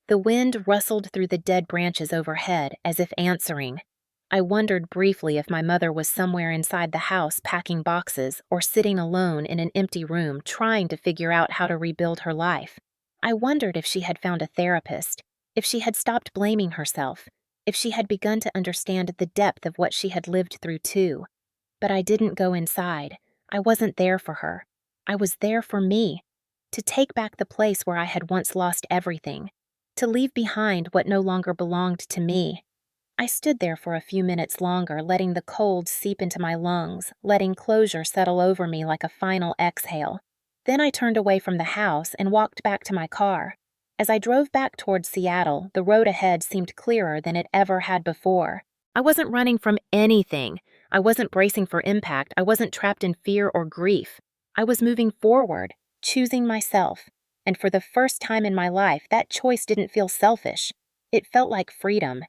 The wind rustled through the dead branches overhead as if answering. I wondered briefly if my mother was somewhere inside the house packing boxes or sitting alone in an empty room trying to figure out how to rebuild her life. I wondered if she had found a therapist, if she had stopped blaming herself, if she had begun to understand the depth of what she had lived through too. But I didn't go inside. I wasn't there for her. I was there for me, to take back the place where I had once lost everything, to leave behind what no longer belonged to me. I stood there for a few minutes longer, letting the cold seep into my lungs, letting closure settle over me like a final exhale. Then I turned away from the house and walked back to my car. As I drove back towards Seattle, the road ahead seemed clearer than it ever had before. I wasn't running from anything. I wasn't bracing for impact. I wasn't trapped in fear or grief. I was moving forward, choosing myself. And for the first time in my life, that choice didn't feel selfish. It felt like freedom.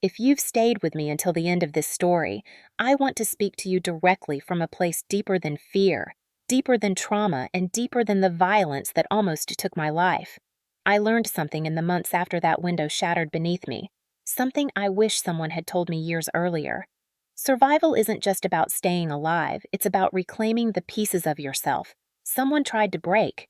If you've stayed with me until the end of this story, I want to speak to you directly from a place deeper than fear, deeper than trauma, and deeper than the violence that almost took my life. I learned something in the months after that window shattered beneath me, something I wish someone had told me years earlier. Survival isn't just about staying alive, it's about reclaiming the pieces of yourself someone tried to break.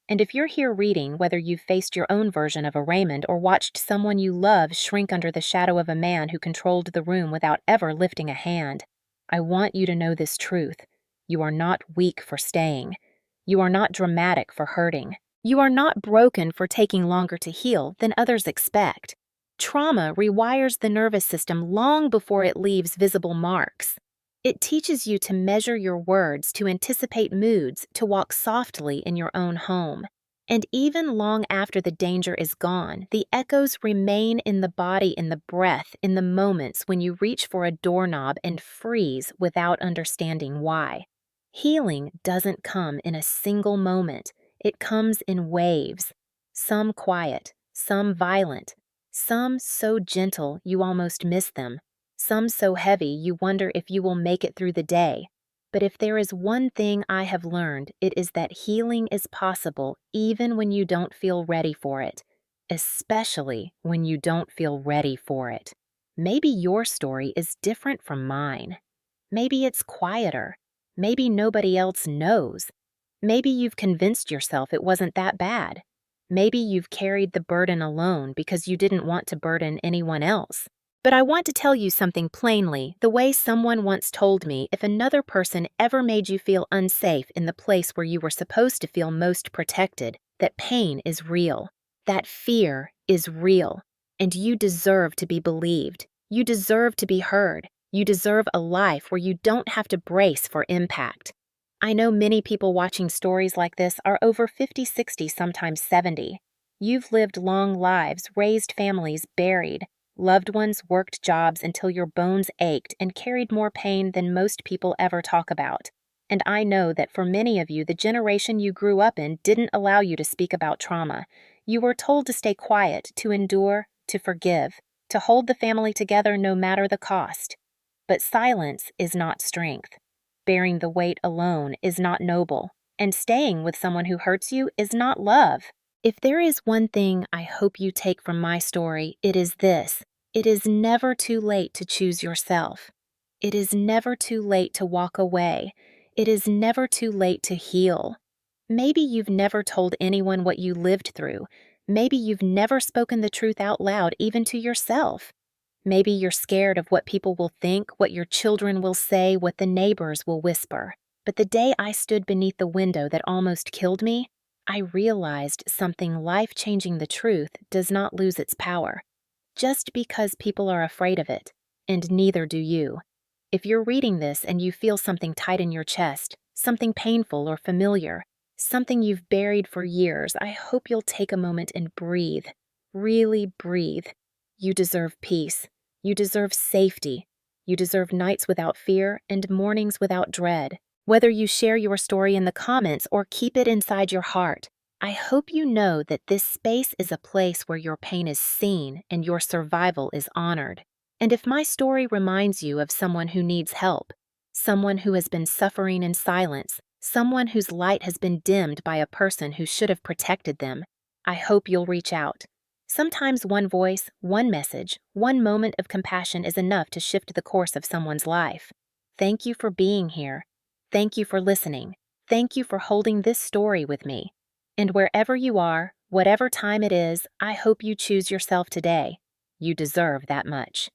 And if you're here reading, whether you've faced your own version of a Raymond or watched someone you love shrink under the shadow of a man who controlled the room without ever lifting a hand, I want you to know this truth. You are not weak for staying. You are not dramatic for hurting. You are not broken for taking longer to heal than others expect. Trauma rewires the nervous system long before it leaves visible marks. It teaches you to measure your words, to anticipate moods, to walk softly in your own home. And even long after the danger is gone, the echoes remain in the body, in the breath, in the moments when you reach for a doorknob and freeze without understanding why. Healing doesn't come in a single moment. It comes in waves. Some quiet, some violent, some so gentle you almost miss them. Some so heavy you wonder if you will make it through the day. But if there is one thing I have learned, it is that healing is possible even when you don't feel ready for it, especially when you don't feel ready for it. Maybe your story is different from mine. Maybe it's quieter. Maybe nobody else knows. Maybe you've convinced yourself it wasn't that bad. Maybe you've carried the burden alone because you didn't want to burden anyone else. But I want to tell you something plainly, the way someone once told me, if another person ever made you feel unsafe in the place where you were supposed to feel most protected, that pain is real, that fear is real, and you deserve to be believed. You deserve to be heard. You deserve a life where you don't have to brace for impact. I know many people watching stories like this are over 50, 60, sometimes 70. You've lived long lives, raised families, buried. Loved ones worked jobs until your bones ached and carried more pain than most people ever talk about. And I know that for many of you, the generation you grew up in didn't allow you to speak about trauma. You were told to stay quiet, to endure, to forgive, to hold the family together no matter the cost. But silence is not strength. Bearing the weight alone is not noble. And staying with someone who hurts you is not love. If there is one thing I hope you take from my story, it is this. It is never too late to choose yourself. It is never too late to walk away. It is never too late to heal. Maybe you've never told anyone what you lived through. Maybe you've never spoken the truth out loud, even to yourself. Maybe you're scared of what people will think, what your children will say, what the neighbors will whisper. But the day I stood beneath the window that almost killed me, I realized something life-changing. The truth does not lose its power. Just because people are afraid of it, and neither do you. If you're reading this and you feel something tight in your chest, something painful or familiar, something you've buried for years, I hope you'll take a moment and breathe. Really breathe. You deserve peace. You deserve safety. You deserve nights without fear and mornings without dread. Whether you share your story in the comments or keep it inside your heart, I hope you know that this space is a place where your pain is seen and your survival is honored. And if my story reminds you of someone who needs help, someone who has been suffering in silence, someone whose light has been dimmed by a person who should have protected them, I hope you'll reach out. Sometimes one voice, one message, one moment of compassion is enough to shift the course of someone's life. Thank you for being here. Thank you for listening. Thank you for holding this story with me. And wherever you are, whatever time it is, I hope you choose yourself today. You deserve that much.